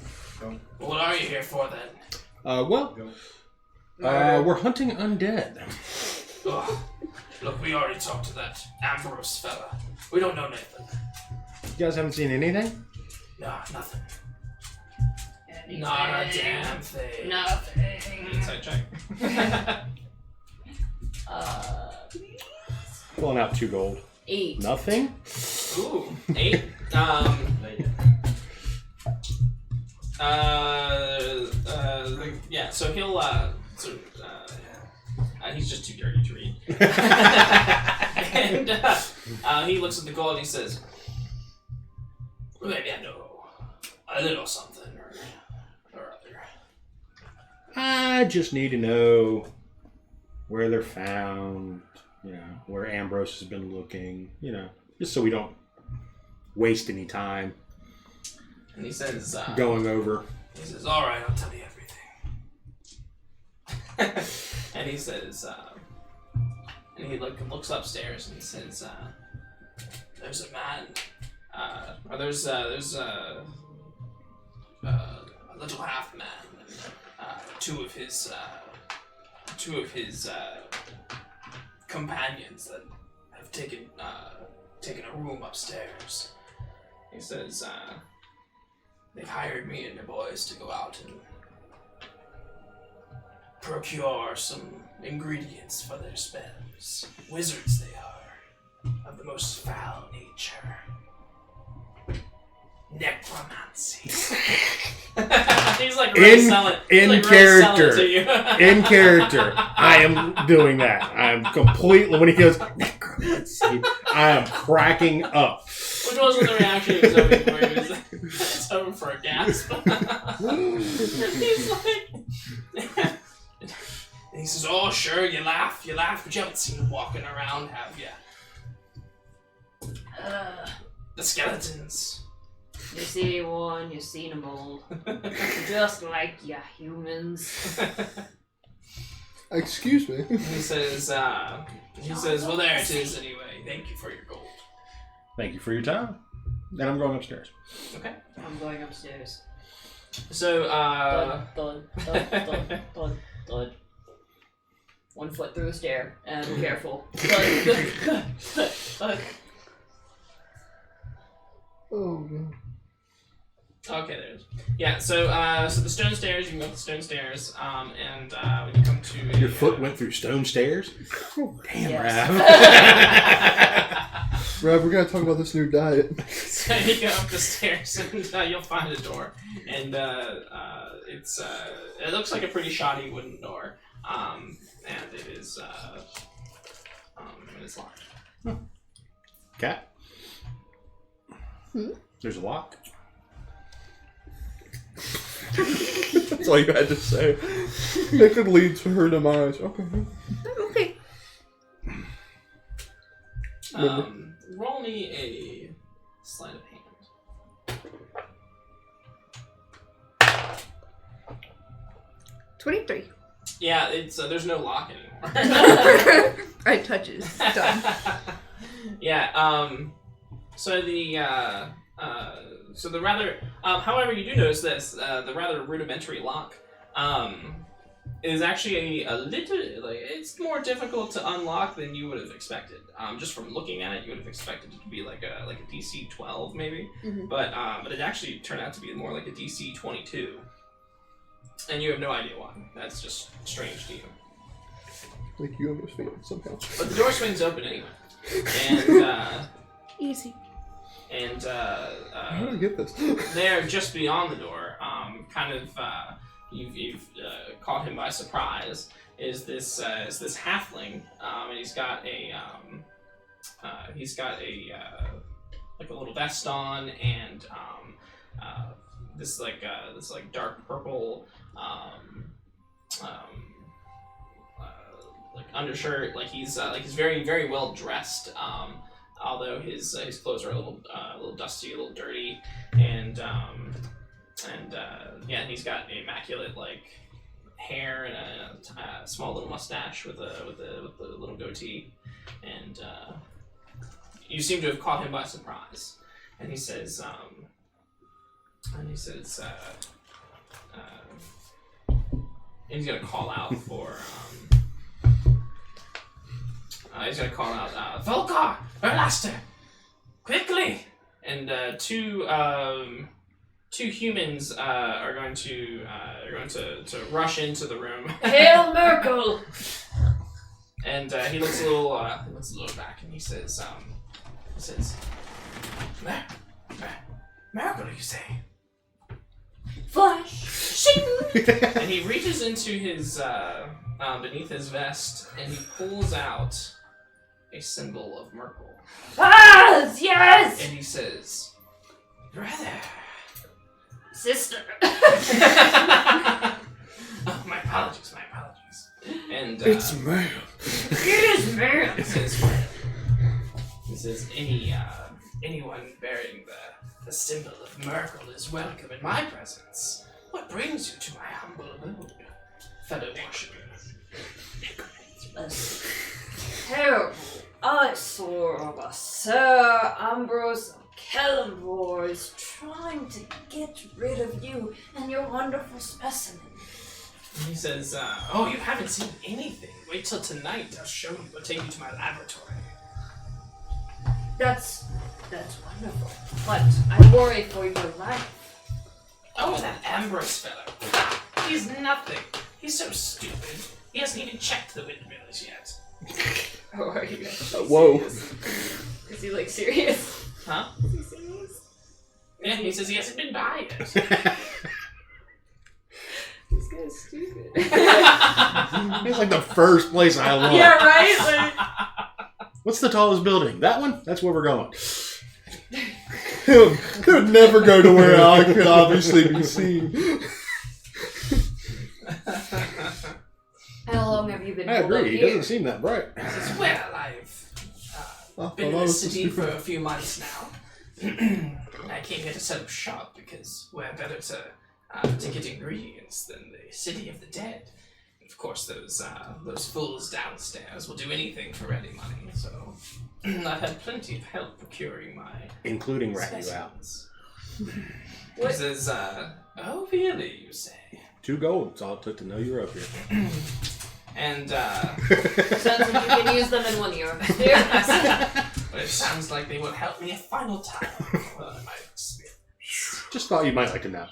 S1: What are you here for then?
S4: We're hunting undead.
S1: Ugh. Look, we already talked to that Ambrose fella. We don't know Nathan.
S4: You guys haven't seen anything?
S1: Nah, nothing. Not a damn thing.
S2: Nothing.
S1: Inside check.
S4: Pulling out 2 gold.
S2: 8.
S4: Nothing?
S1: Ooh, 8. Yeah, so he'll, he's just too dirty to read. And he looks at the gold and he says, "Maybe I know a little something or other."
S4: I just need to know where they're found, where Ambrose has been looking, just so we don't waste any time
S1: And he says,
S4: going over.
S1: He says, "All right, I'll tell you everything." And he says, and he looks upstairs and he says, "There's a man, or there's a little half man, and two of his companions that have taken a room upstairs." He says, "They've hired me and the boys to go out and procure some ingredients for their spells. Wizards they are, of the most foul nature. Necromancy. He's like really selling.
S4: In character. In character. I am doing that. I'm completely, when he goes, necromancy, I am cracking up.
S1: Which wasn't the reaction he was hoping for. He was hoping for a gasp. He's like... And he says, oh, sure, you laugh, but you haven't seen him walking around, have you? The skeletons.
S2: You see one, you seen them all. Just like ya humans.
S5: Excuse me.
S1: He says, well, there it is anyway. Thank you for your gold.
S4: Thank you for your time. And I'm going upstairs.
S1: Okay.
S2: I'm going upstairs.
S1: So,
S2: Thud, thud, thud, thud, thud. 1 foot through a stair, and careful. Thud.
S5: Oh, God.
S1: Okay, there it is. Yeah, so the stone stairs, you can go up the stone stairs, and when you come to
S4: Your foot went through stone stairs? Damn,
S2: Yes.
S4: Rav.
S5: Rav, we're gonna talk about this new diet.
S1: So you go up the stairs, and you'll find a door, and it looks like a pretty shoddy wooden door, and it is locked.
S4: Cat? There's a lock.
S5: That's all you had to say. It could lead to her demise. Okay.
S6: Okay.
S1: Roll me a sleight of hand.
S6: 23.
S1: Yeah, it's there's no lock anymore.
S6: I touch it. It's done.
S1: Yeah. So the rather, however, you do notice this, the rather rudimentary lock, is actually a little, like, it's more difficult to unlock than you would have expected. Just from looking at it, you would have expected it to be like a DC 12 maybe, but it actually turned out to be more like a DC 22, and you have no idea why. That's just strange to you.
S5: Like you understand somehow.
S1: But the door swings open anyway, and
S6: Easy.
S1: and
S5: How did I get this?
S1: there, just beyond the door, you've caught him by surprise. Is this halfling, and he's got a like a little vest on, and this dark purple like undershirt. Like he's very, very well dressed. Although his clothes are a little dusty, a little dirty, and he's got immaculate like hair and a small little mustache with a little goatee, and you seem to have caught him by surprise. And he says, he's gonna call out for. He's gonna call out, Volkar, Erlaster, quickly! And two humans are going to rush into the room.
S2: Hail Merkel!
S1: And he looks a little back, and he says, Merkel, you say?
S2: Flash! Shing!
S1: And he reaches into his beneath his vest, and he pulls out a symbol of Merkel.
S2: Ah, yes!
S1: And he says, brother.
S2: Sister.
S1: Oh, my apologies. And
S5: It's man.
S2: It is man.
S1: He says anyone bearing the symbol of Merkel is welcome in my presence. What brings you to my humble abode, fellow worshiper?
S2: Terrible eyesore of a Sir Ambrose of Kellenvor is trying to get rid of you and your wonderful specimen.
S1: He says, oh, you haven't seen anything. Wait till tonight. I'll show you. I'll take you to my laboratory.
S2: That's wonderful. But I worry for your life.
S1: Oh, that Ambrose fellow. He's nothing. He's so stupid. He hasn't even checked the windmills yet.
S2: Or you
S5: Whoa.
S2: It's Is he like serious?
S1: Huh?
S2: Is he serious?
S1: Yeah, he says he hasn't been by yet.
S2: This guy's stupid.
S4: It's like the first place I look.
S2: Yeah, right? Like,
S4: What's the tallest building? That one? That's where we're going.
S5: Could never go to where I could obviously be seen.
S2: how long have you been
S4: I
S2: holed up
S4: agree. He
S2: here?
S4: doesn't seem that bright.
S1: He says, well, I've been in the city for a few months now. I came here to set up shop because we're better to get ingredients than the city of the dead. Of course, those fools downstairs will do anything for ready money, so I've had plenty of help procuring my
S4: Including rat you out.
S1: specimens. He says, oh really, you say?
S4: 2 gold. That's all it took to know you were up here.
S1: And,
S2: Sounds like you can use them in one of your experiments.
S1: but it sounds like they will help me a final time. Well, in my experience.
S4: Just thought you might like to know.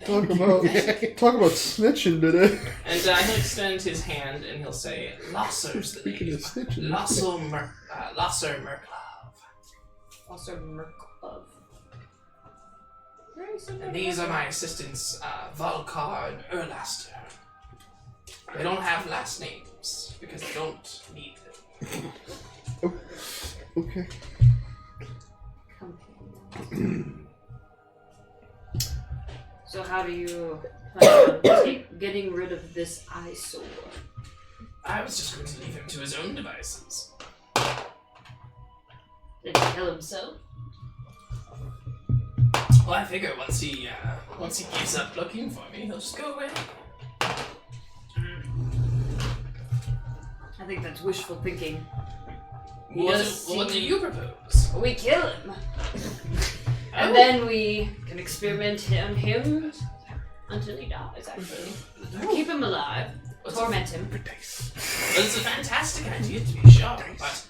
S5: Talk about snitching today.
S1: And he'll extend his hand and he'll say, Losser's the
S5: Speaking
S1: name.
S5: of snitching.
S1: Losser Merklov.
S2: Also, Merklov.
S1: And these are my assistants, Volkar and Erlaster. They don't have last names because they don't need them.
S5: Okay.
S2: So how do you plan on getting rid of this eyesore?
S1: I was just going to leave him to his own devices.
S2: Did he kill himself?
S1: Well, I figure once he gives up looking for me, he'll just go away.
S2: I think that's wishful thinking.
S1: What do you propose?
S2: We kill him. And then we can experiment on him until he dies, actually. Keep him alive. Torment him.
S1: Well, it's a fantastic idea to be sure, but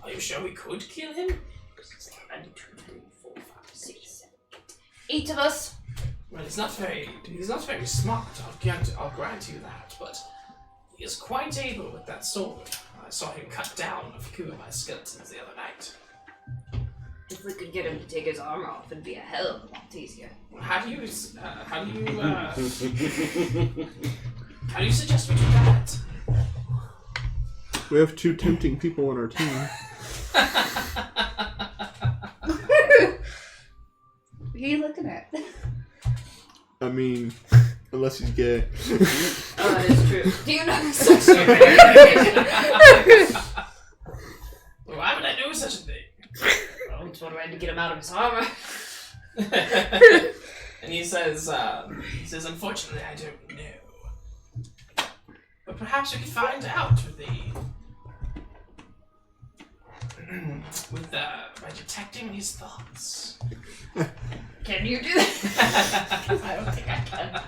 S1: are you sure we could kill him?
S2: 1, 2, 3, 4, 5, 6, 7, 8 of us.
S1: Well, he's not very smart, I'll grant you that, but he is quite able with that sword. I saw him cut down a few of my skeletons the other night.
S2: If we could get him to take his armor off, it'd be a hell of a lot easier.
S1: How do you suggest we do that?
S5: We have 2 tempting people on our team.
S6: What are you looking at?
S5: I mean, unless he's gay.
S2: Oh, that is true. Do you know such a
S1: Well, why would I do such a thing?
S2: Well, we just wanted to get him out of his armor.
S1: And he says, unfortunately, I don't know. But perhaps we could find out by detecting his thoughts.
S2: Can you do that? I don't think I can.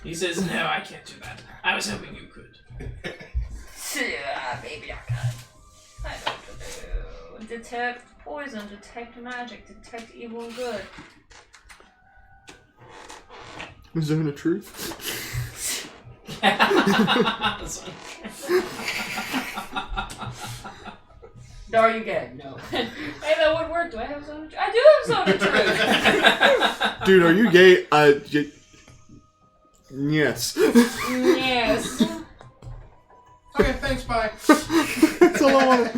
S1: He says, no, I can't do that. I was hoping you could.
S2: Yeah, maybe I can. I don't know. Detect poison, detect magic, detect evil and good.
S5: Zone of truth.
S2: Are you gay? No. Hey, that would work. Do I have zone of truth? I do have zone of truth.
S5: Dude, are you gay? Yes.
S2: Yes.
S4: Okay, thanks, bye.
S5: That's all I want.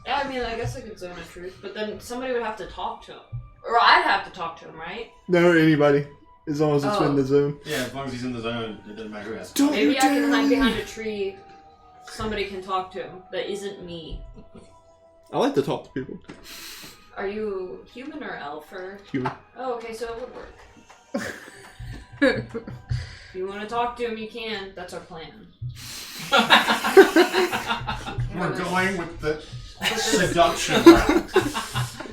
S2: Yeah, I mean, I guess I could zone of truth, but then somebody would have to talk to him. Or I'd have to talk to him, right?
S5: No, anybody. As long as it's
S2: Oh.
S5: in the zone.
S4: Yeah, as long as he's in the zone, it doesn't matter who has.
S5: Don't
S2: Maybe
S5: you
S2: I can hide
S5: dare.
S2: behind a tree. Somebody can talk to him that isn't me.
S5: I like to talk to people.
S2: Are you human or elf or?
S5: Human.
S2: Oh, okay, so it would work. If you want to talk to him, you can. That's our plan.
S4: We're going with the seduction route.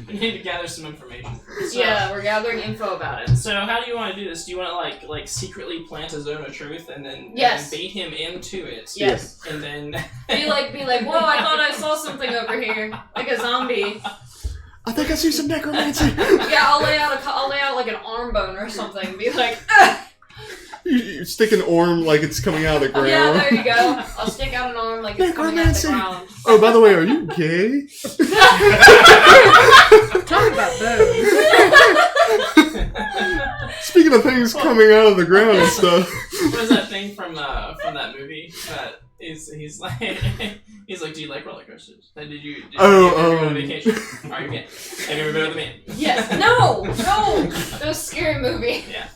S1: We need to gather some information. So,
S2: Yeah, we're gathering info about him.
S1: So how do you want to do this? Do you want to like secretly plant a zone of truth and then
S2: Yes.
S1: bait him into it?
S2: Yes.
S1: And then
S2: Be like, whoa, I thought I saw something over here. Like a zombie.
S5: I think I see some necromancy.
S2: Yeah, I'll lay out like an arm bone or something. Be like, ah!
S5: You stick an arm like it's coming out of the ground.
S2: Yeah, there you go. I'll stick out an arm like it's coming out of the ground.
S5: Oh, by the way, are you gay?
S6: Talk about those.
S5: Speaking of things coming out of the ground and stuff.
S1: What is that thing from that movie that he's like do you like roller coasters? Did you ever go on vacation? Are you gay? Have you ever been with a man?
S2: Yes. No. That was a scary movie.
S1: Yeah.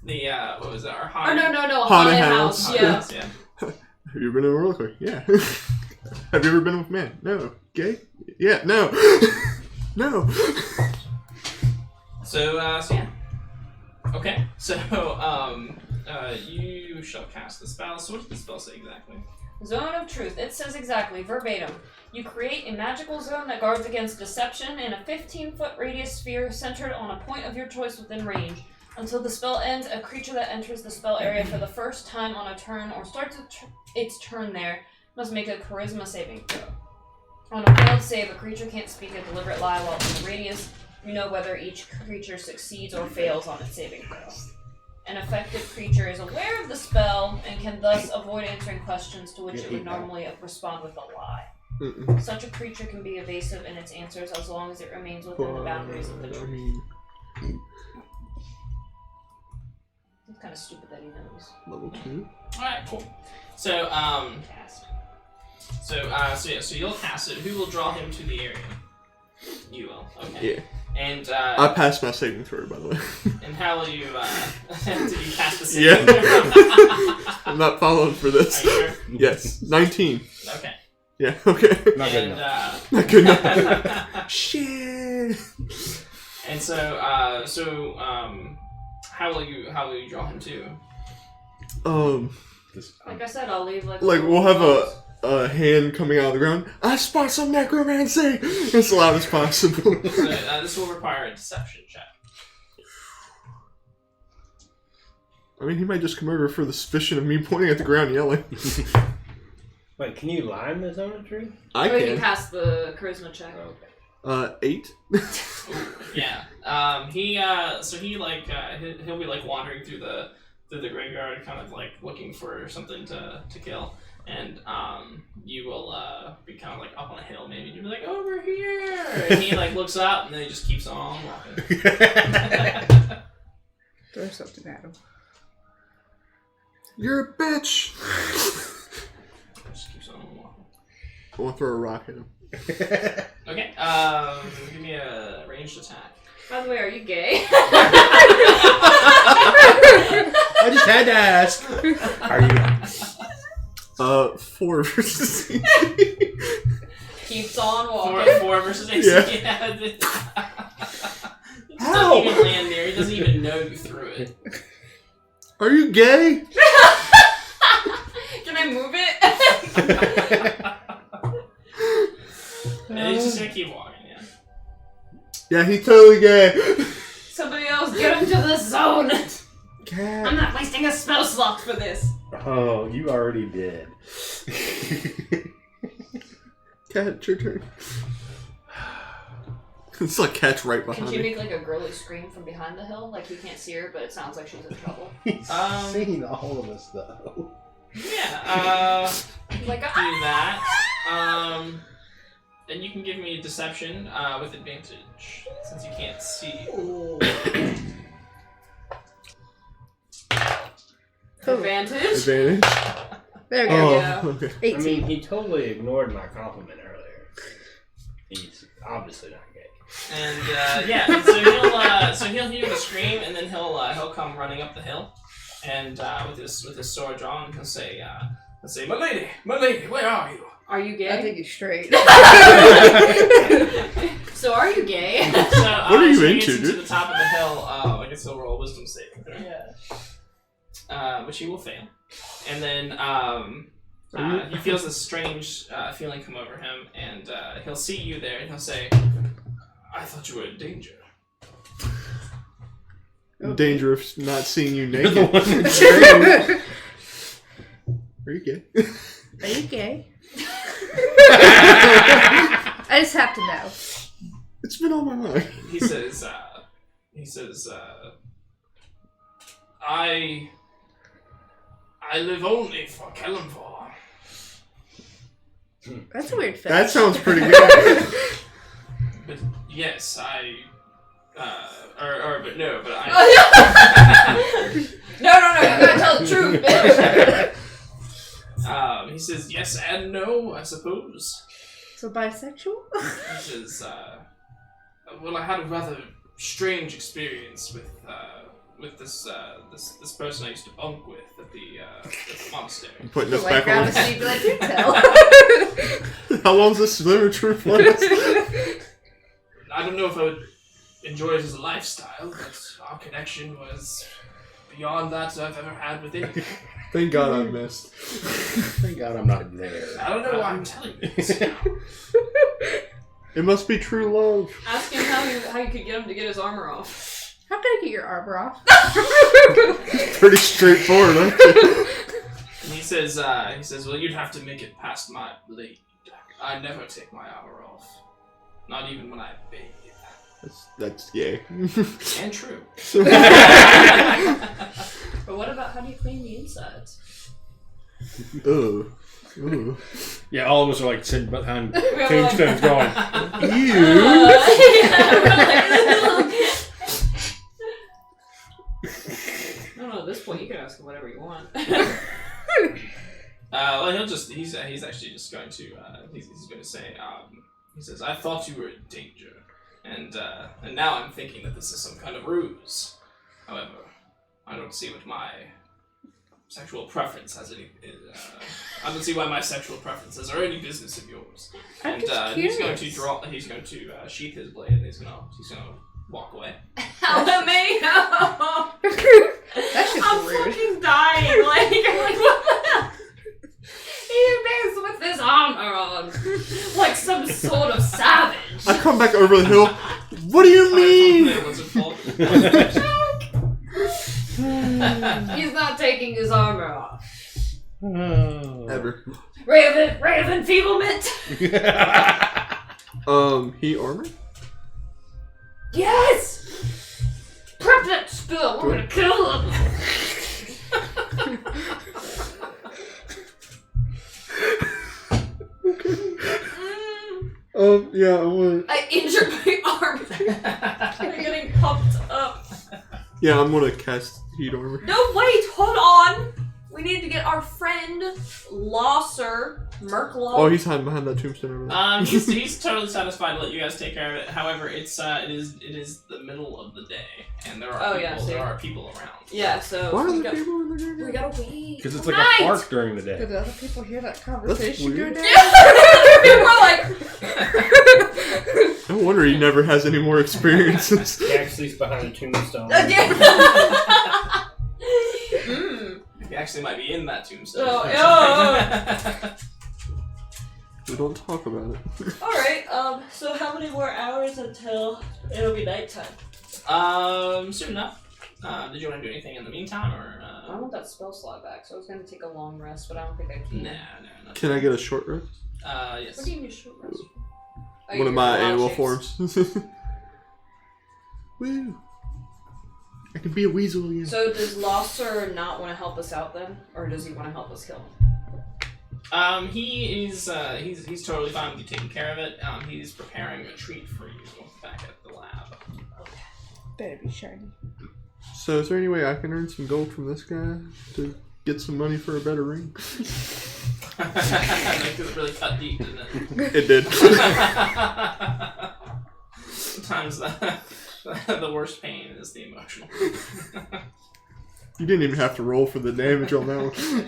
S1: The what was it? Our
S2: haunted. No.
S5: Haunted
S2: House.
S5: house.
S2: Yeah.
S1: Yeah.
S5: Have you ever been on a roller coaster? Yeah. Have you ever been with a man? No. Gay? Yeah. No. No.
S1: So yeah. Okay. So you shall cast the spell. So what does the spell say exactly?
S2: Zone of Truth. It says exactly, verbatim. You create a magical zone that guards against deception in a 15-foot radius sphere centered on a point of your choice within range. Until the spell ends, a creature that enters the spell area for the first time on a turn or starts its turn there must make a charisma saving throw. On a failed save, a creature can't speak a deliberate lie while in the radius. You know whether each creature succeeds or fails on its saving throw. An effective creature is aware of the spell and can thus avoid answering questions to which it would normally respond with a lie.
S5: Mm-mm.
S2: Such a creature can be evasive in its answers as long as it remains within the boundaries of the truth. It's kind of stupid that he knows.
S5: Level 2.
S1: Alright, cool. So
S2: Cast.
S1: So you'll cast it. Who will draw him to the area? You will. Okay.
S5: Yeah.
S1: And
S5: I passed my saving throw, by the way.
S1: And how will you did you pass the saving
S5: Yeah.
S1: throw?
S5: I'm not following for this.
S1: Are you sure?
S5: Yes. 19.
S1: Okay.
S5: Yeah, okay.
S3: Not good enough.
S5: Not good enough. Shit.
S1: And so how will you draw him to?
S2: Like I said, I'll leave like
S5: We'll have a hand coming out of the ground. I spot some necromancy as loud as possible.
S1: So, this will require a deception check.
S5: I mean, he might just come over for the suspicion of me pointing at the ground yelling.
S3: Wait, can you line the zone of truth?
S5: I
S2: Or you
S5: can.
S2: pass the charisma check.
S3: Okay.
S5: 8.
S1: Yeah. He'll be like wandering through the graveyard, kind of like looking for something to kill. And you will be kind of like up on a hill, maybe. You'll be like, over here! And he like looks up, and then he just keeps on walking.
S6: Throw something at him.
S5: You're a bitch!
S1: Just keeps on walking.
S5: I want to throw a rock at him.
S1: Okay, give me a ranged attack.
S2: By the way, are you gay?
S3: I just had to ask. Are you?
S5: 4 versus
S2: Keeps on walking.
S1: 4 versus 8.
S5: Yeah.
S1: He just
S5: How?
S1: doesn't even land there. He doesn't even know you threw it.
S5: Are you gay?
S2: Can I move it?
S1: And he's just gonna keep walking, yeah.
S5: Yeah, he's totally gay.
S2: Somebody else get him to the zone.
S5: Cat.
S2: I'm not wasting a spell slot for this.
S4: Oh, you already did.
S5: Cat, it's your turn. It's like Cat's right
S2: Can
S5: behind
S2: she
S5: me.
S2: make like a girly scream from behind the hill? Like you can't see her, but it sounds like she's in trouble.
S4: He's seen all of us, though.
S1: Yeah,
S2: Like
S1: do that. Then you can give me deception with advantage, since you can't see.
S2: Advantage.
S5: Advantage.
S6: There we go.
S5: Oh,
S2: Yeah.
S5: okay.
S6: 18.
S3: I mean, he totally ignored my compliment earlier. He's obviously not gay.
S1: And so he'll hear the scream, and then he'll come running up the hill, and with his sword drawn, he'll say, my lady, where are you?"
S2: Are you
S6: I
S2: gay?
S6: think he's straight.
S2: So are you gay?
S1: So,
S5: What are you
S1: so he
S5: into,
S1: gets
S5: dude?
S1: to the top of the hill. I guess he'll roll a wisdom saving throw.
S2: Yeah.
S1: Which he will fail. And then he feels this strange feeling come over him, and he'll see you there, and he'll say, "I thought you were in danger."
S5: In danger of not seeing you
S3: You're the
S5: naked.
S3: one that's screaming.
S5: Are you gay?
S6: Are you gay? I just have to know.
S5: It's been on my mind.
S1: He says, I live only for Kellenvor.
S6: That's a weird fit.
S5: That sounds pretty good.
S1: But yes, I. But no, but I.
S2: No, you gotta tell the truth, bitch.
S1: He says yes and no, I suppose.
S6: So bisexual?
S1: He says, well, I had a rather strange experience with this person I used to bunk with at the monastery.
S5: I'm putting this
S6: Like
S5: back on.
S6: grab a seat, like you tell.
S5: How long's this swimmer trip last?
S1: I don't know if I would enjoy it as a lifestyle, but our connection was beyond that I've ever had with anyone.
S5: Thank God I missed.
S4: Thank God I'm not there.
S1: I don't know why I'm telling you this now.
S5: It must be true love.
S2: Ask him how you could get him to get his armor off.
S6: How can I get your armor off?
S5: Pretty straightforward, huh?
S1: And he says, well, you'd have to make it past my blade. I never take my armor off. Not even when I bathe.
S5: That's gay.
S1: And true.
S2: But what about how do you clean the insides?
S5: Ugh.
S4: Yeah, all of us are like sitting behind
S2: We're
S4: tombstones going,
S5: Ew.
S2: I don't know, at this point you can ask him whatever you want.
S1: Well, he's actually just going to, he's going to say, he says, I thought you were in danger, and now I'm thinking that this is some kind of ruse. However, I don't see what my sexual preference has any, I don't see why my sexual preferences are any business of yours.
S6: I'm
S1: And
S6: just
S1: he's going
S6: curious.
S1: to sheath his blade, and he's going to walk away.
S2: Help me!
S6: That's just
S2: I'm
S6: rude.
S2: fucking dying. Like, I'm like, what the hell? He is with his armor on, like some sort of savage.
S5: I come back over the hill. What do you mean?
S2: He's not taking his armor off.
S5: Ever.
S2: Raven feeblement.
S5: He armor?
S2: Yes. Prep that spill. We're gonna kill him.
S5: Yeah, I want.
S2: I injured my arm. I'm getting pumped up.
S5: Yeah, I'm gonna cast heat armor.
S2: No, wait, hold on. We need to get our friend Losser Merklaw.
S5: Oh, he's hiding behind that tombstone over there.
S1: He's totally satisfied to let you guys take care of it. However, it is the middle of the day, and there are people around.
S2: Yeah, so
S5: Why are
S2: we
S5: there people in the
S2: we
S5: garden?
S2: gotta wait.
S4: because it's like
S2: Night.
S4: a park during the day.
S6: Did the other people hear that conversation go
S5: weird.
S6: down?
S2: We're like,
S5: No wonder he never has any more experiences.
S3: He actually is behind a tombstone.
S1: He actually might be in that tombstone.
S2: Oh,
S5: We don't talk about it.
S2: Alright, so how many more hours until it'll be nighttime?
S1: Soon enough. Did you want to do anything in the meantime, or?
S2: I want that spell slot back, so I was gonna take a long rest, but I don't think I can.
S1: No.
S5: Can I get a short rest?
S1: Yes.
S2: What do you need a short rest for? Oh,
S5: One of
S2: your
S5: my
S2: wild
S5: animal
S2: shapes.
S5: forms. Woo! I can be a weasel again.
S2: So does Losser not want to help us out then? Or does he want to help us kill him?
S1: He's totally fine with you taking care of it. He's preparing a treat for you back at the lab.
S6: Better be shiny.
S5: So is there any way I can earn some gold from this guy to get some money for a better ring?
S1: Like, it really cut deep, didn't it?
S5: It did.
S1: Sometimes the worst pain is the emotional.
S5: You didn't even have to roll for the damage on that one.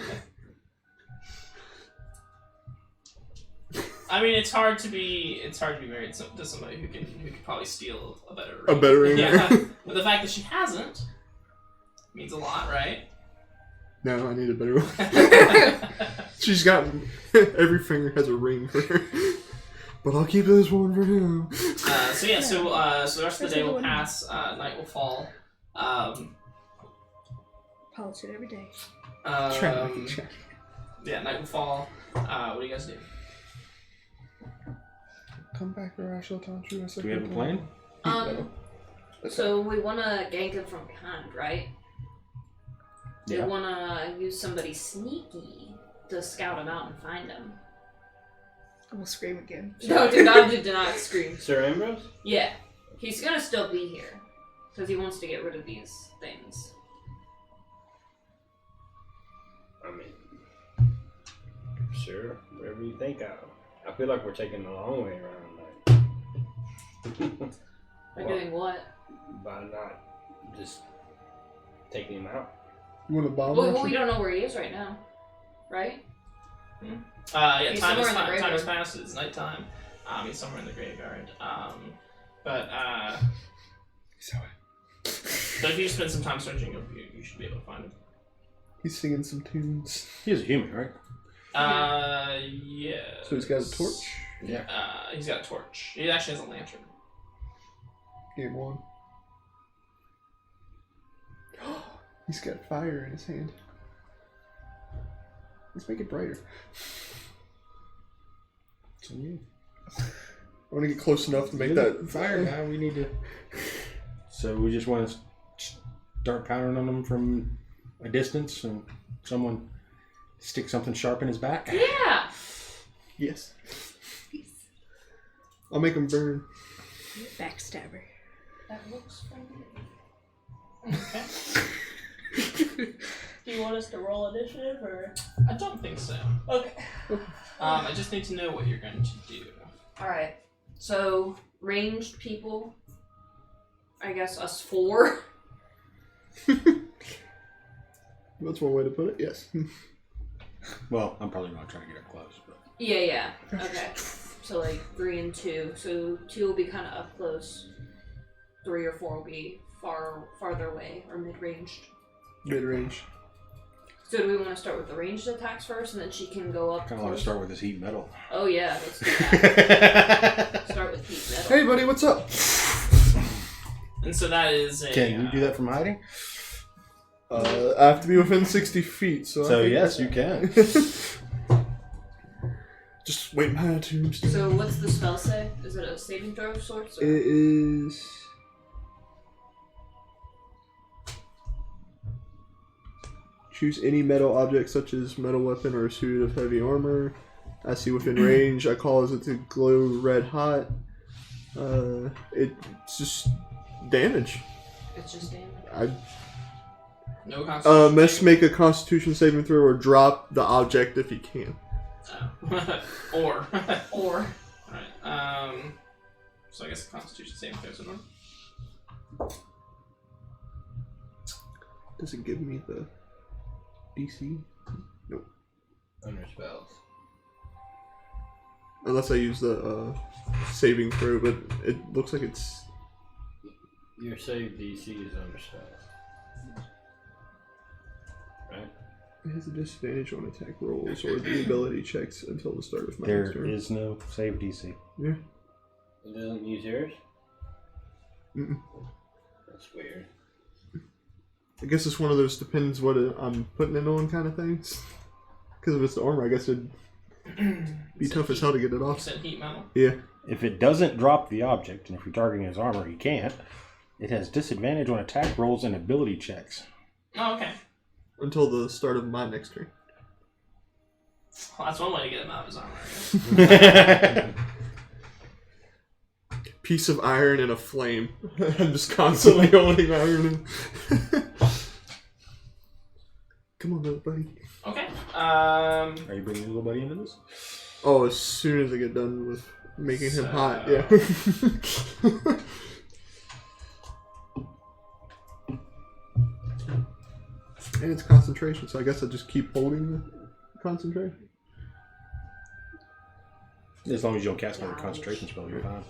S1: I mean, it's hard to be married to somebody who can probably steal a better ring.
S5: A better ring.
S1: Yeah, but the fact that she hasn't means a lot, right?
S5: No, I need a better one. She's got every finger has a ring for her. But I'll keep this one for him.
S1: So the rest of the day will pass. Night will fall.
S6: Polish it every day.
S1: Yeah, night will fall. What do you guys do?
S5: Come back or I shall taunt you.
S4: Do we have a plan?
S2: So we want to gank him from behind, right? They
S3: Yeah.
S2: want to use somebody sneaky to scout him out and find him.
S6: I'm gonna scream again.
S2: No, do not scream.
S3: Sir Ambrose?
S2: Yeah, he's gonna still be here because he wants to get rid of these things.
S3: I mean, sure, whatever you think of. I feel like we're taking the long way around, like.
S2: By doing what?
S3: By not just taking him out.
S5: You want to bomb
S2: Well, we don't know where he is right now, right?
S1: Yeah,
S2: He's
S1: time
S2: somewhere in the
S1: has
S2: graveyard.
S1: passed. It's nighttime. He's somewhere in the graveyard. But if you spend some time searching, you should be able to find him.
S5: He's singing some tunes.
S4: He's a human, right?
S1: Yeah.
S5: So he's got a torch?
S4: Yeah.
S1: He's got a torch. He actually has a lantern.
S5: Game 1. He's got fire in his hand. Let's make it brighter.
S4: So you.
S5: I want to get close enough to make that
S4: fire guy. We need to. So we just want to start powering on them from a distance, and someone stick something sharp in his back.
S2: Yeah.
S5: Yes. I'll make him burn.
S6: Backstabber.
S2: That looks friendly.
S1: Okay.
S2: Do you want us to roll initiative or?
S1: I don't think so.
S2: Okay.
S1: I just need to know what you're going to do.
S2: All right. So ranged people. I guess us 4.
S5: That's one way to put it, yes.
S4: Well, I'm probably not trying to get up close, but
S2: Yeah. Okay. So like 3 and 2. So 2 will be kind of up close. 3 or 4 will be farther away or mid-ranged.
S5: Mid-range.
S2: So do we want to start with the ranged attacks first, and then she can go up?
S4: kind of want to start with this heat metal.
S2: Oh yeah, let's do that. Start with heat metal.
S5: Hey, buddy, what's up?
S1: And so that is a.
S4: Can you do that from hiding?
S5: I have to be within 60 feet, so.
S4: So
S5: I think
S4: yes, you can.
S5: Just wait my turn.
S2: So what's the spell say? Is it a saving throw of sorts? Or?
S5: It is. Choose any metal object such as metal weapon or a suit of heavy armor. I see within range. I cause it to glow red hot. It's just damage.
S2: It's just damage.
S1: No concentration.
S5: Must make a Constitution saving throw or drop the object if you can.
S1: Or.
S2: Or.
S1: Alright. So I guess the Constitution saving throws in one.
S5: Does it give me the DC? Nope.
S3: Under spells.
S5: Unless I use the saving throw, but it looks like it's.
S3: Your save DC is under spells. Right?
S5: It has a disadvantage on attack rolls or the ability checks until the start of my
S4: There
S5: next turn.
S4: is no save DC.
S5: Yeah.
S3: It doesn't use yours?
S5: Mm-mm.
S3: That's weird.
S5: I guess it's one of those depends what I'm putting it on kind of things. Because if it's the armor, I guess it'd be tough as hell to get it
S1: You
S5: off.
S1: said heat metal.
S5: Yeah.
S4: If it doesn't drop the object, and if you're targeting his armor, he can't. It has disadvantage on attack rolls and ability checks.
S1: Oh, okay.
S5: Until the start of my next turn.
S1: Well, that's one way to get him out of his armor, I guess.
S5: Piece of iron and a flame. I'm just constantly holding iron. Come on, little buddy.
S1: Okay.
S4: Are you bringing little buddy into this?
S5: Oh, as soon as I get done with making him
S1: So-
S5: hot, yeah. And it's concentration, so I guess I just keep holding the concentration.
S4: As long as you don't cast another concentration spell, you're fine.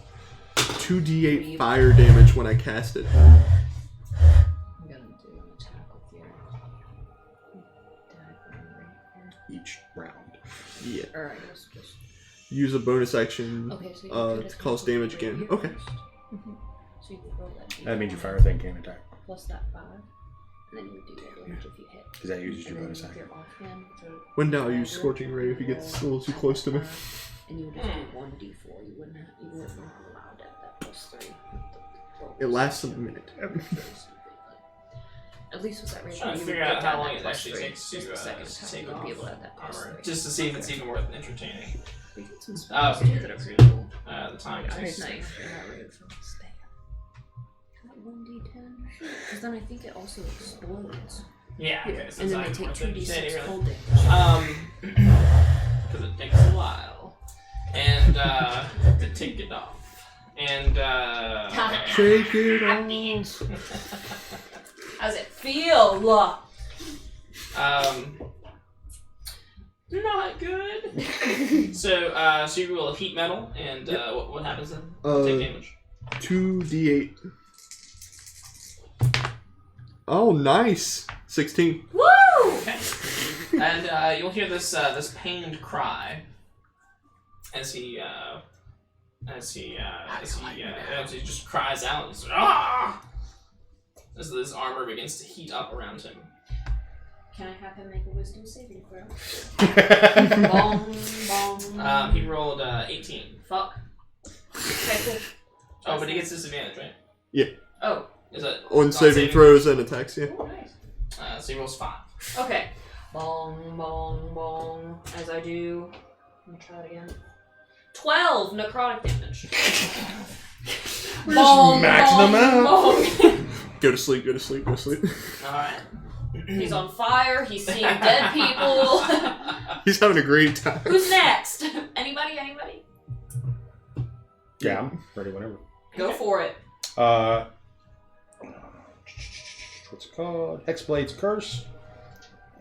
S5: 2d8 fire damage when I cast it.
S2: I'm gonna do an attack with your dagger right
S4: Each round.
S5: Yeah.
S2: here. Or I guess just.
S5: Use a bonus action
S2: Okay, so you
S5: to
S2: could
S5: cause
S2: attack
S5: damage
S2: with
S5: again.
S2: your
S5: Okay.
S2: first. So you could roll that.
S4: That means your fire thing can't attack.
S2: Plus that 5. And then you would do that damage if you hit.
S4: Because that uses your
S2: And then
S4: bonus
S2: with
S4: action.
S2: your offhand,
S5: When now I use Scorching Ray if he gets a little too close to me.
S2: And you would just do 1d4. You wouldn't allow that plus 3.
S5: It lasts a minute.
S2: At least with that range.
S1: Trying to
S2: you
S1: figure
S2: would
S1: out
S2: get
S1: how
S2: that
S1: long it
S2: plus
S1: actually
S2: 3.
S1: takes to
S2: Just the second
S1: take
S2: time you would be able to have that plus
S1: armor,
S2: 3.
S1: just to see if it's even worth entertaining.
S2: We get some
S1: Oh,
S2: spells too that are pretty cool.
S1: The time it
S2: I
S1: takes.
S2: nice. You're not ready for this thing. Can I 1d10? Because then I think it also explodes.
S1: Yeah, okay, so
S2: And
S1: it's
S2: then they
S1: not
S2: take
S1: worth entertaining,
S2: 2d6
S1: really.
S2: cold damage.
S1: Because it takes a while. And, to take it off. And,
S5: Take it off.
S2: How's it feel?
S1: Not good. So you roll heat metal, and what happens then? Take damage.
S5: 2d8. Oh, nice. 16.
S2: Woo!
S1: Okay. And you'll hear this this pained cry as he just cries out. He's like, ah! As this armor begins to heat up around him.
S2: Can I have him make a wisdom saving throw? Bong, bong.
S1: He rolled 18.
S2: Fuck. Okay, cool.
S1: Oh, but he gets disadvantage, right?
S5: Yeah.
S2: Oh.
S1: Is it
S5: On saving throws and attacks, yeah.
S2: Oh, nice.
S1: So he rolls 5.
S2: Okay. Bong, bong, bong. As I do. Let me try it again. 12 necrotic damage. Bong,
S4: maxing them out.
S2: bong.
S5: Go to sleep, go to sleep, go to sleep.
S1: Alright.
S2: He's on fire. He's seeing dead people.
S5: He's having a great time.
S2: Who's next? Anybody?
S4: Yeah, I'm ready whenever.
S2: Go for it.
S4: What's it called? Hexblade's Curse.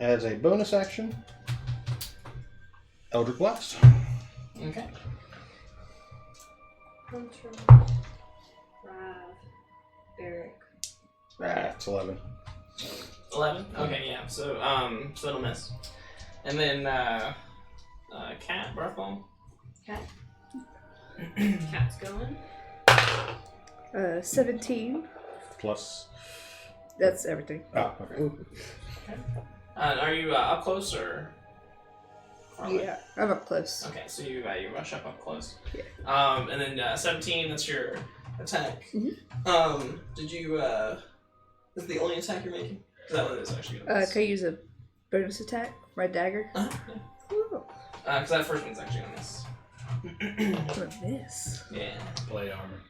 S4: As a bonus action, Eldritch Blast.
S1: Okay.
S2: Hunter, Rav, Eric.
S4: It's 11.
S1: 11? Okay, yeah. So it'll miss. And then, Cat, Breathball.
S2: Cat. Cat's going.
S6: 17.
S4: Plus.
S6: That's everything.
S4: Oh, okay.
S1: Are you up close or? Farther?
S6: Yeah, I'm up close.
S1: Okay, so you rush up close.
S6: Yeah.
S1: And then 17. That's your attack.
S6: Mm-hmm.
S1: Did you? Is the only attack you're making? Is that what it is actually?
S6: Can I use a bonus attack? My dagger?
S1: Yeah.
S6: Ooh.
S1: Because that first one's actually on this.
S6: What this?
S1: Yeah.
S3: Plate armor.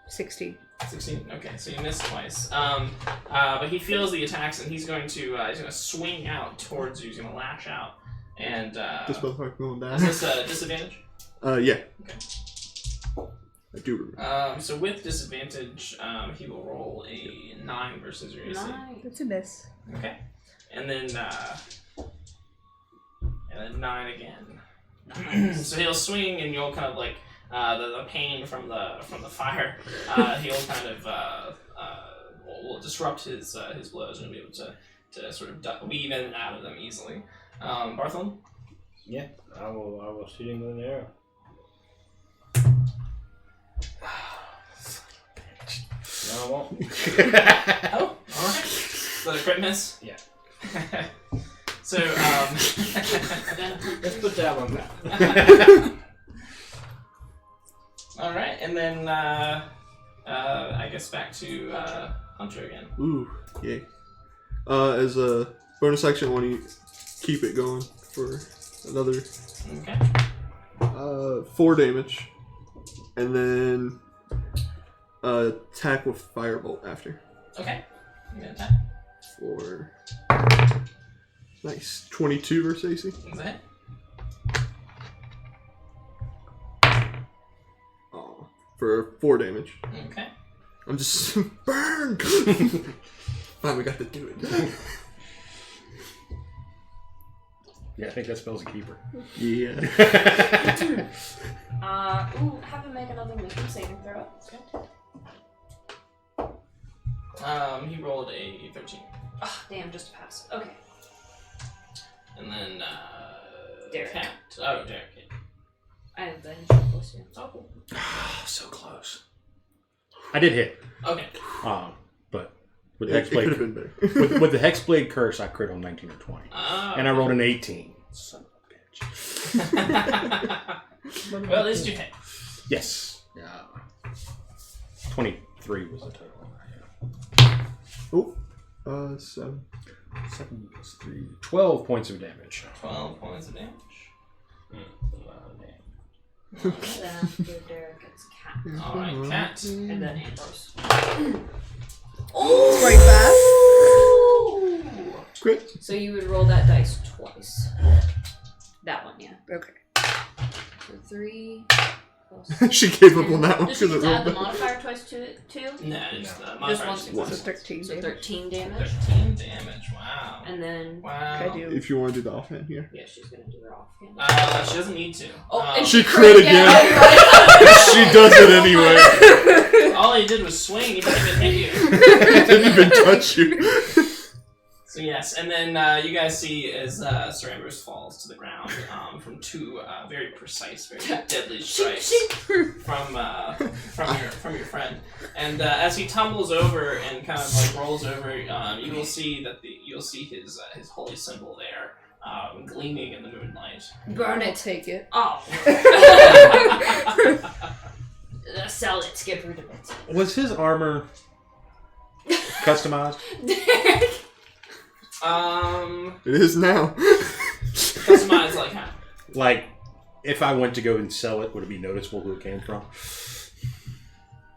S6: 16.
S1: 16. Okay, so you missed twice. But he feels the attacks, and he's going to swing out towards you. He's going to lash out, and
S5: This motherfucker going down.
S1: is this a disadvantage?
S5: Yeah.
S1: Okay.
S5: I do remember.
S1: So with disadvantage, he will roll a 9 versus your AC.
S2: Nice.
S6: That's a miss.
S1: Okay, and then 9 again. So he'll swing, and you'll kind of like the pain from the fire. He'll kind of will disrupt his blows and be able to sort of weave in and out of them easily. Bartholomew?
S3: Yeah, I will shoot him with an arrow. No, I won't.
S1: Oh, alright. So the crit miss?
S3: Yeah.
S1: So,
S3: Let's put that one down.
S1: alright, and then I guess back to Hunter again.
S5: Ooh, yay. As a bonus action, I want to keep it going for another
S1: Okay.
S5: 4 damage. And then attack with firebolt after.
S1: Okay. You got that?
S5: For nice 22 versus AC.
S1: Is that
S5: Oh, for 4 damage.
S1: it? Okay.
S5: I'm just burn. Finally got to do it.
S4: Yeah, I think that spell's a keeper.
S5: Yeah.
S2: Have him make another wisdom saving throw.
S1: He rolled a 13.
S2: Ah, damn, just a pass. Okay.
S1: And then,
S2: Derek.
S1: Cat. Oh, Derek. Yeah.
S2: I have the initial plus you.
S1: Oh, cool.
S4: So close. I did hit.
S1: Okay.
S4: But with
S5: It could have been
S4: Hexblade,
S5: better.
S4: with the Hexblade curse, I crit on 19 or 20, and I rolled an 18. Son of a bitch.
S1: Well, at least you hit.
S4: Yes. Yeah. 23 was the total.
S5: 7.
S4: 7 plus 3. 12 points of damage.
S1: 12 points of damage.
S2: Then after Derek, it's Cat.
S1: Alright, Cat.
S2: And then Ambrose.
S6: It's quite fast.
S5: Crit.
S2: So you would roll that dice twice. That one, yeah.
S6: Okay.
S2: So 3 plus...
S5: She gave up on that one
S2: Does she
S5: because
S2: get
S5: it
S2: to add the
S5: rolled bad.
S2: modifier twice to it, too?
S1: No, just
S2: Just
S1: modifier.
S2: once.
S6: So 13
S2: So
S6: damage.
S2: 13 damage.
S1: 13 damage. Wow.
S2: And then...
S1: Wow.
S6: I do.
S5: If you want to do the offhand here.
S2: Yeah, she's gonna do her offhand.
S1: She doesn't need to.
S2: Oh, and
S5: She crit again. She does it anyway.
S1: All he did was swing. He didn't even hit you.
S5: It didn't even touch you.
S1: So yes, and then you guys see as Sir Ambrose falls to the ground from 2 very precise, very deadly strikes from your friend. And as he tumbles over and kind of like rolls over, you will see that you'll see his holy symbol there, gleaming in the moonlight.
S2: Burn
S6: I'll
S2: it.
S6: take it.
S2: Oh. Sell it. Get rid of it.
S4: Was his armor customized?
S5: It is now.
S1: Customized like how?
S4: Like, if I went to go and sell it, would it be noticeable who it came from?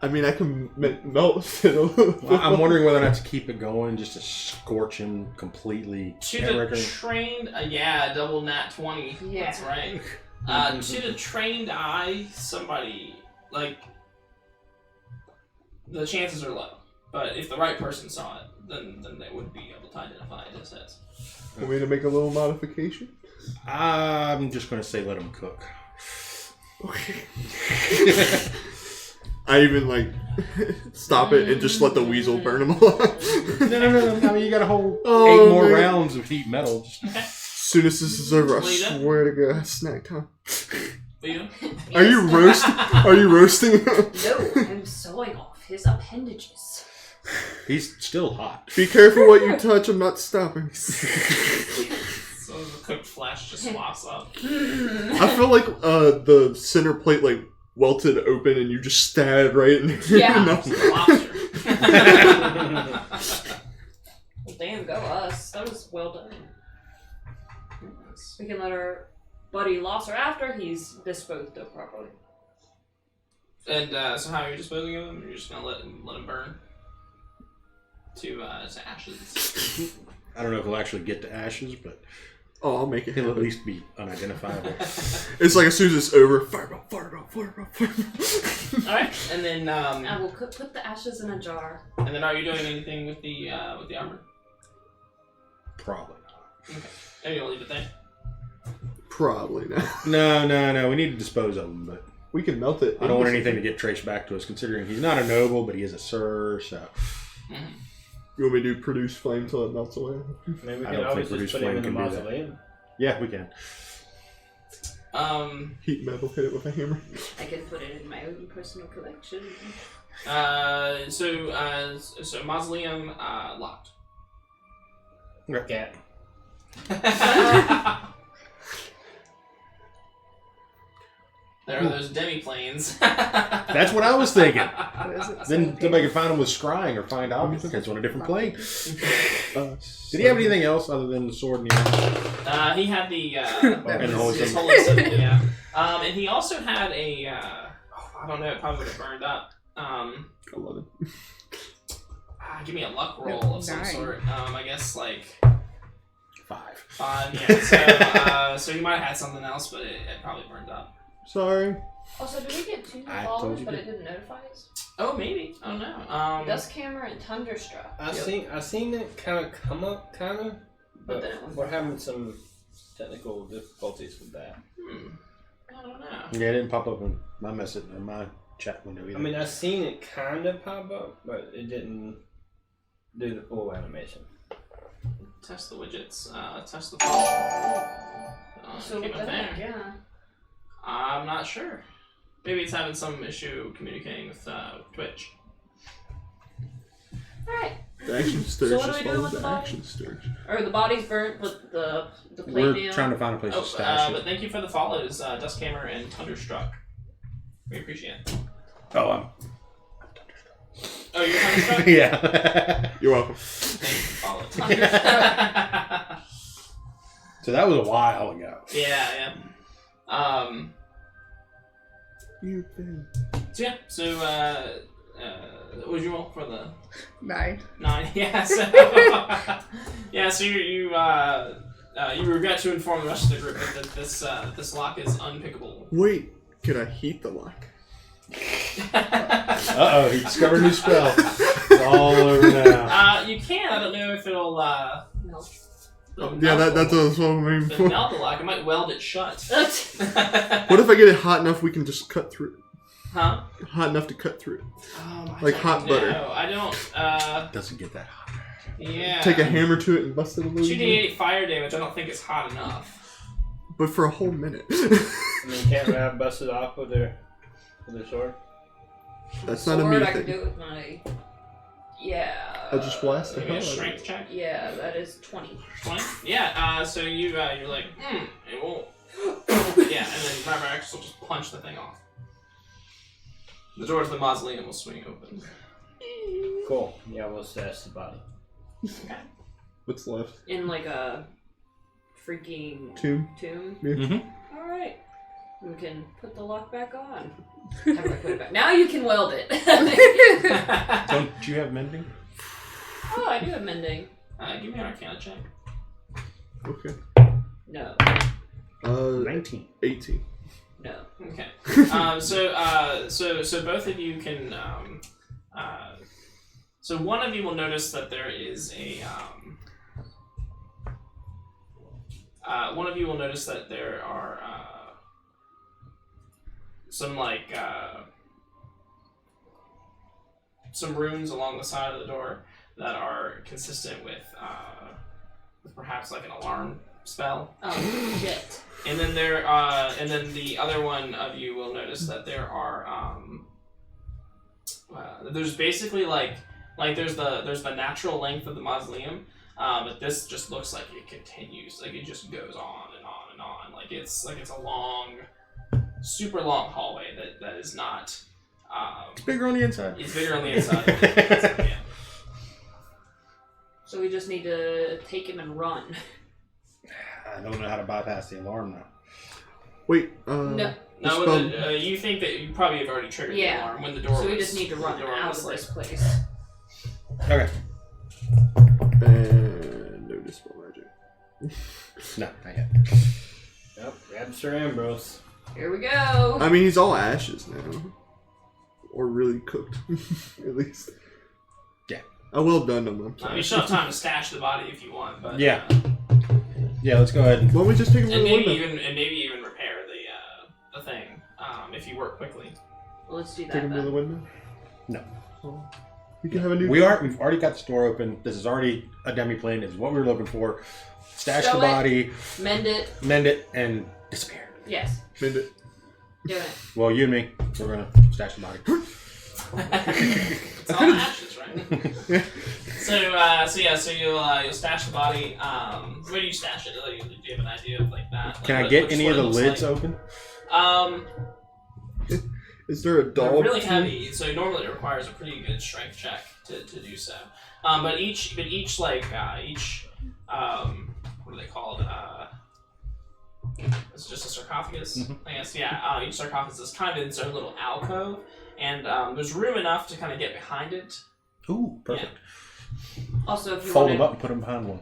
S5: I mean, I can melt it a little bit.
S4: Well, I'm wondering whether or not to keep it going, just to scorch him completely.
S1: To the trained, double nat 20.
S2: Yeah.
S1: That's right. To the trained eye, somebody, like, the chances are low. But if the right person saw it, then they would be able to identify it as his.
S5: Want me to make a little modification?
S4: I'm just going to say let him cook.
S5: Okay. I even, like, stop it and just let the weasel burn him alive.
S4: No. I mean, you got a whole 8 more rounds of heat metal.
S5: As soon as this is over, I
S1: What are you doing?
S5: swear to God, snack time.
S1: What you?
S5: Are you roasting? Are you roasting?
S2: No, I'm sawing off his appendages.
S4: He's still hot.
S5: Be careful what you touch. I'm not stopping.
S1: So the cooked flesh just swaps up.
S5: I feel like the center plate like welted open and you just stabbed right in there.
S2: Yeah.
S1: Lobster.
S2: Well, damn, go us. That was well done. We can let our buddy Losser after he's disposed of properly.
S1: And so how are you disposing of him? You're just gonna let him burn to ashes.
S4: I don't know if he'll actually get to ashes, but
S5: Oh, I'll make it
S4: he'll at
S5: happen.
S4: least be unidentifiable.
S5: It's like as soon as it's over, fireball.
S1: All right, and then
S2: I will put the ashes in a jar.
S1: and then are you doing anything with the armor?
S4: Probably not.
S1: Okay, maybe you'll leave it there.
S5: Probably not.
S4: No. We need to dispose of him, but
S5: We can melt it.
S4: I don't want anything to get traced back to us, considering he's not a noble, but he is a sir, so...
S1: Mm-hmm.
S5: You want me to do produce flame till it melts away?
S3: Maybe we
S4: I
S3: can
S4: don't
S3: always
S4: think
S3: just
S4: Reduce
S3: put him in the
S4: Flame can do that.
S3: mausoleum.
S4: Yeah, we can.
S5: Heat metal, hit it with a hammer.
S2: I can put it in my own personal collection.
S1: So mausoleum locked.
S3: Cat.
S1: There are those demi-planes.
S4: That's what I was thinking.
S6: What is it?
S4: Then somebody could find him with scrying or find out it's on a different plane. Did he have anything else other than the sword and the axe?
S1: He had the
S4: And the holy
S1: his
S4: symbol.
S1: holy symbol, yeah. And he also had a I don't know, it probably would have burned up.
S5: 11.
S1: Give me a luck roll of some
S6: 9.
S1: sort. I guess like
S4: 5.
S1: 5. Yeah. So he might have had something else, but it probably burned up.
S5: Sorry.
S2: Also, did we get 2
S4: I told
S2: followers,
S4: you
S2: but
S4: to.
S2: it didn't notify us?
S1: Oh, maybe. I don't know.
S2: Dustcammer and Thunderstruck.
S3: I seen it kind of come up, but
S2: But then it was
S3: we're having some technical difficulties with that.
S1: I don't know.
S4: Yeah, it didn't pop up in my message in my chat window either.
S3: I mean, I seen it kind of pop up, but it didn't do the full animation.
S1: Test the widgets. Test the function.
S2: So
S1: came
S2: what
S1: up
S2: the heck,
S1: there.
S2: yeah.
S1: I'm not sure. Maybe it's having some issue communicating with Twitch.
S2: Alright.
S5: The action stirge
S2: So what do
S5: just
S2: we do
S5: follows
S2: with
S5: the
S2: the body?
S5: action stirge.
S2: Or the body's burnt, but the plate
S4: we're
S2: nail.
S4: trying to find a place to stash
S1: but
S4: it.
S1: thank you for the follows, Dustcammer and Thunderstruck. We appreciate it.
S4: Oh,
S1: Oh, you're Thunderstruck?
S4: Yeah.
S5: You're welcome.
S1: Thank you for following.
S4: So that was a while ago.
S1: Yeah.
S5: You thing.
S1: So yeah, so what did you roll for the
S6: 9.
S1: 9? Yeah, so you regret to inform the rest of the group that this lock is unpickable.
S5: Wait, can I heat the lock?
S4: Uh-oh, he discovered a new spell. It's all over now.
S1: You can. I don't know if it'll melt.
S5: Yeah, that's what I was wondering
S1: It'll
S5: for.
S1: melt the lock. It might weld it shut.
S5: What if I get it hot enough we can just cut through it?
S1: Huh?
S5: Hot enough to cut through it.
S1: Like
S5: hot butter.
S1: No, I don't.
S4: Doesn't get that hot.
S1: Yeah.
S5: Take a hammer to it and bust it a little bit.
S1: 2d8 fire damage. I don't think it's hot enough.
S5: But for a whole minute.
S3: I mean, can't Rab bust it off with their sword?
S5: That's not a
S2: Sword,
S5: me
S2: I can
S5: thing.
S2: do it with my. Yeah.
S5: I'll just blast the
S1: Give me
S5: hell
S1: a
S5: out of
S1: strength
S5: it.
S1: check.
S2: Yeah, that is 20.
S1: 20? Yeah. So you're like, it won't. Yeah, and then Rabrax will just punch the thing off. The door to the mausoleum will swing open.
S3: Cool. Yeah, we'll stash the body.
S1: Okay.
S5: What's left?
S2: In like a freaking
S5: Tomb?
S2: tomb.
S5: Yeah.
S4: Mm-hmm.
S2: Alright. We can put the lock back on. How do I put it back? Now you can weld it.
S4: Don't you have mending?
S2: Oh, I do have mending.
S1: Give me an Arcana check.
S5: Okay.
S2: No.
S4: 19.
S5: 18.
S2: No.
S1: Okay. So both of you can. So one of you will notice that there is a. One of you will notice that there are some some runes along the side of the door that are consistent with perhaps like an alarm spell.
S2: Oh, shit.
S1: And then and then the other one of you will notice that there are there's basically like there's the natural length of the mausoleum, but this just looks like it continues, like it just goes on and on and on, like it's a long, super long hallway that is not.
S4: It's bigger on the inside.
S1: It's bigger on the inside. Yeah.
S2: So we just need to take him and run.
S4: I don't know how to bypass the alarm now.
S5: Wait,
S2: No.
S5: the
S1: No,
S5: spell-
S1: you think that you probably have already triggered the
S2: Yeah.
S1: alarm when the door.
S2: So we
S1: was-
S2: just need to
S1: the
S2: run
S1: door
S2: out
S1: was
S2: of this
S1: like-
S2: place.
S4: Okay.
S5: And no dispel magic.
S4: No, not yet.
S3: Yep, grab Sir Ambrose.
S2: Here we go.
S5: I mean, he's all ashes now. Or really cooked, at least.
S4: Yeah.
S5: Oh, well done, I'm sorry.
S1: You still have time to stash the body if you want, but
S4: Yeah. Yeah, let's go ahead.
S5: Why don't we just take him to
S1: and
S5: the
S1: maybe
S5: window?
S1: even repair the thing if you work quickly.
S2: Well, let's do
S5: Take
S2: that
S5: him to the
S2: then.
S5: window?
S4: No.
S5: Oh. We can have a new...
S4: We've already got this door open. This is already a demi-plane. This is what we were looking for. Stash
S2: Stow
S4: the
S2: it.
S4: body,
S2: Mend it.
S4: mend it, and disappear.
S2: Yes.
S5: Mend it.
S2: Do it.
S4: Well, you and me, we're gonna stash the body.
S1: It's all ashes, right? So you'll stash the body. Where do you stash it? Like, do you have an idea of like that? Like,
S4: Can I
S1: what-
S4: get
S1: which
S4: any
S1: one
S4: of the
S1: it looks
S4: lids
S1: like?
S4: open?
S5: Is there a
S1: They're
S5: doll?
S1: really heavy, so normally it requires a pretty good strength check to do so. But each what are they called? It's just a sarcophagus, I guess. Yeah, each sarcophagus is kind of in its own little alcove, and there's room enough to kind of get behind it.
S4: Ooh, perfect.
S2: Also, if you
S4: Fold
S2: want
S4: them up and put them behind one.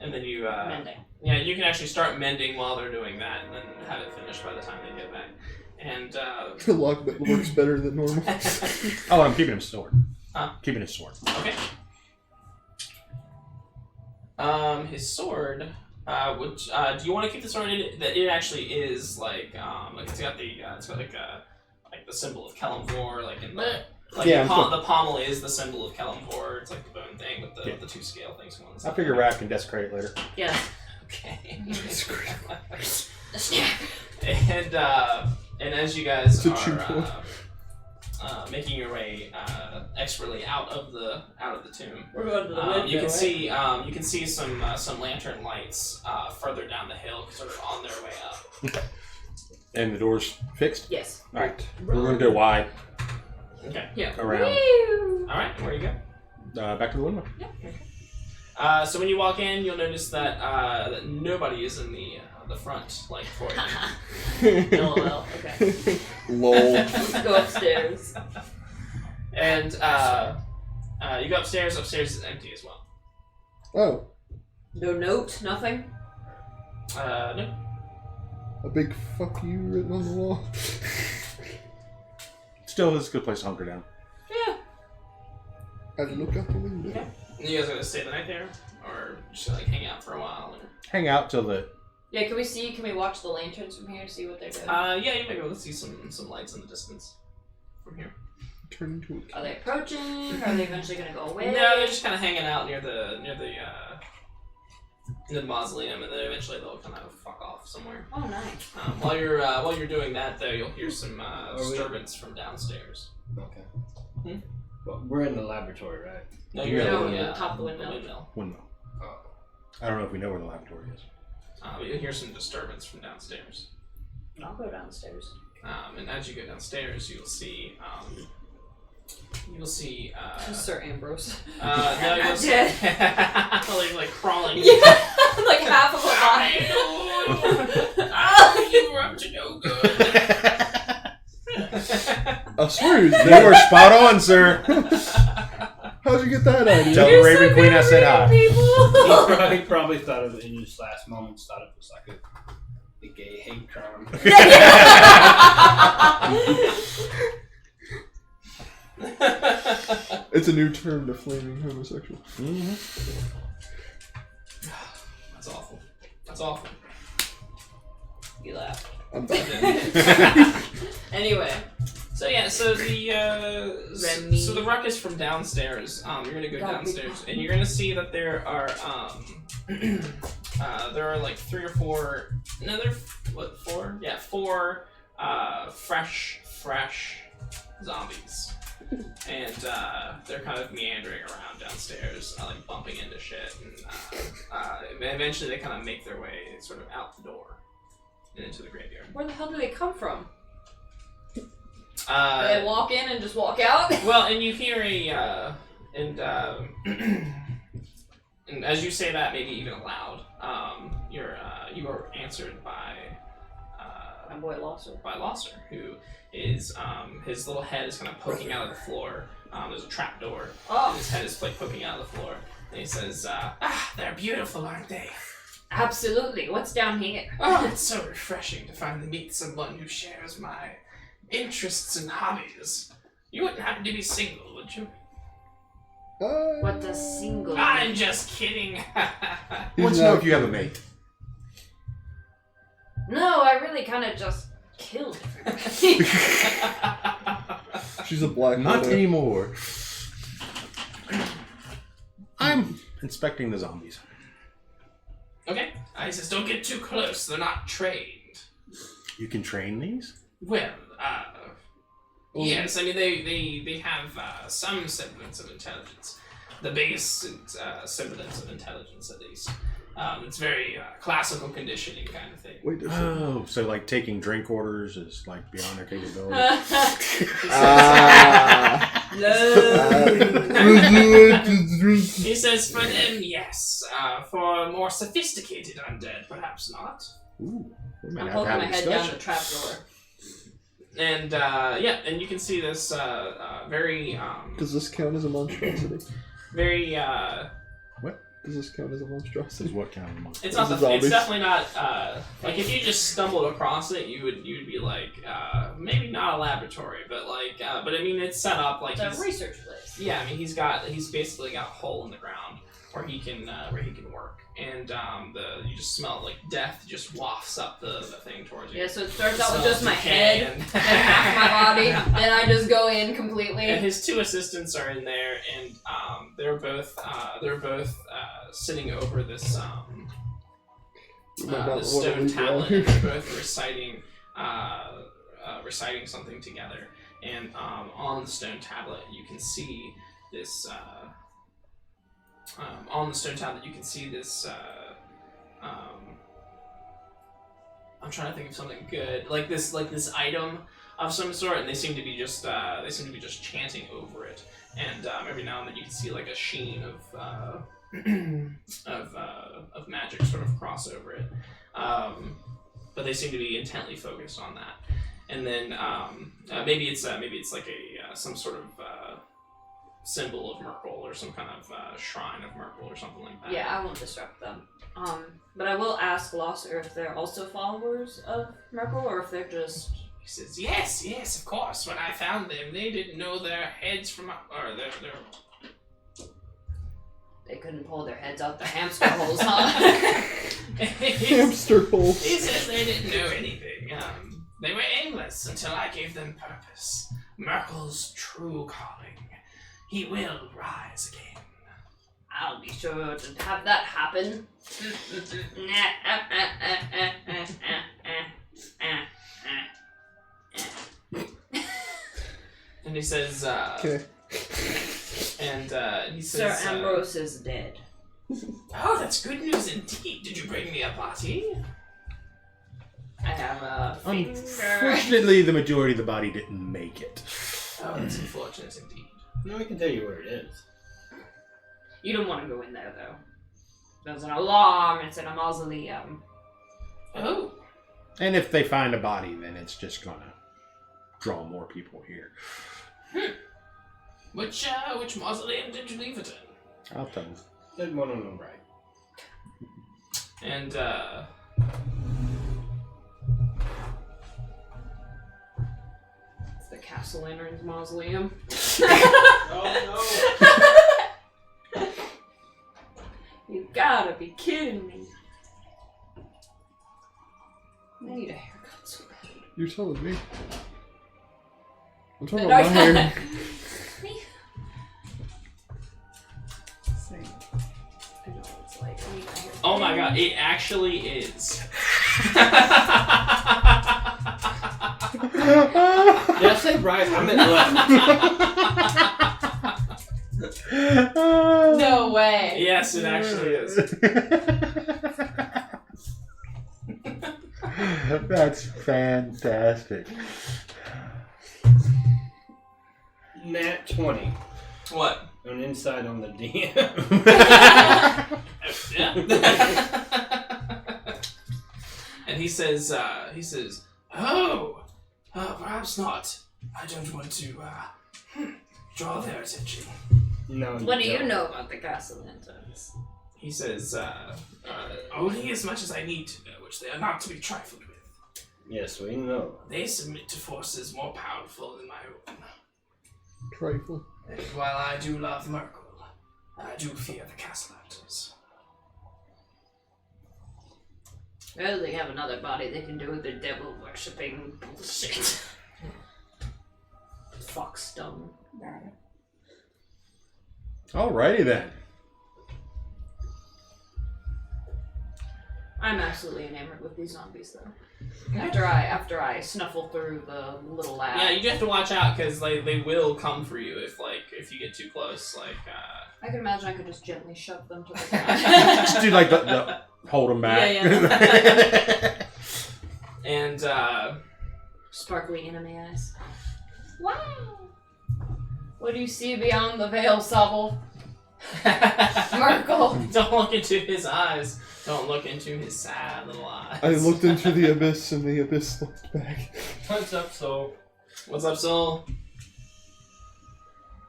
S1: And then you,
S2: mending.
S1: yeah, you can actually start mending while they're doing that, and then have it finished by the time they get back. And
S5: The lock that works better than normal.
S4: Oh, I'm keeping his sword.
S1: Huh?
S4: Keeping his sword.
S1: okay. His sword. Which do you want to keep the sword? It actually is like it's got like the symbol of Kelemvor, like in the like
S4: Yeah,
S1: the pommel is the symbol of Kelemvor. It's like the bone thing with the two scale things.
S4: I figure Raph can desecrate it later.
S2: Yes.
S1: Okay.
S2: Snap.
S1: And as you guys
S5: It's a chew point.
S1: are making your way expertly out of the tomb,
S2: We're going to the window.
S1: you
S2: right?
S1: can see some lantern lights further down the hill, sort of on their way up.
S4: And the door's fixed?
S2: Yes.
S4: Alright. We're going to go wide
S1: Okay.
S2: Yeah.
S4: around.
S2: Woo!
S1: All right. Where you go?
S4: Back to the window.
S1: So when you walk in, you'll notice that that nobody is in the front, like for you.
S2: LOL. Okay.
S5: Lol.
S2: Let's go upstairs.
S1: And you go upstairs. Upstairs is empty as well.
S5: Oh,
S2: No note. Nothing.
S1: No.
S5: a big fuck you written on the wall.
S4: Still, it's a good place to hunker down.
S2: Yeah.
S5: I look out the window.
S1: Okay. You guys gonna stay the night there, or just like hang out for a while? Or...
S4: Hang out till the...
S2: Yeah. Can we watch the lanterns from here to see what they're doing?
S1: Yeah, you might be able to see some lights in the distance from here.
S5: Turn into a
S2: Are they approaching? Are they eventually gonna go away?
S1: No, they're just kind of hanging out near the mausoleum, and then eventually they'll kind of fuck off somewhere.
S2: Oh, nice.
S1: While you're doing that, though, you'll hear some disturbance from downstairs.
S3: Okay. Well, we're in the laboratory, right?
S1: No, you're
S2: No,
S1: in
S2: the top of the windmill.
S4: Window.
S3: Oh.
S4: I don't know if we know where the laboratory is.
S1: But you'll hear some disturbance from downstairs.
S2: I'll go downstairs.
S1: And as you go downstairs, you'll see.
S2: Sir Ambrose.
S1: No, you'll see. like crawling.
S2: Yeah, like half of a body.
S1: You were up to no good.
S5: I swear he was
S4: You
S5: there.
S4: were spot on, sir.
S5: How'd you get that idea?
S4: Tell the Raven Queen I said hi.
S3: He probably thought of it in his last moments, thought it was like a gay hate crime.
S5: It's a new term to flaming homosexual.
S4: Mm-hmm.
S1: That's awful. That's awful.
S2: You laughed.
S5: I'm done.
S2: Anyway.
S1: So yeah, so the
S2: Remy.
S1: so the ruckus from downstairs. You're gonna go downstairs, and you're gonna see that there are there are like 3 or 4. No, there what 4? Yeah, 4 fresh zombies, and they're kind of meandering around downstairs, like bumping into shit, and eventually they kind of make their way sort of out the door and into the graveyard.
S2: Where the hell do they come from? Do they walk in and just walk out?
S1: Well, and you hear and as you say that, maybe even aloud, you are answered by
S2: My boy Losser.
S1: by Losser, who is his little head is kind of poking out of the floor. There's a trap door, and his head is like poking out of the floor, and he says, "They're beautiful, aren't they?"
S2: Absolutely. What's down here?
S1: Oh, it's so refreshing to finally meet someone who shares my interests and hobbies. You wouldn't happen to be single, would you?
S2: What does single
S1: I'm
S2: mean?
S1: just kidding.
S4: Let's know if you have a mate.
S2: No, I really kind of just killed her.
S5: She's a black
S4: Not
S5: widow.
S4: anymore. I'm inspecting the zombies.
S1: Okay. He says, don't get too close. They're not trained.
S4: You can train these?
S1: Well, yes. I mean, they have some semblance of intelligence. The base semblance of intelligence, at least. It's very classical conditioning kind of thing.
S5: Wait,
S4: Oh, so like taking drink orders is like beyond their capability.
S1: He says, for them, yes. For more sophisticated undead, perhaps not.
S4: Ooh, we might
S2: I'm
S4: have to
S2: poking
S4: have
S2: my
S4: a
S2: head down
S4: discussion.
S2: the trapdoor.
S1: And and you can see this very
S5: Does this count as a monstrosity?
S1: very
S5: Does this count as a
S4: This
S5: monstrosity?
S4: is what kind of monster?
S1: it's not
S5: This is
S1: the, it's
S5: zombies.
S1: definitely not like if you just stumbled across it you'd be like maybe not a laboratory but like but I mean it's set up like
S2: It's a
S1: he's,
S2: research place.
S1: yeah I mean he's basically got a hole in the ground where he can work and you just smell like death just wafts up the thing towards you.
S2: Yeah, so it starts out with
S1: Smells
S2: just my
S1: decay
S2: head and half my body. Then I just go in completely.
S1: And his 2 assistants are in there, and they're both sitting over this
S5: You might not
S1: this
S5: wanna
S1: stone
S5: leave it out
S1: tablet.
S5: here.
S1: And they're both reciting something together. And on the stone tablet, you can see this. On the stone tablet, you can see this. I'm trying to think of something good, like this item of some sort, and they seem to be just chanting over it. And every now and then you can see like a sheen of of magic sort of cross over it. But they seem to be intently focused on that. And then maybe it's like a some sort of symbol of Merkel or some kind of shrine of Merkel or something like that.
S2: Yeah, I won't disrupt them. But I will ask Glosser if they're also followers of Merkel or if they're just.
S1: He says, yes, of course. When I found them, they didn't know their heads from or their.
S2: They couldn't pull their heads out their hamster holes, huh?
S5: Hamster holes.
S1: He says they didn't know anything. They were aimless until I gave them purpose. Merkel's true calling. He will rise again.
S2: I'll be sure to have that happen.
S1: And he says,
S5: Okay.
S1: And he
S2: Sir
S1: says,
S2: Ambrose is dead.
S1: oh, that's good news indeed. Did you bring me a party?
S2: I have a finger.
S4: Unfortunately, the majority of the body didn't make it.
S1: Oh, that's unfortunate indeed.
S3: No, I can tell you where it is.
S2: You don't want to go in there, though. There's an alarm. It's in a mausoleum.
S1: Oh.
S4: And if they find a body, then it's just gonna draw more people here.
S1: Which mausoleum did you leave it in?
S4: I'll tell you.
S3: There's one on the right.
S1: And
S2: It's the Castle Lantern's mausoleum.
S3: Oh
S2: You gotta be kidding me. I need a haircut so bad.
S5: You're telling me. I'm talking about my hair.
S2: Same. I know what it's like. I need my haircut.
S1: oh my god, it actually is.
S3: Did I say right? I meant left.
S2: No way.
S1: Yes, it actually is.
S4: That's fantastic.
S3: Nat 20.
S1: What?
S3: An insight on the DM.
S1: Yeah. And he says, perhaps not. I don't want to draw their attention.
S3: No.
S2: What do you
S3: don't.
S2: know about the Castle Lanterns?
S1: He says, only as much as I need to know, which they are not to be trifled with.
S3: Yes, we know.
S1: They submit to forces more powerful than my own.
S5: Trifle.
S1: And while I do love Merkel, I do fear the Castle Lanterns.
S2: Well, they have another body they can do with their devil worshipping bullshit. Foxstone.
S4: Alrighty then.
S2: I'm absolutely enamored with these zombies, though. After I snuffle through the little lab.
S1: Yeah, you do have to watch out because they will come for you if you get too close.
S2: I can imagine I could just gently shove them to the ground.
S4: Just do like the hold them back.
S2: Yeah.
S1: And
S2: Sparkly anime eyes. Wow. What do you see beyond the veil, Sobble? Merkel.
S1: Don't look into his eyes. Don't look into his sad little eyes.
S5: I looked into the abyss and the abyss looked back.
S3: What's up, Soul?
S1: What's up, Soul?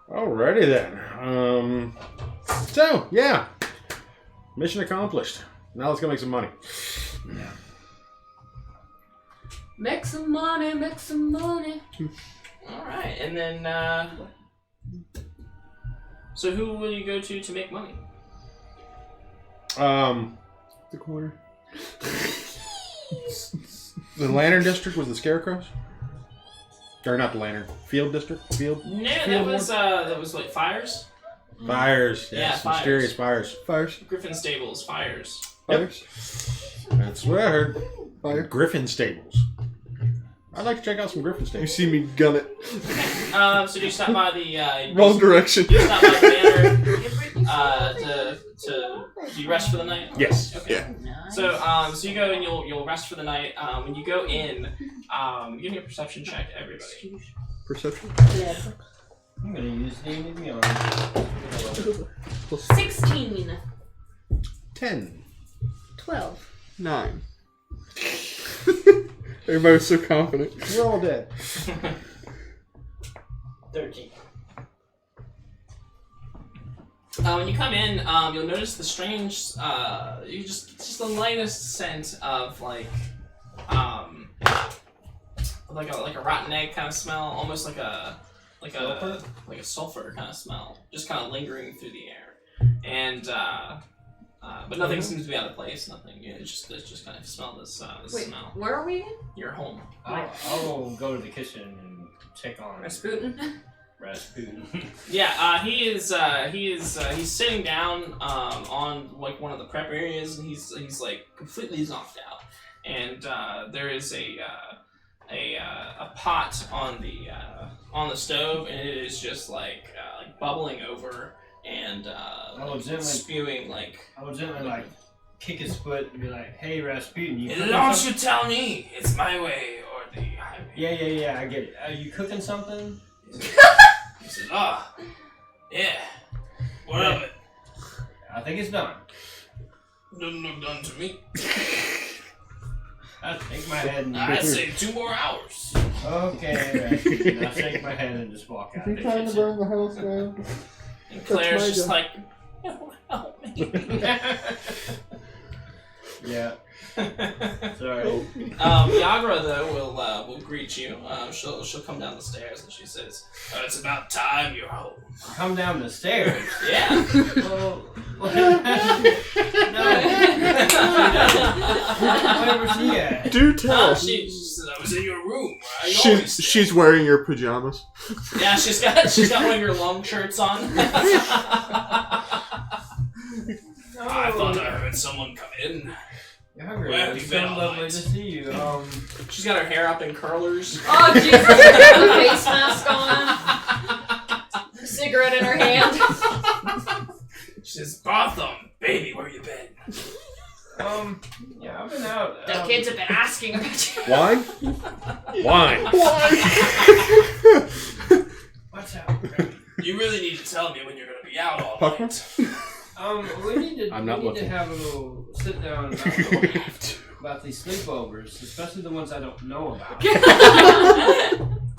S4: Alrighty then. So yeah, mission accomplished. Now let's go make some money.
S3: Yeah.
S2: Make some money, make some money.
S1: All right, and then so who will you go to make money?
S5: The corner.
S4: The Lantern District was the Scarecrows, or not the Lantern Field District? Field.
S1: No,
S4: Field
S1: that was like fires.
S4: Fires.
S1: Yeah,
S4: Yes,
S1: fires.
S4: mysterious fires.
S5: Fires.
S1: Griffin Stables fires.
S5: Fires.
S4: That's what I heard.
S5: Fire.
S4: Griffin Stables. I'd like to check out some Griffin
S5: You
S4: Stables.
S5: see me gun it.
S1: So do you stop by the
S5: Wrong direction.
S1: you stop by the manor do you rest for the night?
S4: Yes.
S1: Okay.
S5: Yeah.
S1: So so you go and you'll rest for the night. When you go in, give me a perception check, everybody.
S5: Perception?
S3: I'm gonna use the Beyond.
S2: 16.
S5: 10.
S6: 12.
S5: 9. Everybody was so confident.
S3: We're all dead.
S1: 13. When you come in, you'll notice the strange, just the lightest scent of like a rotten egg kind of smell, almost like a sulfur kind of smell, just kind of lingering through the air, and but nothing seems to be out of place. Nothing. It's just kind of smell this
S2: Wait,
S1: smell.
S2: where are we again?
S1: You're home.
S3: I'll go to the kitchen and check on
S2: Rasputin.
S3: Rasputin.
S1: Yeah, he's sitting down on like one of the prep areas, and he's like completely zonked out. And there is a pot on the stove, and it is just like bubbling over and spewing like.
S3: I would gently like kick his foot and be like, "Hey, Rasputin, you cooking
S1: Don't
S3: something?"
S1: you tell me it's my way or the highway.
S3: Yeah, I get it. Are you cooking something?
S1: He says, yeah. What of it?
S3: I think it's done.
S1: Doesn't look done to me.
S3: I shake my head and
S1: I'd say 2 more hours.
S3: okay, Rasputin. I shake my head and just walk out.
S5: If you're trying to burn the house down.
S1: And Claire's
S5: my
S1: just
S5: job.
S1: like, no, help me.
S3: Yeah. Sorry.
S1: Yagra though will greet you. She'll come down the stairs and she says, "It's about time you're home."
S3: Come down the stairs.
S1: Yeah.
S3: Well, no. Where was she at?
S5: Do tell.
S1: She says, "I was in your room. Where you always stay."
S5: She's wearing your pajamas.
S1: Yeah, she's got one of your long shirts on. I thought I heard someone come in.
S3: Younger,
S1: Where have
S3: it's
S1: you
S3: so
S1: been all
S3: lovely
S1: night?
S3: to see you.
S1: She's got her hair up in curlers.
S2: Oh, Jesus. The face mask on. A cigarette in her hand.
S1: She says, "Gotham, baby, where you been?"
S3: Yeah, I've been out.
S2: The kids have been asking about you.
S4: Wine? Wine.
S3: What's up?
S1: You really need to tell me when you're going to be out all
S5: Papa?
S1: night.
S3: We need to.
S4: I'm not
S3: we need
S4: looking.
S3: to have a little sit down about these sleepovers, especially the ones I don't know about.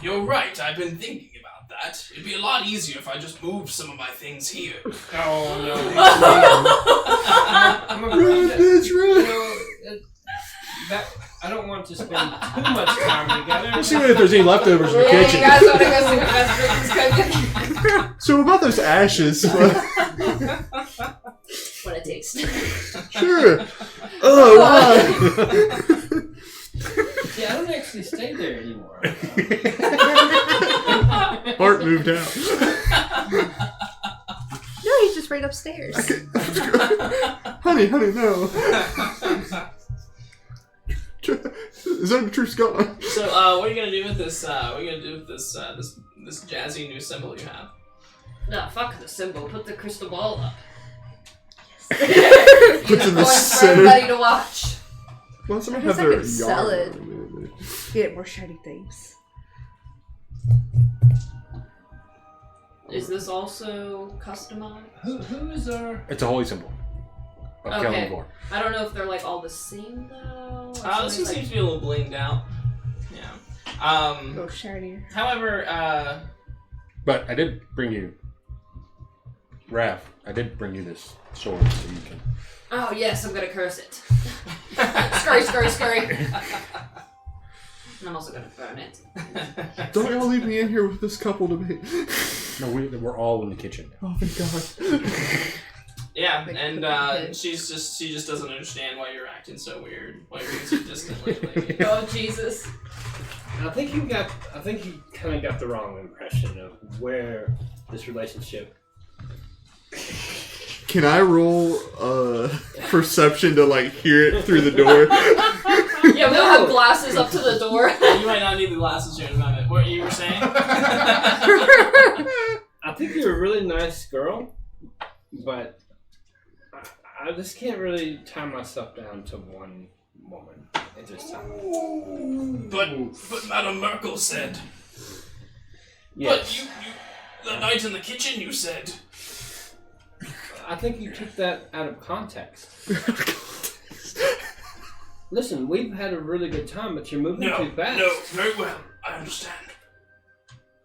S1: You're right, I've been thinking about that. It'd be a lot easier if I just moved some of my things here.
S3: Oh no! I'm
S5: That's right.
S3: I don't want to spend too much time together.
S4: Let's see if there's any leftovers in the
S2: Yeah,
S4: kitchen.
S2: you guys want to go see what Rasputin's cooking?
S5: So about those ashes.
S2: What a taste.
S5: Sure. Oh, why?
S3: Yeah, I don't actually stay there anymore.
S5: Art moved out.
S6: No, he's just right upstairs.
S5: Honey, no. Truth's gone.
S1: So, what are you gonna do with this? What are you gonna do with this jazzy new symbol you have?
S2: No, fuck the symbol. Put the crystal ball up.
S5: Puts in the
S2: For
S5: center.
S2: everybody to watch.
S5: Well, somebody
S6: I guess
S5: have
S6: I
S5: their
S6: could sell
S5: yard.
S6: it. Get more shiny things.
S2: Is this also customized?
S3: Who is our?
S4: It's a holy symbol of
S2: Okay.
S4: Kelvin Vor.
S2: I don't know if they're like all the same though. Or
S1: This one
S2: somebody's,
S1: seems to be a little blinged out. Yeah.
S6: Go shinier.
S1: However,
S4: But I did bring you, Raph, I did bring you this sword so you can.
S2: Oh yes, I'm gonna curse it. Scurry. And I'm also gonna burn it.
S5: Don't y'all leave me in here with this couple debate.
S4: No, we're all in the kitchen now.
S5: Oh, thank God.
S1: yeah,
S6: Like
S1: and
S6: cooking
S1: she just doesn't understand why you're acting so weird, why you're being so distant lately.
S2: Oh Jesus.
S3: I think you kind of got the wrong impression of where this relationship.
S5: Can I roll perception to like hear it through the door?
S2: Yeah, we'll have glasses up to the door.
S1: You might not need the glasses here in a moment. What you were saying?
S3: I think you're a really nice girl, but I just can't really tie myself down to one woman at this time.
S1: But Madame Merkel said.
S3: Yes.
S1: But the night in the kitchen, you said.
S3: I think you took that out of context. Listen, we've had a really good time, but you're moving too fast.
S1: No, very well. I understand.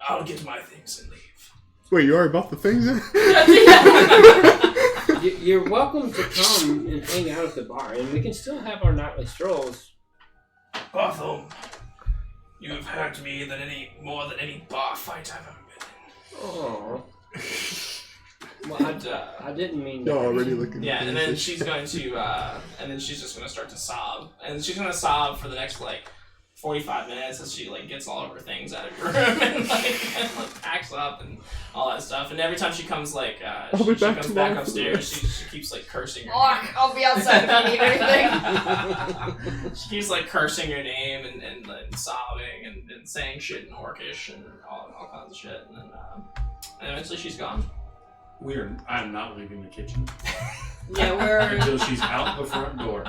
S1: I'll get my things and leave.
S5: Wait, you already bought the things in?
S3: You're welcome to come and hang out at the bar, and we can still have our nightly strolls.
S1: Bartholomew, you have hurt me more than any bar fight I've ever been in.
S3: Oh. Well, I didn't mean
S5: You're
S3: that.
S5: already looking.
S1: Yeah, and then she's going to, and then she's just going to start to sob. And she's going to sob for the next, 45 minutes as she, gets all of her things out of your room and, packs up and all that stuff. And every time she comes, she comes back upstairs, she keeps, cursing your name.
S2: I'll be outside if you need anything.
S1: She keeps, cursing your name and sobbing and saying shit in Orcish and all kinds of shit. And then eventually she's gone.
S7: I'm not leaving the kitchen
S2: Yeah, we're.
S7: until she's out the front door.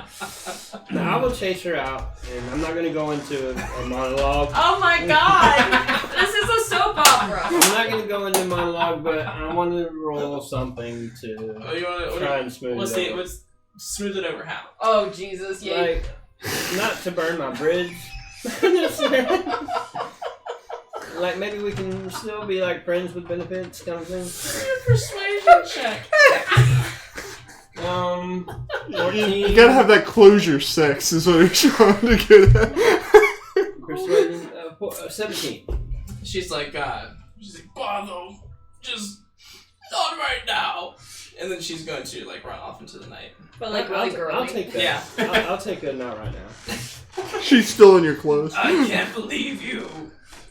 S3: Now, I will chase her out, and I'm not going to go into a monologue.
S2: Oh my god! This is a soap opera.
S3: I'm not going to go into a monologue, but I want to roll something to try and smooth it over.
S1: Let's smooth it over how?
S2: Oh Jesus! Yeah.
S3: Not to burn my bridge. Maybe we can still be friends with benefits kind of thing.
S1: Persuasion check.
S3: 14.
S5: You gotta have that closure sex, is what you're trying to get at.
S3: Persuasion, 17.
S1: She's like, Bartholomew, just not right now. And then she's going to run off into the night.
S2: But really girly.
S3: I'll take that.
S1: Yeah.
S3: I'll take a not right now.
S5: She's still in your clothes.
S1: I can't believe you.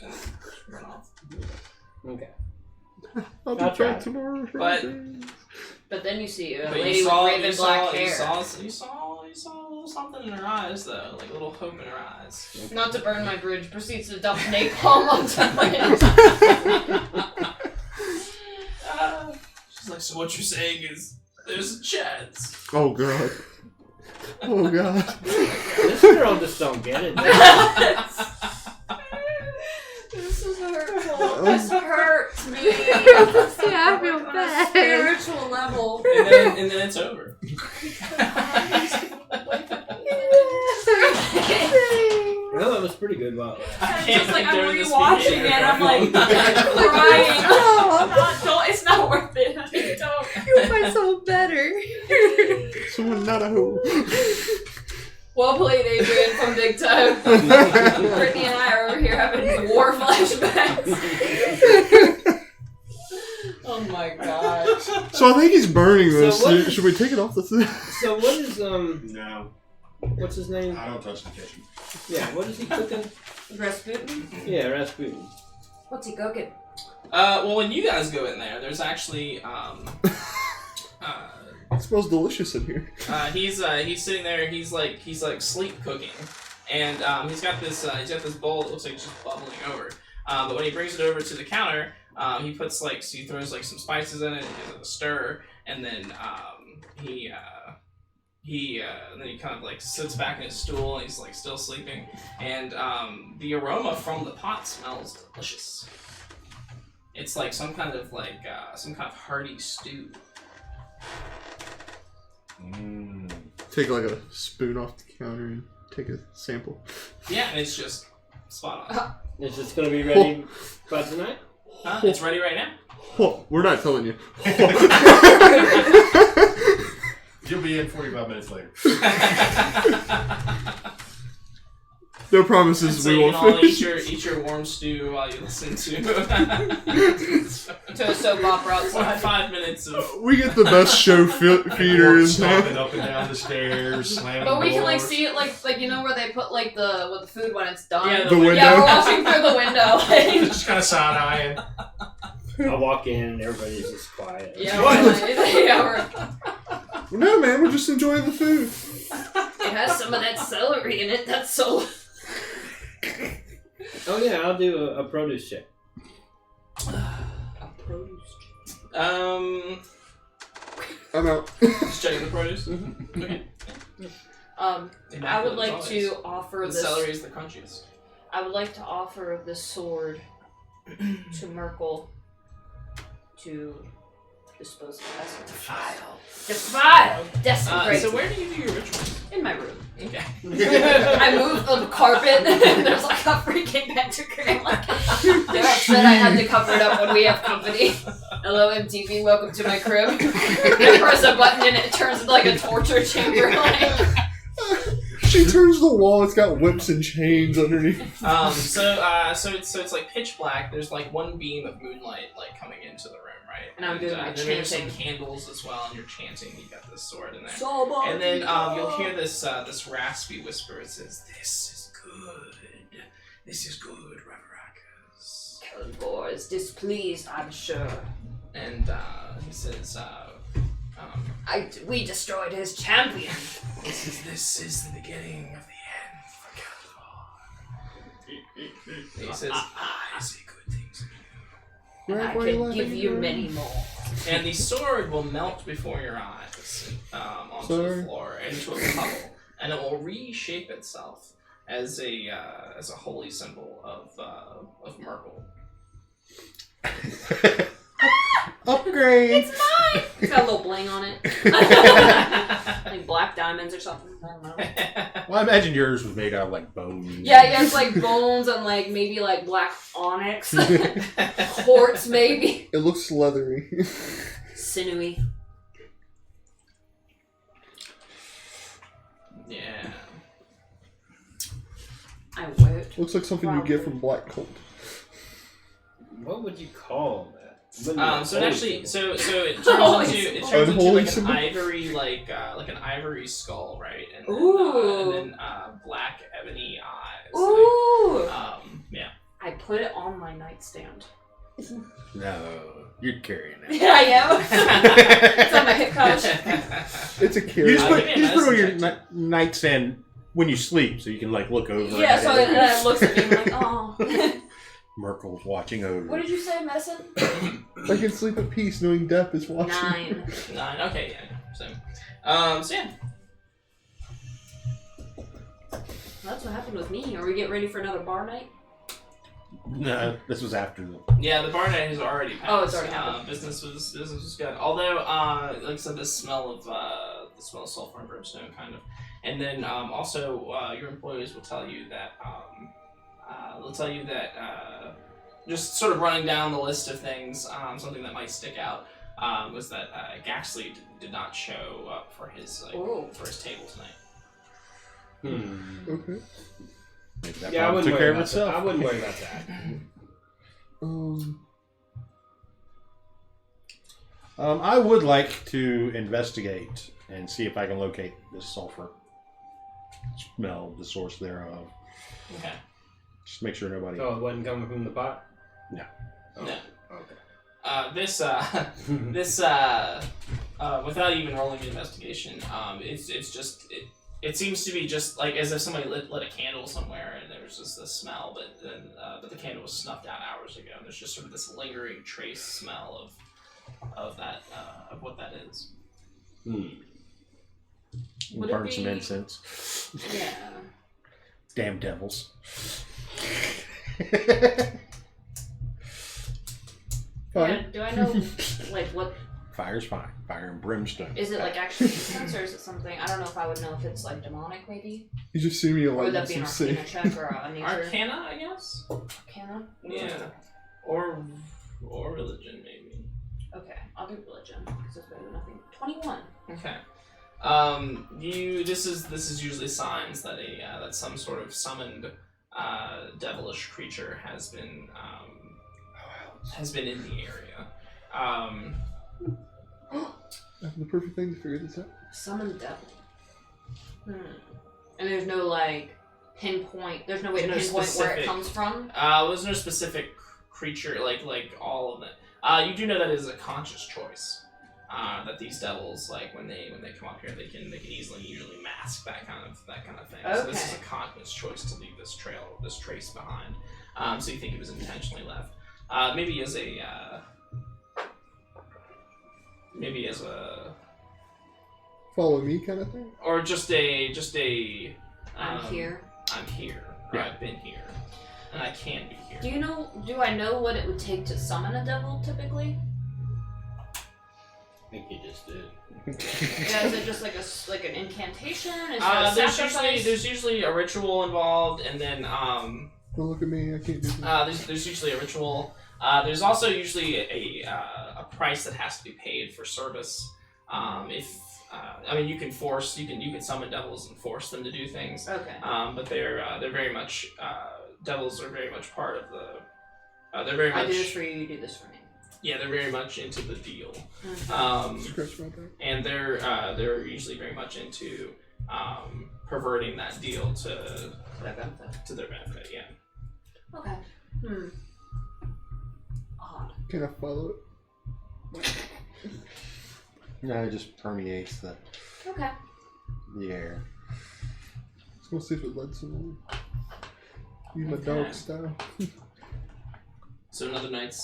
S1: And then run off.
S3: Okay.
S5: I'll
S3: I'll
S5: be
S3: try.
S5: back tomorrow.
S2: But then you see a
S1: But
S2: lady
S1: you saw,
S2: with raven black hair.
S1: You saw a little something in her eyes, though, a little hope in her eyes.
S2: Not to burn my bridge, proceeds to dump napalm onto it.
S1: She's like, so what you're saying is there's a chance.
S5: Oh god. Oh god.
S3: This girl just don't get it.
S2: This is hurtful. This hurts me.
S6: Yeah, I feel
S2: On a
S6: bad.
S2: spiritual level.
S1: And then it's over.
S3: Well, that was pretty good while it lasted.
S1: I
S2: I'm
S1: can't
S2: just like,
S1: think
S2: I'm
S1: during this
S2: rewatching
S1: meeting.
S2: it, I'm like crying. Don't, it's not worth it. Don't.
S6: You'll find someone better.
S5: Someone not a hoe.
S2: Well played, Adrian from Big Time. Brittany and I are over here having war flashbacks. Oh my god.
S5: So I think he's burning this.
S3: So what is-
S5: Should we take it off the thing?
S3: So what is,
S7: No,
S3: what's his name?
S7: I don't touch the kitchen.
S3: Yeah, what is he cooking?
S2: Rasputin?
S3: Yeah, Rasputin.
S2: What's he cooking?
S1: Well, when you guys go in there, there's actually,
S5: It smells delicious in here.
S1: he's sitting there. He's like sleep cooking, and he's got this bowl that looks like it's just bubbling over. But when he brings it over to the counter, he puts he throws some spices in it, and gives it a stir, and then he kind of sits back in his stool, and he's still sleeping, and the aroma from the pot smells delicious. It's like some kind of hearty stew.
S5: Take a spoon off the counter and take a sample.
S1: Yeah, and it's just spot on.
S3: Is this going to be ready by tonight?
S1: It's ready right now.
S5: Oh, we're not telling you.
S7: You'll be in 45 minutes later.
S5: No promises
S1: So
S5: we
S1: you
S5: won't
S1: can all
S5: finish.
S1: eat your warm stew while you listen to
S2: To a soap opera outside.
S1: 5 minutes of.
S5: We get the best show feeder in
S7: Stomping
S5: town.
S7: up and down the stairs, slamming
S2: But we can
S7: doors.
S2: see it where they put the food when it's done.
S1: Yeah,
S5: The window.
S2: Yeah, we're watching through the window.
S7: Just kind of side-eyeing.
S3: I walk in and everybody's just quiet.
S2: Yeah, we're
S5: No, man, we're just enjoying the food.
S2: it has some of that celery in it. That's so.
S3: Oh yeah, I'll do a produce check.
S5: I'm out.
S1: Just checking the produce. Okay.
S2: I would like to offer
S1: the
S2: this.
S1: celery is the crunchiest.
S2: I would like to offer the sword to Merkel to dispose of it. Defile! Desecrate.
S1: So where do you do your rituals?
S2: In my room.
S1: Okay.
S2: I moved the carpet and there's like a freaking pentagram. Like, they're upset I had to cover it up when we have company. Hello MTV, welcome to my crib. I press a button and it turns into like a torture chamber. Like.
S5: She turns the wall. It's got whips and chains underneath.
S1: So it's like pitch black. There's like one beam of moonlight like coming into the room, right?
S2: And I'm doing my
S1: then there's some
S2: chanting.
S1: candles as well, and you're chanting. You got this sword in there.
S2: So
S1: And then you'll hear this raspy whisper. It says, "This is good. This is good, Reveracus."
S2: Kelbor is displeased, I'm sure.
S1: And he says,
S2: We destroyed his champion.
S1: This is the beginning of the end for Kelbor." He says, "I see good things in you."
S2: And I can give you many more.
S1: And the sword will melt before your eyes onto the floor into a puddle, and it will reshape itself as a holy symbol of Merkel.
S4: Upgrade.
S2: It's mine! It's got a little bling on it. Like black diamonds or something. I don't know.
S4: Well, I imagine yours was made out of like bones.
S2: Yeah, it's like bones and like maybe like black onyx. Quartz maybe.
S5: It looks leathery.
S2: Sinewy.
S1: Yeah.
S2: I wear it.
S5: Looks like something you get from Black Colt.
S3: What would you call that?
S1: So it actually, so it turns
S2: Holy
S1: into
S5: Unholy
S1: like an
S5: symbol?
S1: ivory, like an ivory skull, right? And then,
S2: Ooh.
S1: and then black ebony eyes.
S2: Ooh!
S1: Yeah.
S2: I put it on my nightstand.
S4: No, you're carrying it.
S2: Yeah, I am. It's on my hip couch.
S5: It's a
S4: You
S5: carry.
S4: just
S1: I'll
S4: put,
S1: give you
S4: you
S1: a
S4: just put it on
S1: medicine
S4: your
S1: check,
S4: nightstand when you sleep, so you can like look over.
S2: Yeah,
S4: at
S2: so
S4: it.
S2: it looks at me and I'm like, oh.
S4: Merkel's watching over.
S2: What did you say, medicine?
S5: I can sleep at peace knowing death is watching.
S2: 9.
S1: 9. Okay, yeah. So yeah.
S2: That's what happened with me. Are we getting ready for another bar night?
S4: No, this was after the.
S1: Yeah, the bar night has already passed.
S2: Oh, it's already happened.
S1: Business was good. Although, like I said, the smell of sulfur and brimstone, kind of. And then also, your employees will tell you that just sort of running down the list of things, something that might stick out was that Gaxley did not show up for his table tonight.
S5: Okay.
S4: Maybe that
S3: Yeah, I
S4: problem
S3: wouldn't
S4: took
S3: worry
S4: care of
S3: about
S4: itself.
S3: that. I wouldn't worry about that.
S4: I would like to investigate and see if I can locate this sulfur. Smell the source thereof.
S1: Okay.
S4: Just make sure nobody.
S3: Oh, it wasn't coming from the pot?
S4: No.
S3: Oh,
S1: No.
S3: okay.
S1: This without even rolling the investigation, it seems to be just like as if somebody lit a candle somewhere and there was just this smell, but the candle was snuffed out hours ago. And there's just sort of this lingering trace smell of what that is.
S2: Would it
S4: Burn some
S2: be-
S4: incense.
S2: Yeah.
S4: Damn devils.
S2: Yeah, do I know, like, what,
S4: Fire's fine. Fire and brimstone.
S2: is it, like, actually incense, or is it something, I don't know if I would know if it's, like, demonic, maybe?
S5: You just see me
S2: Or would
S5: like
S2: that be an
S5: some
S2: arcana
S5: sick.
S2: check, or a nature?
S1: Arcana, I guess.
S2: Arcana?
S1: Yeah. Or religion, maybe.
S2: Okay, I'll do religion, because it's better than nothing. 21.
S1: Okay. This is usually signs that that some sort of summoned devilish creature has been in the area.
S5: I have the perfect thing to figure this out.
S2: Summon devil. And there's no, like, pinpoint, there's no way to
S1: There's no
S2: pinpoint where it
S1: specific-
S2: comes from?
S1: There's no specific creature like all of it. You do know that it is a conscious choice. That these devils, like when they come up here, they can usually mask that kind of thing. So this is a
S2: Okay.
S1: conscious choice to leave this trace behind. So you think it was intentionally left, maybe as a
S5: follow me kind of thing?
S1: Or just a
S2: I'm here.
S1: I'm here. Or I've been here. And I can be here.
S2: Do I know what it would take to summon a devil typically?
S3: I think you just did.
S2: Yeah, is it just like an incantation? Is there a sacrifice?
S1: there's usually a ritual involved, and then
S5: Don't look at me, I can't do that.
S1: there's usually a ritual. There's also usually a price that has to be paid for service. You can summon devils and force them to do things.
S2: Okay.
S1: But they're very much devils are very much part of the. They're very much.
S2: I do this for you. You do this for me.
S1: Yeah, they're very much into the deal.
S5: Scratch my back.
S1: And they're usually very much into perverting that deal to
S2: their benefit.
S1: To their benefit, yeah.
S2: Okay. Odd.
S5: Can I follow it?
S4: No, it just permeates the air.
S5: Let's go see if it led somewhere. Use my dog style.
S1: So another night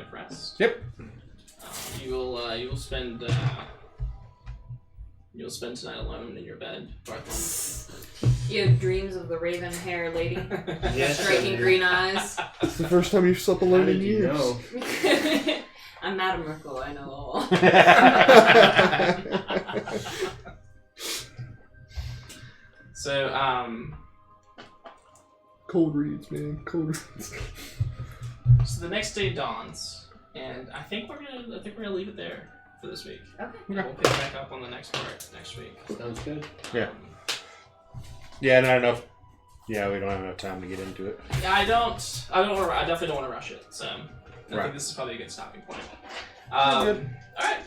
S1: of rest.
S4: Yep.
S1: You will spend tonight alone in your bed, Bartholomew.
S2: You have dreams of the raven hair lady, striking green eyes.
S5: It's the first time you've slept alone in years.
S3: Know?
S2: I'm Madame Merkel. I know all.
S1: So
S5: cold reads, man. Cold reads.
S1: So the next day dawns, and I think we're gonna leave it there for this week.
S2: Okay.
S1: We'll pick back up on the next part next week.
S3: Sounds good.
S4: Yeah. Yeah, not enough. Yeah, we don't have enough time to get into it.
S1: Yeah, I definitely don't want to rush it. So I think this is probably a good stopping point. All right.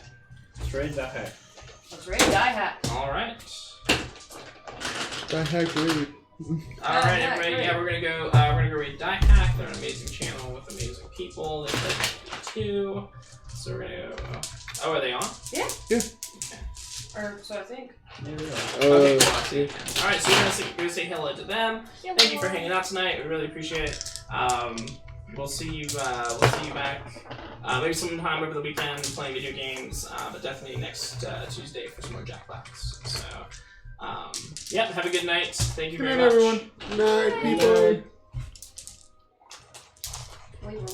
S3: Let's raid Die Hack.
S2: Let's raid Die Hack.
S1: All right.
S5: Die Hack raid.
S1: All right, everybody. Yeah, we're gonna go raid Die Hack. They're an amazing channel with amazing people. They play too. So we're gonna go. Oh, are they on?
S2: Yeah.
S5: Yeah.
S1: Okay.
S2: Or so I think.
S1: Okay, cool. I see. All right, so you're gonna say hello to them.
S2: Yeah,
S1: Thank you for hanging out tonight. We really appreciate it. We'll see you back maybe sometime over the weekend playing video games, but definitely next Tuesday for some more Jack Blacks. So, have a good night. Thank you very much.
S5: Good night, everyone. Night, people.
S2: We were